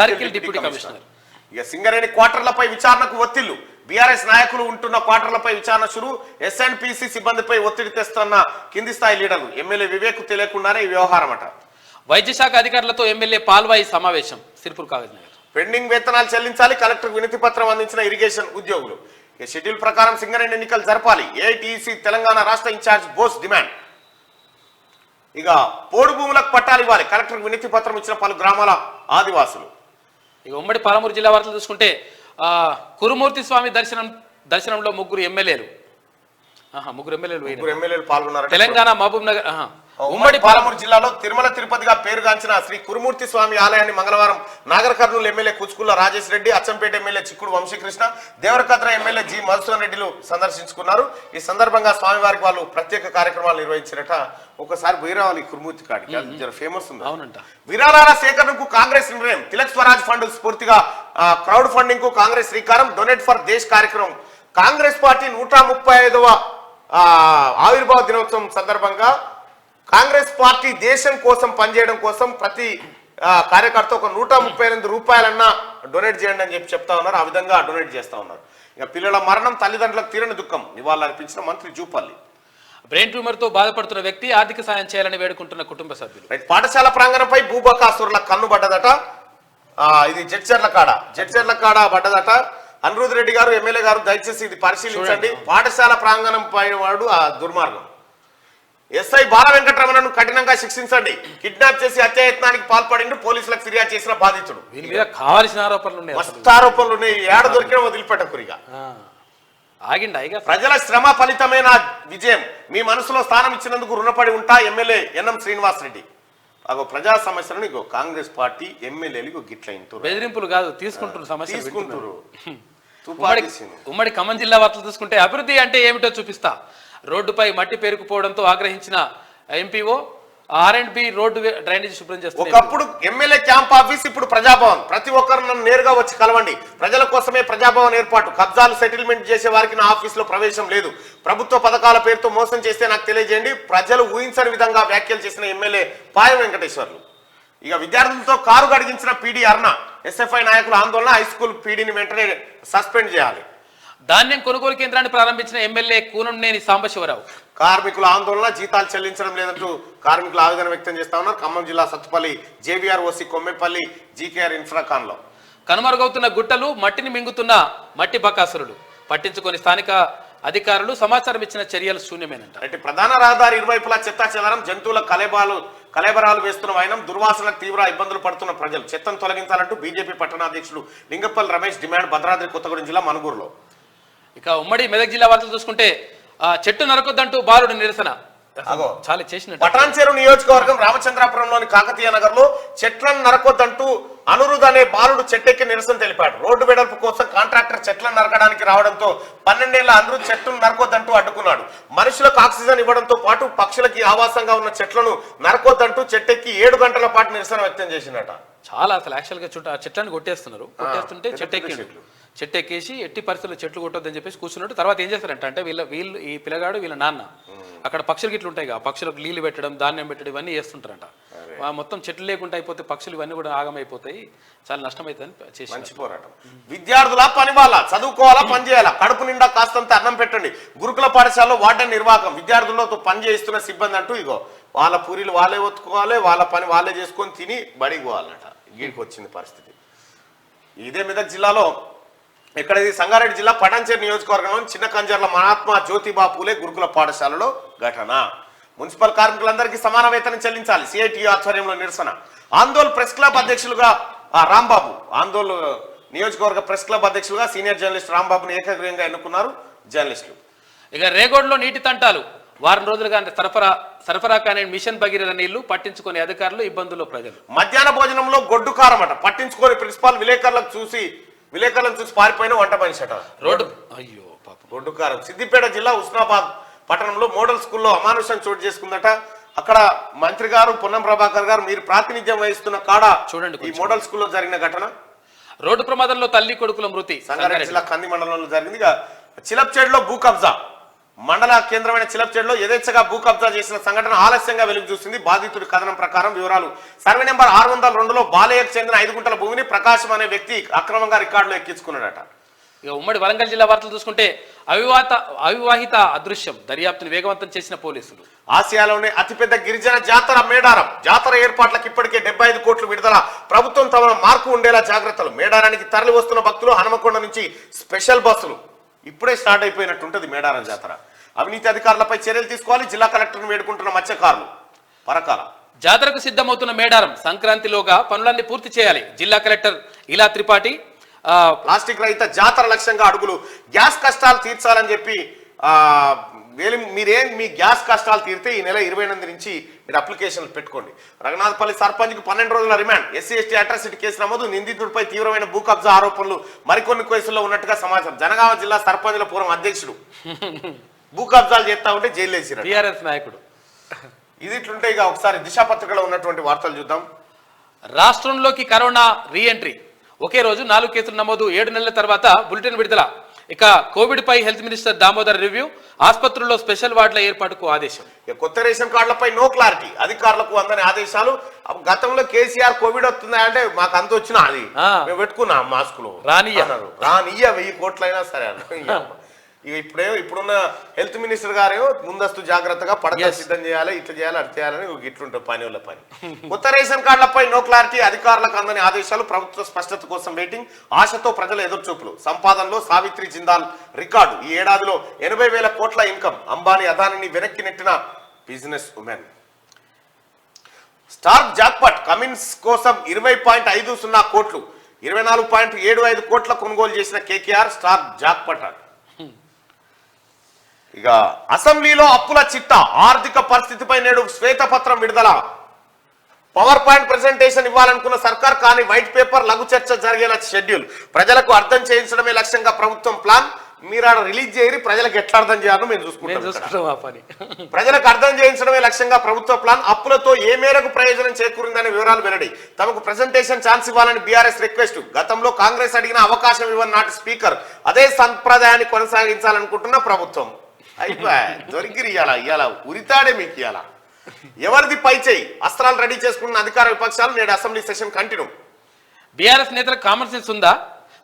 సర్కిల్ డిప్యూటీ కమిషనర్. ఇక సింగరేణి క్వార్టర్లపై విచారణకు ఒత్తిళ్లు బీఆర్ఎస్ నాయకులు ఉంటున్న క్వార్టర్లపై విచారణ షురు ఎస్ఎన్పిసి సిబ్బందిపై ఒత్తిడి తెస్తున్న కింది స్థాయి లీడర్లు ఎమ్మెల్యే వివేక్ తెలియకుండానే ఈ వ్యవహారం అట. వైద్య శాఖ అధికారులతో ఎమ్మెల్యే పాల్వాయి సమావేశం సిర్పూర్ కాగజ్ నగర్. పెండింగ్ వేతనాలు చెల్లించాలి కలెక్టర్ వినతి పత్రం అందించిన ఇరిగేషన్ ఉద్యోగులు. ఇక షెడ్యూల్ ప్రకారం సింగరేణి ఎన్నికలు జరపాలి ఏఐటీసీ తెలంగాణ రాష్ట్ర ఇన్ఛార్జ్ బోస్ డిమాండ్. ఇక పోడు భూములకు పట్టాలు ఇవ్వాలి కలెక్టర్ వినతి పత్రం ఇచ్చిన పలు గ్రామాల ఆదివాసులు. ఇక ఉమ్మడి పాలమూరు జిల్లా వార్తలు చూసుకుంటే కురుమూర్తి స్వామి దర్శనంలో ముగ్గురు ఎమ్మెల్యేలు పాల్గొన్నారు. తెలంగాణ మహబూబ్ నగర్ ఉమ్మడి పాలమూరు జిల్లాలో తిరుమల తిరుపతిగా పేరుగాంచిన శ్రీ కురుమూర్తి స్వామి ఆలయాన్ని మంగళవారం నాగర్ కర్నూలు ఎమ్మెల్యే కుచుకుల్ల రాజేష్ రెడ్డి అచ్చంపేట ఎమ్మెల్యే చిక్కుడు వంశీకృష్ణ దేవరకద్ర ఎమ్మెల్యే జి మధుసూదన్ రెడ్డిలు సందర్శించుకున్నారు. ఈ సందర్భంగా స్వామివారికి వాళ్ళు ప్రత్యేక కార్యక్రమాలు నిర్వహించారట. ఒకసారి పోయిరావాలి కురుమూర్తి కాడికి ఫేమస్ ఉంది. అవునంట. విరాళాల సేకరణకు కాంగ్రెస్ నిర్ణయం తిలక్ స్వరాజ్ ఫండ్ స్ఫూర్తిగా క్రౌడ్ ఫండింగ్ కు కాంగ్రెస్ శ్రీకారం డొనేట్ ఫర్ దేశ్ కార్యక్రమం. కాంగ్రెస్ పార్టీ 135వ ఆవిర్భావ దినోత్సవం సందర్భంగా కాంగ్రెస్ పార్టీ దేశం కోసం పనిచేయడం కోసం ప్రతి కార్యకర్త ఒక 138 రూపాయలన్నా డొనేట్ చేయండి అని చెప్తా ఉన్నారు. ఆ విధంగా డొనేట్ చేస్తా ఉన్నారు. ఇక పిల్లల మరణం తల్లిదండ్రులకు తీరని దుఃఖం నివాళులర్పించిన మంత్రి జూపల్లి. బ్రెయిన్ ట్యూమర్ తో బాధపడుతున్న వ్యక్తి ఆర్థిక సాయం చేయాలని వేడుకుంటున్న కుటుంబ సభ్యులు. పాఠశాల ప్రాంగణంపై భూబకాసురుల కన్ను పడ్డదట. ఇది జడ్చర్ల కాడ పడ్డదట. అనిరుద్ రెడ్డి గారు ఎమ్మెల్యే గారు దయచేసి ఇది పరిశీలించండి. పాఠశాల ప్రాంగణం పై వాడు ఆ దుర్మార్గం. ఎస్ఐ బాల వెంకటరమణను కఠినంగా శిక్షించండి కిడ్నాప్ చేసి హత్యాయత్నానికి పాల్పడిండు పోలీసులకు ఫిర్యాదు చేసిన బాధితుడు. కావాల్సిన ఆరోపణలు ఉన్నాయి ఏడ దొరికిన వదిలిపెట్టకురిగా ప్రజల శ్రమ ఫలితమైన విజయం మీ మనసులో స్థానం ఇచ్చినందుకు రుణపడి ఉంటా ఎమ్మెల్యే ఎన్ఎం శ్రీనివాస్ రెడ్డి. ప్రజా సమస్యలను కాంగ్రెస్ పార్టీ ఎమ్మెల్యేలు గిట్ల బెదిరింపులు కాదు తీసుకుంటున్నారు సమస్య తీసుకుంటారు. ఉమ్మడి ఖమ్మం జిల్లా వార్తలు చూసుకుంటే అభివృద్ధి అంటే ఏమిటో చూపిస్తా రోడ్డుపై మట్టి పేరుకుపోవడంతో ఆగ్రహించిన ఎంపీఓ R&B రోడ్డు డ్రైనేజ్ శుభ్రం చేస్తారు. ఒకప్పుడు ఎమ్మెల్యే క్యాంప్ ఆఫీస్ ఇప్పుడు ప్రజాభవన్. ప్రతి ఒక్కరు నన్ను నేరుగా వచ్చి కలవండి. ప్రజల కోసమే ప్రజాభవన్ ఏర్పాటు. కబ్జాలు సెటిల్మెంట్ చేసే వారికి నా ఆఫీసులో ప్రవేశం లేదు. ప్రభుత్వ పథకాల పేరుతో మోసం చేస్తే నాకు తెలియజేయండి. ప్రజలు ఊహించని విధంగా వ్యాఖ్యలు చేసిన ఎమ్మెల్యే పాయం వెంకటేశ్వర్లు. ఇక విద్యార్థులతో కారు గడిగించిన పీడీ అర్ణ. ఎస్ఎఫ్ఐ నాయకుల ఆందోళన హై స్కూల్ పీడీని వెంటనే సస్పెండ్ చేయాలి. ధాన్యం కొనుగోలు కేంద్రాన్ని ప్రారంభించిన ఎమ్మెల్యే కూనంనేని సాంబశివరావు. కార్మికుల ఆందోళన జీతాలు చెల్లించడం లేదంటూ కార్మికులు ఆవేదన వ్యక్తం చేస్తా ఉన్నారు. ఖమ్మం జిల్లా Sathupalli JVR OC కొమ్మెపల్లి GKR Infracon లో కనుమరుగవుతున్న గుట్టలు మట్టిని మింగుతున్న మట్టి బకాసురులు పట్టించుకొని స్థానిక అధికారులు సమాచారం ఇచ్చిన చర్యలు శూన్యమేనంట. అంటే ప్రధాన రహదారి ఇరువైపులా చెత్తా చెదారం జంతువుల కలేబరాలు వేస్తున్న వైనం దుర్వాసనకు తీవ్ర ఇబ్బందులు పడుతున్న ప్రజలు చెత్తను తొలగించాలంటూ బీజేపీ పట్టణాధ్యక్షుడు లింగప్పల్ రమేష్ డిమాండ్ భద్రాద్రి కొత్తగూడెం జిల్లా మనుగూరులో. ఇక ఉమ్మడి మెదక్ జిల్లా వార్తలు చూసుకుంటే చెట్టు నరకొద్దంటూ బాలుడు నిరసన. అగో చాలా చేసినట్టు. పటాన్చెరు నియోజకవర్గం రామచంద్రాపురంలోని కాకతీయ నగర్ లో చెట్లను నరకొద్దంటూ అనురుద్ అనే బాలుడు చెట్టెక్కి నిరసన తెలిపాడు. రోడ్డు వెడల్పు కోసం కాంట్రాక్టర్ చెట్లను నరకడానికి రావడంతో 12 ఏళ్ల అనురుద్ చెట్లను నరకొద్దంటూ అడ్డుకున్నాడు. మనుషులకు ఆక్సిజన్ ఇవ్వడంతో పాటు పక్షులకి ఆవాసంగా ఉన్న చెట్లను నరకొద్దంటూ చెట్టెక్కి 7 గంటల పాటు నిరసన వ్యక్తం చేసినట. చాలా అసలు యాక్చువల్ గా చెట్లను కొట్టేస్తున్నారు. కొట్టేస్తుంటే చెట్టు ఎక్కేసి ఎట్టి పరిస్థితుల్లో చెట్లు కొట్టొద్దని చెప్పేసి కూర్చున్నట్టు. తర్వాత ఏం చేస్తారంటే అంటే వీళ్ళు ఈ పిల్లగాడు వీళ్ళ నాన్న అక్కడ పక్షులకి ఇట్లా ఉంటాయి, పక్షులకు నీళ్లు పెట్టడం, ధాన్యం పెట్టడం ఇవన్నీ చేస్తుంటారంట. మొత్తం చెట్లు లేకుండా అయిపోతే పక్షులు ఇవన్నీ కూడా ఆగమైపోతాయి, చాలా నష్టమైతుందని చేసి మంచి పోరాటం. విద్యార్థుల పని వాళ్ళ చదువుకోవాలా, పని చేయాలా, కడుపు నిండా కాస్తంత అన్నం పెట్టండి. గురుకుల పాఠశాలలో వార్డెన్ నిర్వాహకం విద్యార్థులతో పని చేయిస్తున్న సిబ్బంది అంటూ ఇగో వాళ్ళ పూరీలు వాళ్ళే ఒత్తుకోవాలి, వాళ్ళ పని వాళ్ళే చేసుకొని తిని బడికి పోవాలన్నట. గీడికి వచ్చింది పరిస్థితి. ఇదే మెదక్ జిల్లాలో ఇక్కడ ఇది సంగారెడ్డి జిల్లా పటాన్చెరు నియోజకవర్గంలోని చిన్న కంజర్ల మహాత్మా జ్యోతిబా పూలే గురుకుల పాఠశాలలో ఘటన. మున్సిపల్ కార్మికులందరికీ సమాన వేతనం చెల్లించాలి, సిఐటియు ఆధ్వర్యంలో నిరసన. ఆందోళ్ ప్రెస్ క్లబ్ అధ్యక్షులుగా రాంబాబు, ఆందోళ్ నియోజకవర్గ ప్రెస్ క్లబ్ అధ్యక్షులుగా సీనియర్ జర్నలిస్ట్ రాంబాబుని ఏకగ్రీవంగా ఎన్నుకున్నారు జర్నలిస్టులు. ఇక రేగోడ్లో నీటి తంటాలు. వారం రోజులుగా సరఫరా కానీ మిషన్ భగీరథ నీళ్లు పట్టించుకునే అధికారులు, ఇబ్బందుల్లో ప్రజలు. మధ్యాహ్న భోజనంలో గొడ్డు కారం అట పట్టించుకొని ప్రిన్సిపాల్ విలేకరులను చూసి పారిపోయిన వంట మనిషి అట. రోడ్డు అయ్యో పాపం. గొడ్డు కారం. సిద్దిపేట జిల్లా ఉస్నాబాద్ పట్టణంలో మోడల్ స్కూల్లో అమానుషం చోటు చేసుకుందట. అక్కడ మంత్రి గారు పొన్నం ప్రభాకర్ గారు మీరు ప్రాతినిధ్యం వహిస్తున్న కాడ చూడండి ఈ మోడల్ స్కూల్లో జరిగిన ఘటన. రోడ్డు ప్రమాదంలో తల్లి కొడుకుల మృతి సంగారెడ్డి జిల్లా కంది మండలంలో జరిగింది. చిలప్చేడులో భూ కబ్జా. మండల కేంద్రమైన చిలప్చేడులో యథేచ్ఛగా భూ కబ్జా చేసిన సంఘటన ఆలస్యంగా వెలుగు చూసింది. బాధితుడి కథనం ప్రకారం వివరాలు. సర్వే నెంబర్ 602లో బాలయ్యకు చెందిన 5 గుంటల భూమిని ప్రకాశం అనే వ్యక్తి అక్రమంగా రికార్డులో ఎక్కించుకున్నాడట. ఇక ఉమ్మడి వరంగల్ జిల్లా వార్తలు చూసుకుంటే అవివాహిత అదృశ్యం దర్యాప్తును వేగవంతం చేసిన పోలీసులు. ఆసియాలోనే అతిపెద్ద గిరిజన జాతర మేడారం. జాతర ఏర్పాట్లకు ఇప్పటికే 75 కోట్లు విడుదల. ప్రభుత్వం తమ మార్కు ఉండేలా జాగ్రత్తలు. మేడారానికి తరలి వస్తున్న భక్తులు హనుమకొండ నుంచి స్పెషల్ బస్సులు. ఇప్పుడే స్టార్ట్ అయిపోయినట్టుంటది మేడారం జాతర. అవినీతి అధికారులపై చర్యలు తీసుకోవాలి. జిల్లా కలెక్టర్ను వేడుకుంటున్న మత్స్యకారులు. పరకాల జాతరకు సిద్ధమవుతున్న మేడారం సంక్రాంతిలోగా పనులన్నీ పూర్తి చేయాలి. జిల్లా కలెక్టర్ ఇలా త్రిపాఠి. ప్లాస్టిక్ రహిత జాతర లక్ష్యంగా అడుగులు. గ్యాస్ కష్టాలు తీర్చాలని చెప్పి మీ గ్యాస్ కష్టాలు తీరితే ఈ నెల 28 నుంచి మీరు అప్లికేషన్లు పెట్టుకోండి. రఘునాథపల్లి సర్పంచ్కి 12 రోజుల remand. SC ST atrocity case నమోదు. నిందితుడిపై తీవ్రమైన భూ కబ్జా ఆరోపణలు మరికొన్ని కేసుల్లో ఉన్నట్టుగా సమాచారం. జనగామ జిల్లా సర్పంచుల పూర్వం అధ్యక్షుడు భూ కబ్జాలు చేస్తా ఉంటే జైలు వేసిరు టీఆర్ఎస్ నాయకుడు. ఇది ఇట్లుంటే ఇక ఒకసారి దిశ పత్రికలో ఉన్నటువంటి వార్తలు చూద్దాం. రాష్ట్రంలోకి కరోనా రీఎంట్రీ. ఒకే రోజు 4 కేసులు నమోదు. 7 నెలల తర్వాత బులెటిన్ విడుదల. ఇక కోవిడ్ పై హెల్త్ మినిస్టర్ దామోదర్ రివ్యూ. ఆసుపత్రుల్లో స్పెషల్ వార్డుల ఏర్పాటుకు ఆదేశం. కొత్త రేషన్ కార్డులపై నో క్లారిటీ. అధికారులకు అందని ఆదేశాలు. గతంలో కేసీఆర్ కోవిడ్ వస్తుందా అంటే మాకు అంత వచ్చినా అది మేము పెట్టుకున్నాం మాస్కులు రానియ్య 1000 కోట్లైనా సరే అన్న. ఇక ఇప్పుడున్న హెల్త్ మినిస్టర్ గారేమో ముందస్తు జాగ్రత్తగా పడక సిద్ధం చేయాలి, ఇట్లా చేయాలి, అటు చేయాలని ఇట్లుంటారు పని వాళ్ళ పని. కొత్త రేషన్ కార్డులపై నో క్లారిటీ. అధికారులకు అందని ఆదేశాలు. ప్రభుత్వ స్పష్టత కోసం వెయిటింగ్. ఆశతో ప్రజల ఎదురుచూపులు. సంపాదనలో సావిత్రి జిందాల్ రికార్డు. ఈ ఏడాదిలో 80,000 కోట్ల ఇన్కమ్. అంబానీ అదానిని వెనక్కి నెట్టిన business women. Star jackpot. Cummins కోసం 20.50 కోట్లు. 24.75 కోట్ల కొనుగోలు చేసిన కేకేఆర్. Star jackpot. ఇక అసెంబ్లీలో అప్పుల చిట్టా. ఆర్థిక పరిస్థితిపై నేడు శ్వేతపత్రం విడుదల. పవర్ పాయింట్ ప్రెజెంటేషన్ ఇవ్వాలనుకున్న సర్కార్, కానీ వైట్ పేపర్ లఘు చర్చ జరిగేలా షెడ్యూల్. ప్రజలకు అర్థం చేయించడమే లక్ష్యంగా ప్రభుత్వం ప్లాన్. మీరు ఆడ రిలీజ్ చేయరు, ప్రజలకు ఎట్లా అర్థం చేయాలో మేము చూసుకుంటాం. ప్రజలకు అర్థం చేయించడమే లక్ష్యంగా ప్రభుత్వ ప్లాన్. అప్పులతో ఏ మేరకు ప్రయోజనం చేకూరిందనే వివరాలు వెల్లడి. తమకు ప్రెజెంటేషన్ ఛాన్స్ ఇవ్వాలని బీఆర్ఎస్ రిక్వెస్ట్. గతంలో కాంగ్రెస్ అడిగిన అవకాశం ఇవ్వని నాటి స్పీకర్. అదే సంప్రదాయాన్ని కొనసాగించాలనుకుంటున్న ప్రభుత్వం. అయిపోయా దొరికిరి. ఇవాళ ఉరితాడే మీకు. ఇవాళ ఎవరిది పై చేయి. అస్త్రాలు రెడీ చేసుకున్న అధికార విపక్షాలు. నేడు అసెంబ్లీ సెషన్ కంటిన్యూ. బీఆర్ఎస్ నేతలకు కామన్ సెన్స్ ఉందా?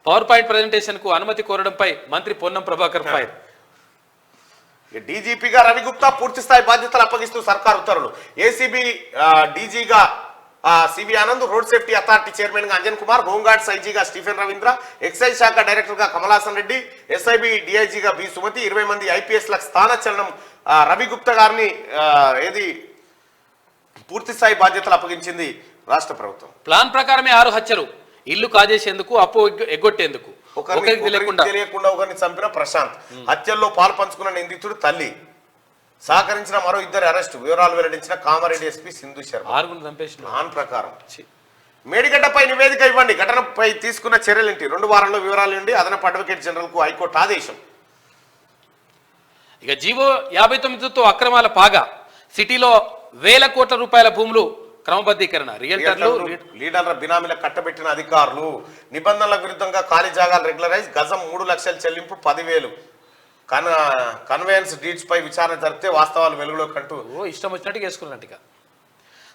పవర్ పాయింట్ ప్రెజెంటేషన్ కు అనుమతి కోరడంపై మంత్రి పొన్నం ప్రభాకర్ ఫైర్. డీజీపీగా రవిగుప్తా పూర్తి స్థాయి బాధ్యతలు అప్పగిస్తూ సర్కార్ ఉత్తర్వులు. ఏసీబీ డీజీగా CV Anand, road safety authority chairman గా అంజన్ కుమార్, హోంగార్డ్స్ ఐజీగా స్టీఫెన్ రవీంద్ర, ఎక్సైజ్ శాఖ డైరెక్టర్ గా కమలాసన్ రెడ్డి, ఎస్ఐబి డిఐజీగా బి సుమతి, 20 మంది ఐపీఎస్లకు స్థానచలనం. రవిగుప్తా గారిని పూర్తి స్థాయి బాధ్యతలు అప్పగించింది రాష్ట్ర ప్రభుత్వం. ప్లాన్ ప్రకారమే 6 హత్యలు. ఇల్లు కాజేసేందుకు, అప్పు ఎగ్గొట్టేందుకు. తెలియకుండా ఒకరిని చంపిన ప్రశాంత్. హత్యల్లో పాలు పంచుకున్న నిందితుడు తల్లి. సహకరించిన మరో 2 అరెస్టు, వివరాలు వెల్లడించిన కామారెడ్డి ఎస్పీ సింధు శర్మ. 6 చంపేసిన ప్లాన్ ప్రకారం మేడిగడ్డపై నివేదిక ఇవ్వండి, ఘటనపై తీసుకున్న చర్యలేంటి, 2 వారాల్లో వివరాలు ఇవ్వండి, అదనపు అడ్వకేట్ జనరల్ కు హైకోర్టు ఆదేశం. ఇక జీవో 59తో అక్రమాల పాగా, సిటీలో వేల కోట్ల రూపాయల భూములు క్రమబద్ధీకరణ, రియల్టర్లు లీడర్ల బినామీల కట్టబెట్టిన అధికారులు, నిబంధనల విరుద్ధంగా ఖాళీ జాగాలు రెగ్యులరైజ్, గజం 3 లక్షల చెల్లింపు 10,000, కన్వేయన్స్ డీడ్స్ పై విచారణ జరిపితే వాస్తవాలు వెలుగులో కంటూ ఇష్టం వచ్చినట్టు చేసుకున్నట్టుగా.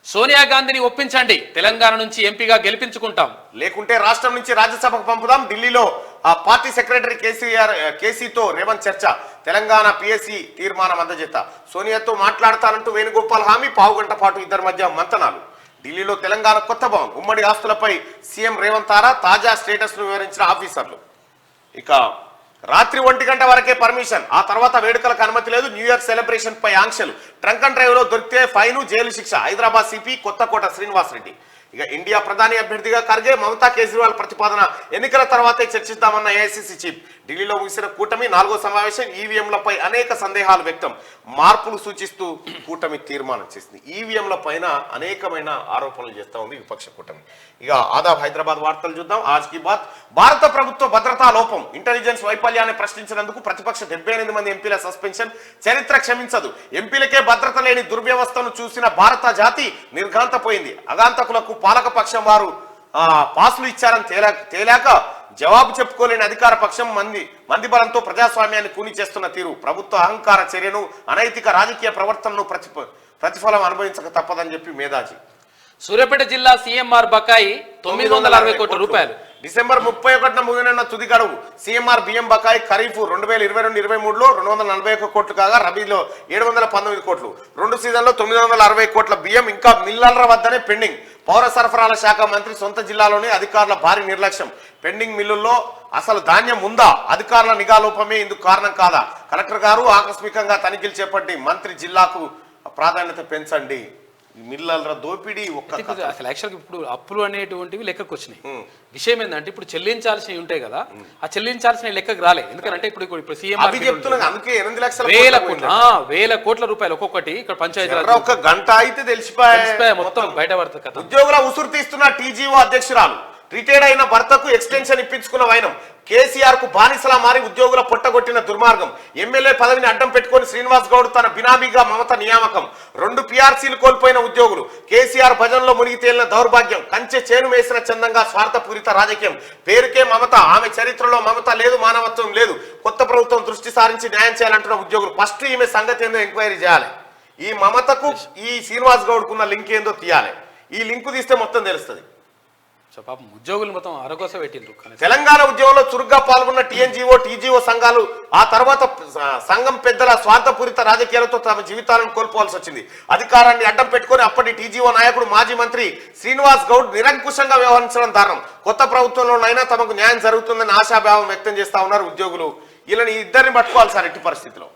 సోనియా గాంధీని ఒప్పించండి, తెలంగాణ నుంచి ఎంపీగా గెలిపించుకుంటాం, లేకుంటే రాష్ట్రం నుంచి రాజ్యసభకు పంపుదాం, ఢిల్లీలో ఆ పార్టీ సెక్రటరీ కేసీతో రేవంత్ చర్చ, తెలంగాణ పిఎస్సి తీర్మానం అందజేత, సోనియాతో మాట్లాడతానంటూ వేణుగోపాల్ హామీ, పావుగంట పాటు ఇద్దరి మధ్య మంతనాలు. ఢిల్లీలో తెలంగాణ కొత్త భవన్, ఉమ్మడి ఆస్తులపై సీఎం రేవంత్ తాజా స్టేటస్ ను వివరించిన ఆఫీసర్లు. ఇక రాత్రి 1 గంట వరకే పర్మిషన్, ఆ తర్వాత వేడుకలకు అనుమతి లేదు, న్యూ ఇయర్ సెలబ్రేషన్ పై ఆంక్షలు, ట్రంక్ అండ్ డ్రైవ్ లో దొరికితే ఫైను, జైలు శిక్ష, హైదరాబాద్ సిపి కొత్తకోట శ్రీనివాస్ రెడ్డి. ఇక ఇండియా ప్రధాని అభ్యర్థిగా ఖర్గే, మమతా కేజ్రీవాల్ ప్రతిపాదన ఎన్నికల తర్వాతే చర్చిద్దామన్న ఏఐసిసి చీఫ్. ఢిల్లీలో ముగిసిన కూటమి 4వ సమావేశం, ఈవీఎంలపై అనేక సందేహాలు వ్యక్తం, మార్పులు సూచిస్తూ కూటమి తీర్మానం చేసింది. ఈవీఎంల పైన అనేకమైన ఆరోపణలు చేస్తా ఉంది విపక్ష కూటమి. ఇక ఆదాబ్ హైదరాబాద్ వార్తలు చూద్దాం. ఆజ్ కీ బాత్. భారత ప్రభుత్వ భద్రతా లోపం, ఇంటెలిజెన్స్ వైఫల్యాన్ని ప్రశ్నించినందుకు ప్రతిపక్ష 78 మంది ఎంపీల సస్పెన్షన్ చరిత్ర క్షమించదు. ఎంపీలకే భద్రత లేని దుర్వ్యవస్థను చూసిన భారత జాతి నిర్ఘాంతపోయింది. అగాంతకులకు పాలకపక్షం వారు పాసులు ఇచ్చారని తేలాక జవాబు చెప్పుకోలేని అధికార పక్షం మంది బలంతో ప్రజాస్వామ్యాన్ని కూని చేస్తున్న తీరు, ప్రభుత్వ అహంకార చర్యను, అనైతిక రాజకీయ ప్రవర్తనను ప్రతిఫలం అనుభవించక తప్పదని చెప్పి మేధాజీ. సూర్యాపేట జిల్లా సీఎంఆర్ బకాయి 960 కోట్ల రూపాయలు. డిసెంబర్ 31న ముగిన తుది గడువు. సీఎంఆర్ బియ్యం బకాయి ఖరీఫ్ 2022-23లో 241 కోట్లు కాగా రబీలో 719 కోట్లు. 2 సీజన్లో 960 కోట్ల బియ్యం ఇంకా మిల్లర్ల వద్దనే పెండింగ్. పౌర సరఫరాల శాఖ మంత్రి సొంత జిల్లాలోనే అధికారుల భారీ నిర్లక్ష్యం. పెండింగ్ మిల్లుల్లో అసలు ధాన్యం ఉందా? అధికారుల నిఘా లోపమే ఇందుకు కారణం కాదా? కలెక్టర్ గారు ఆకస్మికంగా తనిఖీలు చేపట్టి మంత్రి జిల్లాకు ప్రాధాన్యత పెంచండి. మిల్లర్ల దోపిడీ అసలు యాక్చువల్గా ఇప్పుడు అప్పులు అనేటువంటివి లెక్కకు వచ్చినాయి. విషయం ఏంటంటే ఇప్పుడు చెల్లించాల్సినవి ఉంటాయి కదా, ఆ చెల్లించాల్సిన లెక్కకు రాలేదు. ఎందుకంటే ఇప్పుడు సీఎం వేల కోట్ల రూపాయలు ఒక్కొక్కటి ఇక్కడ పంచాయతీ ఒక గంట అయితే తెలిసిపోయాయి, మొత్తం బయట పడుతుంది కదా. ఉద్యోగుల ఉసురు తీస్తున్న టీజీఓ అధ్యక్షురాలు, రిటైర్డ్ అయిన భర్తకు ఎక్స్టెన్షన్ ఇప్పించుకున్న వైనం, కేసీఆర్ కు బానిసలా మారి ఉద్యోగుల పొట్టగొట్టిన దుర్మార్గం, ఎమ్మెల్యే పదవిని అడ్డం పెట్టుకుని శ్రీనివాస్ గౌడ్ తన బినామీగా మమత నియామకం, 2 పిఆర్సీలు కోల్పోయిన ఉద్యోగులు, కేసీఆర్ భజనలో మునిగి తేలిన దౌర్భాగ్యం, కంచె చేను వేసిన చందంగా స్వార్థపూరిత రాజకీయం, పేరుకే మమత, ఆమె చరిత్రలో మమత లేదు, మానవత్వం లేదు. కొత్త ప్రభుత్వం దృష్టి సారించి న్యాయం చేయాలంటున్న ఉద్యోగులు, ఫస్ట్ ఈమె సంగతి ఏందో ఎంక్వైరీ చేయాలి. ఈ మమతకు ఈ శ్రీనివాస్ గౌడ్ కున్న లింక్ ఏందో తీయాలి. ఈ లింకు తీస్తే మొత్తం తెలుస్తుంది. పాపం ఉద్యోగులు మొత్తం అరకోస పెట్టిండ్రు. తెలంగాణ ఉద్యమంలో చురుగ్గా పాల్గొన్న టీజీఓ సంఘాలు ఆ తర్వాత సంఘం పెద్దల స్వార్థపూరిత రాజకీయాలతో తమ జీవితాలను కోల్పోవాల్సి వచ్చింది. అధికారాన్ని అడ్డం పెట్టుకుని అప్పటి టీజీఓ నాయకుడు మాజీ మంత్రి శ్రీనివాస్ గౌడ్ నిరంకుశంగా వ్యవహరించడం దారుణం. కొత్త ప్రభుత్వంలోనైనా తమకు న్యాయం జరుగుతుందని ఆశాభావం వ్యక్తం చేస్తా ఉన్నారు ఉద్యోగులు. వీళ్ళని ఇద్దరిని పట్టుకోవాలి సార్ ఎట్టి పరిస్థితిలో.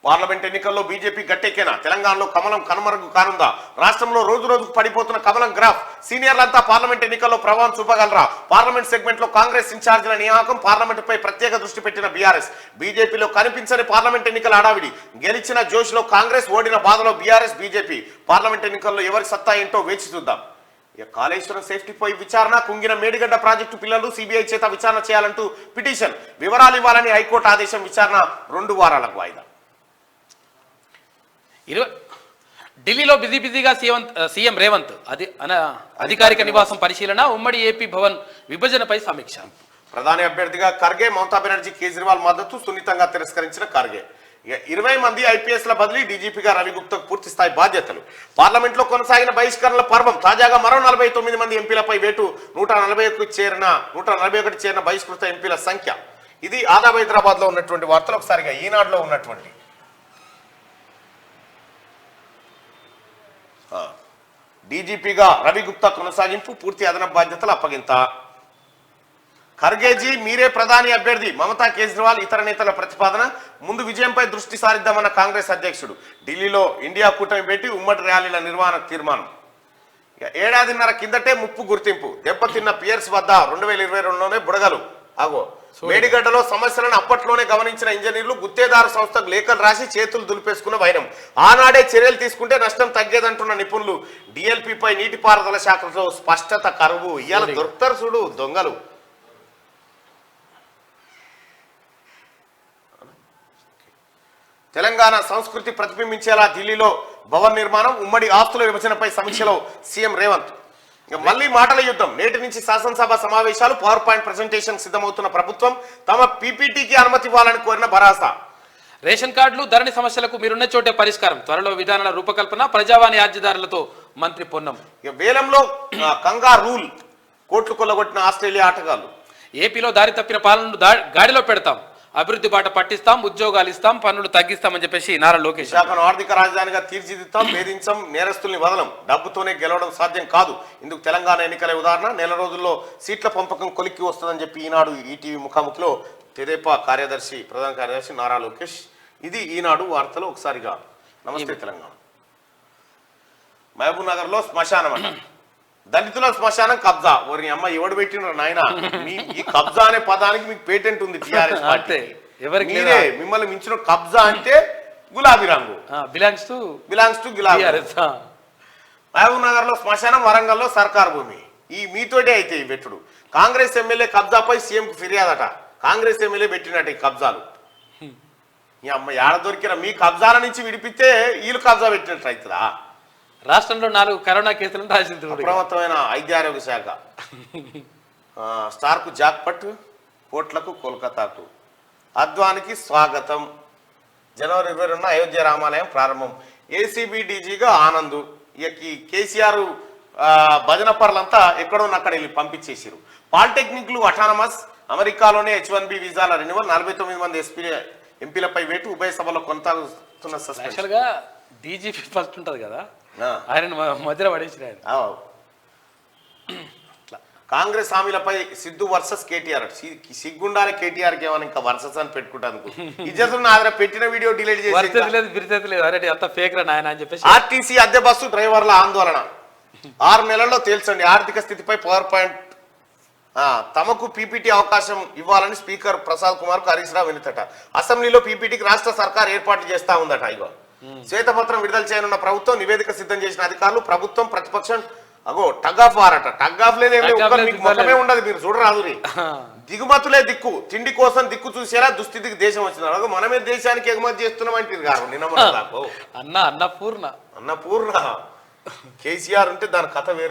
పార్లమెంట్ ఎన్నికల్లో బీజేపీ గట్టెక్కేనా? తెలంగాణలో కమలం కనుమరుగు కానుందా? రాష్ట్రంలో రోజు రోజుకు పడిపోతున్న కమలం గ్రాఫ్. సీనియర్లంతా పార్లమెంట్ ఎన్నికల్లో ప్రభావం చూపగలరా? పార్లమెంట్ సెగ్మెంట్ లో కాంగ్రెస్ ఇన్ఛార్జీల నియామకం, పార్లమెంటుపై ప్రత్యేక దృష్టి పెట్టిన బీఆర్ఎస్. బీజేపీలో కనిపించని పార్లమెంట్ ఎన్నికల హడావిడి. గెలిచిన జోష్లో కాంగ్రెస్, ఓడిన బాధలో బీఆర్ఎస్, బీజేపీ. పార్లమెంట్ ఎన్నికల్లో ఎవరి సత్తా ఏంటో వేచి చూద్దాం. ఇక కాళేశ్వరం సేఫ్టీపై విచారణ, కుంగిన మేడిగడ్డ ప్రాజెక్టు పిల్లలు సిబిఐ చేత విచారణ చేయాలంటూ పిటిషన్, వివరాలు ఇవ్వాలని హైకోర్టు ఆదేశం. విచారణ 2 వారాలకు వాయిదా. ఢిల్లీలో బిజీగా సీఎం రేవంత్ అధికారిక నివాసం పరిశీలన, ఉమ్మడి ఏపీ భవన్ విభజనపై సమీక్ష. ప్రధాని అభ్యర్థిగా ఖర్గే, మమతా బెనర్జీ, కేజ్రీవాల్ మద్దతు సున్నితంగా తిరస్కరించిన ఖర్గే. ఇక 20 మంది ఐపీఎస్ల బదిలీ, డీజీపీగా రవి గుప్తాకు పూర్తి స్థాయి బాధ్యతలు. పార్లమెంట్లో కొనసాగిన బహిష్కరణల పర్వం. తాజాగా మరో 49 మంది ఎంపీలపై వేటు. 141 చేరిన బహిష్కృత ఎంపీల సంఖ్య. ఇది ఆదాబ్ హైదరాబాద్ లో ఉన్నటువంటి వార్తలు. ఒకసారిగా ఈనాడులో ఉన్నటువంటి డీజీపీగా రవి గుప్తా కొనసాగింపు, పూర్తి అదనపు బాధ్యతలు అప్పగింత. ఖర్గేజీ మీరే ప్రధాని అభ్యర్థి, మమతా కేజ్రీవాల్ ఇతర నేతల ప్రతిపాదన. ముందు విజయంపై దృష్టి సారిద్దామన్న కాంగ్రెస్ అధ్యక్షుడు. ఢిల్లీలో ఇండియా కూటమి పెట్టి ఉమ్మడి ర్యాలీల నిర్వహణ తీర్మానం. ఏడాదిన్నర కిందటే ముప్పు గుర్తింపు. దెబ్బతిన్న పియర్స్ వద్ద 2022లోనే బుడగలు. మేడిగడ్డలో సమస్యలను అప్పట్లోనే గమనించిన ఇంజనీర్లు గుత్తేదారు సంస్థకు లేఖలు రాసి చేతులు దులిపేసుకున్న వైరం. ఆనాడే చర్యలు తీసుకుంటే నష్టం తగ్గేదంటున్న నిపుణులు. డిఎల్పీపై నీటిపారుదల శాఖతో స్పష్టత కరువు. ఇవాళ దొరుకుతారు చూడు దొంగలు. తెలంగాణ సంస్కృతి ప్రతిబింబించేలా ఢిల్లీలో భవన్ నిర్మాణం, ఉమ్మడి ఆస్తుల విభజనపై సమీక్షలో సీఎం రేవంత్. మళ్ళీ మాటల యుద్ధం. నేటి నుంచి శాసనసభ సమావేశాలు. పవర్ పాయింట్ ప్రెజెంటేషన్ సిద్ధమవుతున్న ప్రభుత్వం. తమ పీపీటీకి అనుమతి ఇవ్వాలని కోరిన భరాసా. రేషన్ కార్డులు, ధరణి సమస్యలకు మీరున్న చోటే పరిష్కారం. త్వరలో విధానాల రూపకల్పన. ప్రజావాణి అర్జీదారులతో మంత్రి పొన్నం. వేలంలో కంగా రూల్. కోట్లు కొల్లగొట్టిన ఆస్ట్రేలియా ఆటగాళ్లు. ఏపీలో దారి తప్పిన పాలనను గాడిలో పెడతాం. అభివృద్ధి బాట పట్టిస్తాం. ఉద్యోగాలు ఇస్తాం. పన్నులు తగ్గిస్తామని చెప్పేసి నారా లోకేష్. విశాఖను ఆర్థిక రాజధానిగా తీర్చిదిద్దాం. వేధించం, నేరస్తుల్ని వదలం. డబ్బుతోనే గెలవడం సాధ్యం కాదు. ఇందుకు తెలంగాణ ఎన్నికల ఉదాహరణ. నెల రోజుల్లో సీట్ల పంపకం కొలిక్కి వస్తుందని చెప్పి ఈనాడు ఈటీవీ ముఖాముఖిలో తెదేపా కార్యదర్శి, ప్రధాన కార్యదర్శి నారా లోకేష్. ఇది ఈనాడు వార్తలు. ఒకసారిగా నమస్తే తెలంగాణ. మహబూబ్ నగర్ లో శ్మశానం అన్న. దళితుల శ్మశానం కబ్జా. ఓరి అమ్మ ఎవడు పెట్టిన నాయన. మీ ఈ కబ్జా అనే పదానికి మీకు పేటెంట్ ఉంది టీఆర్ఎస్ పార్టీ. ఎవరికి మీరే మిమ్మల్ని మించిన కబ్జా అంటే గులాబీ రంగు. బిలాంగ్స్ టు గులాబీ. మహబూబ్ నగర్ లో శ్మశానం, వరంగల్లో సర్కార్ భూమి. ఈ మీతోటే అయితే ఈ పెట్టుడు. కాంగ్రెస్ ఎమ్మెల్యే కబ్జాపై సీఎం కు ఫిర్యాదట. కాంగ్రెస్ ఎమ్మెల్యే పెట్టినట్టు ఈ కబ్జాలు. ఈ అమ్మ ఏడ దొరికిన మీ కబ్జాల నుంచి విడిపితే వీళ్ళు కబ్జా పెట్టినట్టు అవుతుందా? రాష్ట్రంలో 4 కరోనా కేసులను రాసింది. అప్రమత్తమైన వైద్య ఆరోగ్య శాఖ. స్టార్ కు జాక్పట్, కోట్లకు కోల్కతాకు. అద్వానికి స్వాగతం. జనవరి 22న అయోధ్య రామాలయం ప్రారంభం. ఏసీబీ డీజీగా ఆనంద్. ఇక కేసీఆర్ భజన పరులంతా ఎక్కడో అక్కడ వెళ్ళి పంపించేసారు. పాలిటెక్నిక్లు అటానమస్. అమెరికాలోనే H1B వీసాల రెన్యువల్. 49 మంది ఎంపీలపై వేటు. ఉభయ సభలో కొనసాగుతున్న సస్పెన్షన్. డీజీపీ ఫస్ట్ ఉంటది కదా, ఆయన మధ్యలో పడేసిన. కాంగ్రెస్ హామీలపై సిద్ధు వర్సెస్ కేటీఆర్. సిగ్గుండాలి కేటీఆర్ కి ఏమైనా ఇంకా వర్సెస్ అని పెట్టుకుంటాను. ఇజ్జతున్న పెట్టిన వీడియో డిలీట్ చేసి. ఆర్టీసీ అద్దె బస్సు డ్రైవర్ల ఆందోళన. 6 నెలల్లో తేల్చండి ఆర్థిక స్థితిపై పవర్ పాయింట్. తమకు పీపీటీ అవకాశం ఇవ్వాలని స్పీకర్ ప్రసాద్ కుమార్ కు హరీష్ రావు వినతట. అసెంబ్లీలో పీపీటీకి రాష్ట్ర సర్కార్ ఏర్పాటు చేస్తా ఉందట. ఇగో శ్వేతపత్రం విడుదల చేయనున్న ప్రభుత్వం. నివేదిక సిద్ధం చేసిన అధికారులు. ప్రభుత్వం ప్రతిపక్షం అగో టగ్ ఆఫ్ వార్ అట. టగ్ ఆఫ్ లేదు, మొత్తమే ఉండదు. మీరు చూడరాదు. దిగుమతులే దిక్కు. తిండి కోసం దిక్కు చూసేలా దుస్థితికి దేశం వచ్చిన. మనమే దేశానికి ఎగుమతి చేస్తున్నాం అంటే కాదు. నిన్న అన్నపూర్ణ కేసీఆర్ ఉంటే దాని కథ వేరు.